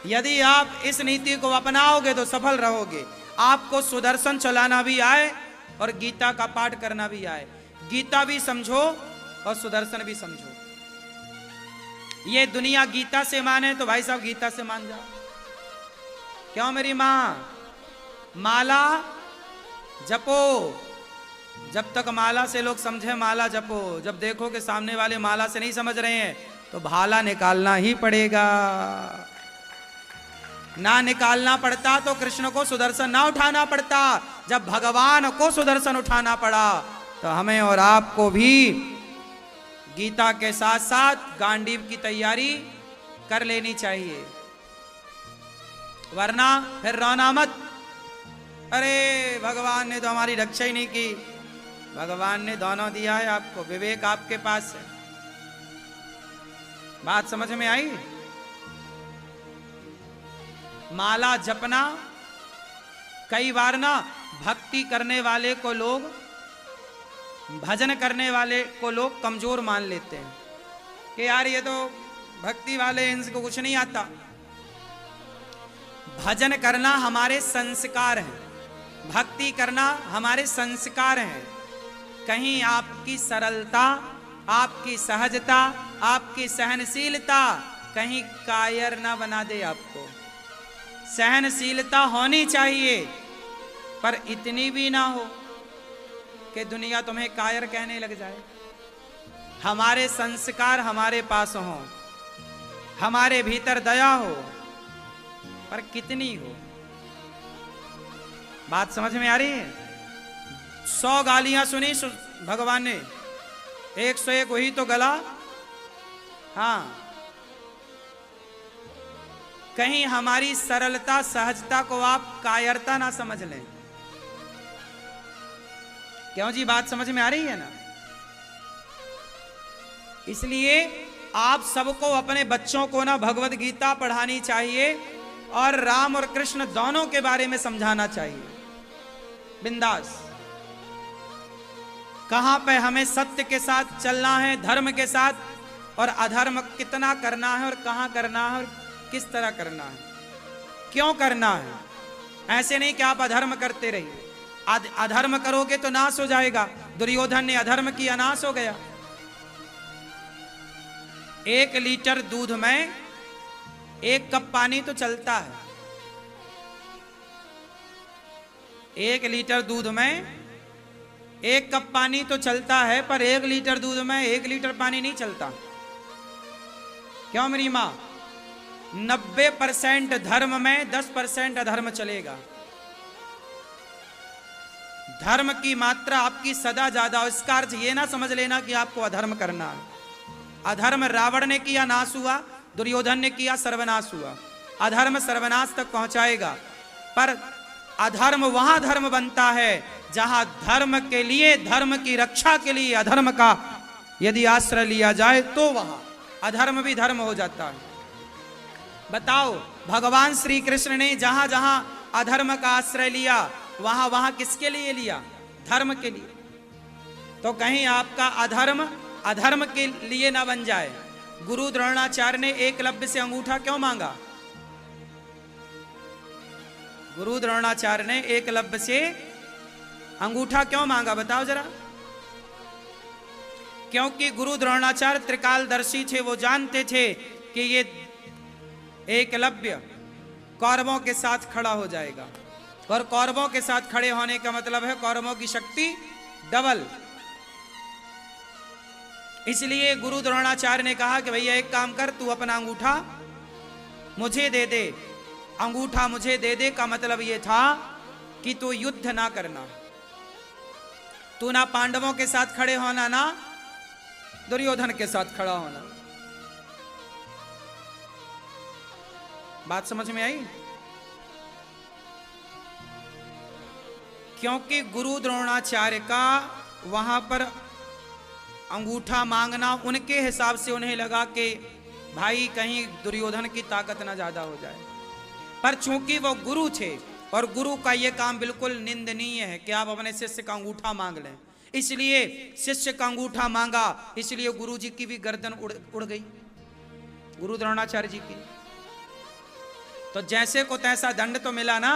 Speaker 1: यदि आप इस नीति को अपनाओगे तो सफल रहोगे। आपको सुदर्शन चलाना भी आए और गीता का पाठ करना भी आए। गीता भी समझो और सुदर्शन भी समझो। ये दुनिया गीता से माने तो भाई साहब गीता से मान जाओ। क्यों मेरी मां? माला जपो। जब तक माला से लोग समझे माला जपो। जब देखो कि सामने वाले माला से नहीं समझ रहे हैं तो भाला निकालना ही पड़ेगा। ना निकालना पड़ता तो कृष्ण को सुदर्शन ना उठाना पड़ता। जब भगवान को सुदर्शन उठाना पड़ा तो हमें और आपको भी गीता के साथ साथ गांडीव की तैयारी कर लेनी चाहिए, वरना फिर रोना मत, अरे भगवान ने तो हमारी रक्षा ही नहीं की। भगवान ने दोनों दिया है आपको, विवेक आपके पास है। बात समझ में आई? माला जपना, कई बार ना भक्ति करने वाले को लोग, भजन करने वाले को लोग कमजोर मान लेते हैं कि यार ये तो भक्ति वाले, इनको कुछ नहीं आता। भजन करना हमारे संस्कार हैं, भक्ति करना हमारे संस्कार हैं। कहीं आपकी सरलता, आपकी सहजता, आपकी सहनशीलता कहीं कायर ना बना दे आपको। सहनशीलता होनी चाहिए, पर इतनी भी ना हो कि दुनिया तुम्हें कायर कहने लग जाए। हमारे संस्कार हमारे पास हो, हमारे भीतर दया हो, पर कितनी हो। बात समझ में आ रही है? 100 गालियां सुनी भगवान ने, 101 वही तो गला। हाँ, कहीं हमारी सरलता, सहजता को आप कायरता ना समझ लें। क्यों जी? बात समझ में आ रही है ना? इसलिए आप सबको अपने बच्चों को ना भगवत गीता पढ़ानी चाहिए और राम और कृष्ण दोनों के बारे में समझाना चाहिए बिंदास। कहां पे हमें सत्य के साथ चलना है, धर्म के साथ, और अधर्म कितना करना है और कहां करना है और किस तरह करना है, क्यों करना है। ऐसे नहीं कि आप अधर्म करते रहिए, अधर्म करोगे तो नाश हो जाएगा। दुर्योधन ने अधर्म किया, नाश हो गया। 1 लीटर दूध में 1 कप पानी तो चलता है। 1 लीटर दूध में 1 कप पानी तो चलता है, पर 1 लीटर दूध में 1 लीटर पानी नहीं चलता। क्यों मेरी मां? 90% धर्म में 10% अधर्म चलेगा। धर्म की मात्रा आपकी सदा ज्यादा हो। इसका अर्थ ये ना समझ लेना कि आपको अधर्म करना है। अधर्म रावण ने किया, नाश हुआ। दुर्योधन ने किया, सर्वनाश हुआ। अधर्म सर्वनाश तक पहुंचाएगा, पर अधर्म वहां धर्म बनता है जहां धर्म के लिए, धर्म की रक्षा के लिए अधर्म का यदि आश्रय लिया जाए तो वहां अधर्म भी धर्म हो जाता है। बताओ, भगवान श्री कृष्ण ने जहां जहां अधर्म का आश्रय लिया वहां वहां किसके लिए लिया? धर्म के लिए। तो कहीं आपका अधर्म अधर्म के लिए ना बन जाए। गुरु द्रोणाचार्य ने एकलव्य से अंगूठा क्यों मांगा? गुरु द्रोणाचार्य ने एकलव्य से अंगूठा क्यों मांगा, बताओ जरा। क्योंकि गुरु द्रोणाचार्य त्रिकालदर्शी थे। वो जानते थे कि ये एकलव्य कौरवों के साथ खड़ा हो जाएगा, और कौरवों के साथ खड़े होने का मतलब है कौरवों की शक्ति डबल। इसलिए गुरु द्रोणाचार्य ने कहा कि भैया एक काम कर, तू अपना अंगूठा मुझे दे दे। अंगूठा मुझे दे दे का मतलब यह था कि तू युद्ध ना करना, तू ना पांडवों के साथ खड़े होना, ना दुर्योधन के साथ खड़ा होना। बात समझ में आई? क्योंकि गुरु द्रोणाचार्य का वहां पर अंगूठा मांगना उनके हिसाब से उन्हें लगा कि भाई कहीं दुर्योधन की ताकत ना ज्यादा हो जाए। पर चूंकि वो गुरु थे और गुरु का ये काम बिल्कुल निंदनीय है कि आप अपने शिष्य का अंगूठा मांग लें, इसलिए शिष्य का अंगूठा मांगा। इसलिए गुरु जी की भी गर्दन उड़ गई, गुरु द्रोणाचार्य जी की। तो जैसे को तैसा दंड तो मिला ना।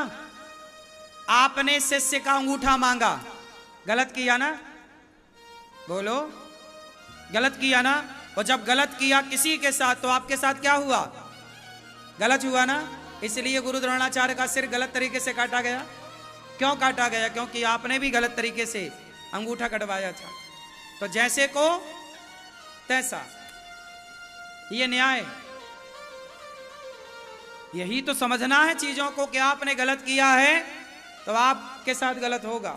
Speaker 1: आपने शिष्य का अंगूठा मांगा, गलत किया ना? बोलो, गलत किया ना? और जब गलत किया किसी के साथ तो आपके साथ क्या हुआ? गलत हुआ ना। इसलिए गुरु द्रोणाचार्य का सिर गलत तरीके से काटा गया। क्यों काटा गया? क्योंकि आपने भी गलत तरीके से अंगूठा कटवाया था। तो जैसे को तैसा, ये न्याय। यही तो समझना है चीजों को कि आपने गलत किया है तो आपके साथ गलत होगा।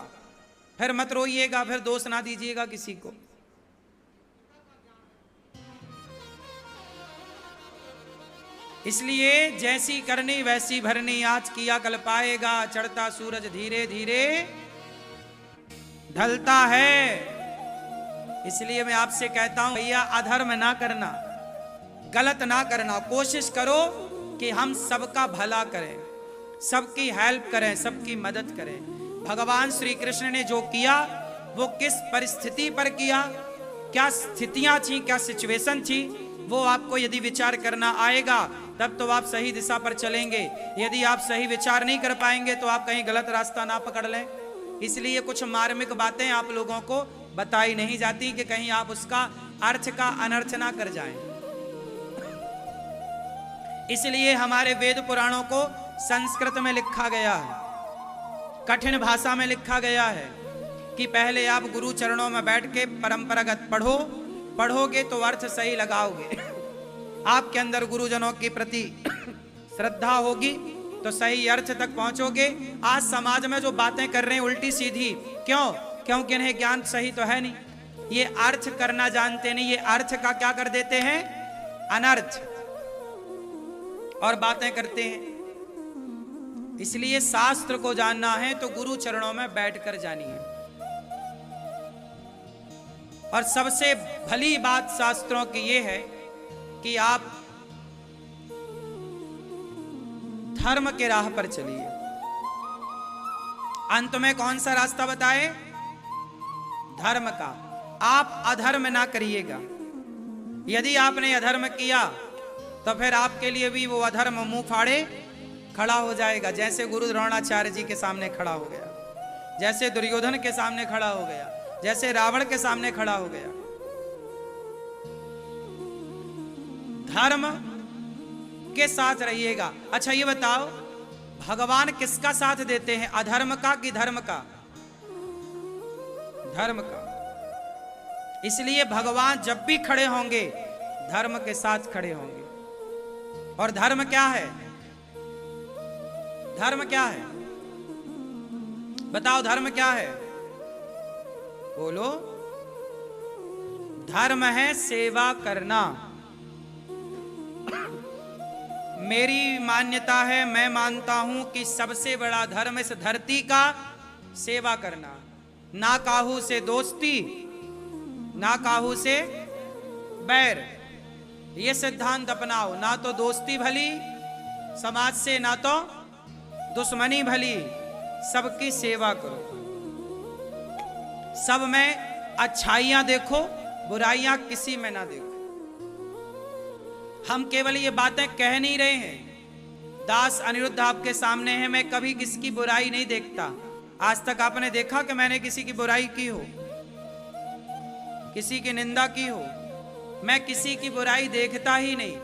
Speaker 1: फिर मत रोइएगा, फिर दोष ना दीजिएगा किसी को। इसलिए जैसी करनी वैसी भरनी, आज किया कल पाएगा। चढ़ता सूरज धीरे धीरे ढलता है। इसलिए मैं आपसे कहता हूं भैया, अधर्म ना करना, गलत ना करना। कोशिश करो कि हम सबका भला करें, सबकी हेल्प करें, सबकी मदद करें। भगवान श्री कृष्ण ने जो किया वो किस परिस्थिति पर किया, क्या स्थितियां थी, क्या सिचुएशन थी, वो आपको यदि विचार करना आएगा तब तो आप सही दिशा पर चलेंगे। यदि आप सही विचार नहीं कर पाएंगे तो आप कहीं गलत रास्ता ना पकड़ लें। इसलिए कुछ मार्मिक बातें आप लोगों को बताई नहीं जाती कि कहीं आप उसका अर्थ का अनर्थ ना कर जाएं। इसलिए हमारे वेद पुराणों को संस्कृत में लिखा गया है, कठिन भाषा में लिखा गया है कि पहले आप गुरु चरणों में बैठ के परंपरागत पढ़ोगे तो अर्थ सही लगाओगे। आपके अंदर गुरुजनों के प्रति श्रद्धा होगी तो सही अर्थ तक पहुंचोगे। आज समाज में जो बातें कर रहे हैं उल्टी सीधी, क्यों? क्योंकि इन्हें ज्ञान सही तो है नहीं, ये अर्थ करना जानते नहीं। ये अर्थ का क्या कर देते हैं? अनर्थ, और बातें करते हैं। इसलिए शास्त्र को जानना है तो गुरु चरणों में बैठकर जानिए। और सबसे भली बात शास्त्रों की ये है कि आप धर्म के राह पर चलिए। अंत में कौन सा रास्ता बताए? धर्म का। आप अधर्म ना करिएगा। यदि आपने अधर्म किया तो फिर आपके लिए भी वो अधर्म मुंह फाड़े खड़ा हो जाएगा। जैसे गुरु द्रोणाचार्य जी के सामने खड़ा हो गया, जैसे दुर्योधन के सामने खड़ा हो गया, जैसे रावण के सामने खड़ा हो गया। धर्म के साथ रहिएगा। अच्छा ये बताओ, भगवान किसका साथ देते हैं, अधर्म का कि धर्म का? धर्म का। इसलिए भगवान जब भी खड़े होंगे धर्म के साथ खड़े होंगे। और धर्म क्या है? धर्म क्या है? बताओ धर्म क्या है? बोलो। धर्म है सेवा करना। मेरी मान्यता है, मैं मानता हूं कि सबसे बड़ा धर्म इस धरती का सेवा करना। ना काहू से दोस्ती, ना काहू से बैर। ये सिद्धांत अपनाओ। ना तो दोस्ती भली समाज से, ना तो दुश्मनी भली। सबकी सेवा करो। सब में अच्छाइयां देखो, बुराइयां किसी में ना देखो। हम केवल ये बातें कह नहीं रहे हैं। दास अनिरुद्ध आपके सामने है। मैं कभी किसी की बुराई नहीं देखता। आज तक आपने देखा कि मैंने किसी की बुराई की हो, किसी की निंदा की हो? मैं किसी की बुराई देखता ही नहीं।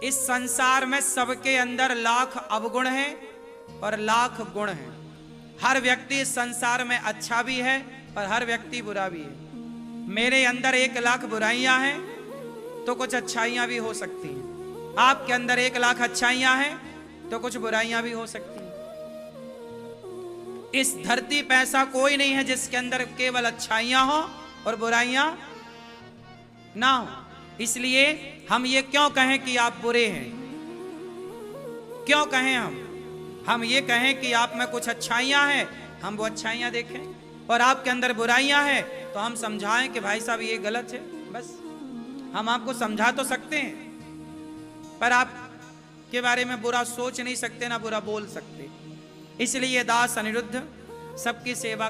Speaker 1: इस संसार में सबके अंदर लाख अवगुण हैं और लाख गुण हैं। हर व्यक्ति इस संसार में अच्छा भी है और हर व्यक्ति बुरा भी है। मेरे अंदर 1,00,000 बुराइयां हैं तो कुछ अच्छाइयां भी हो सकती हैं। आपके अंदर 1,00,000 अच्छाइयां हैं तो कुछ बुराइयां भी हो सकती हैं। इस धरती पे ऐसा कोई नहीं है जिसके अंदर केवल अच्छाइयां हो और बुराइयां ना हो। इसलिए हम ये क्यों कहें कि आप बुरे हैं? क्यों कहें हम ये कहें कि आप में कुछ अच्छाइयां हैं, हम वो अच्छाइयां देखें। और आपके अंदर बुराइयां हैं तो हम समझाएं कि भाई साहब ये गलत है। बस हम आपको समझा तो सकते हैं, पर आप के बारे में बुरा सोच नहीं सकते, ना बुरा बोल सकते। इसलिए दास अनिरुद्ध सबकी सेवा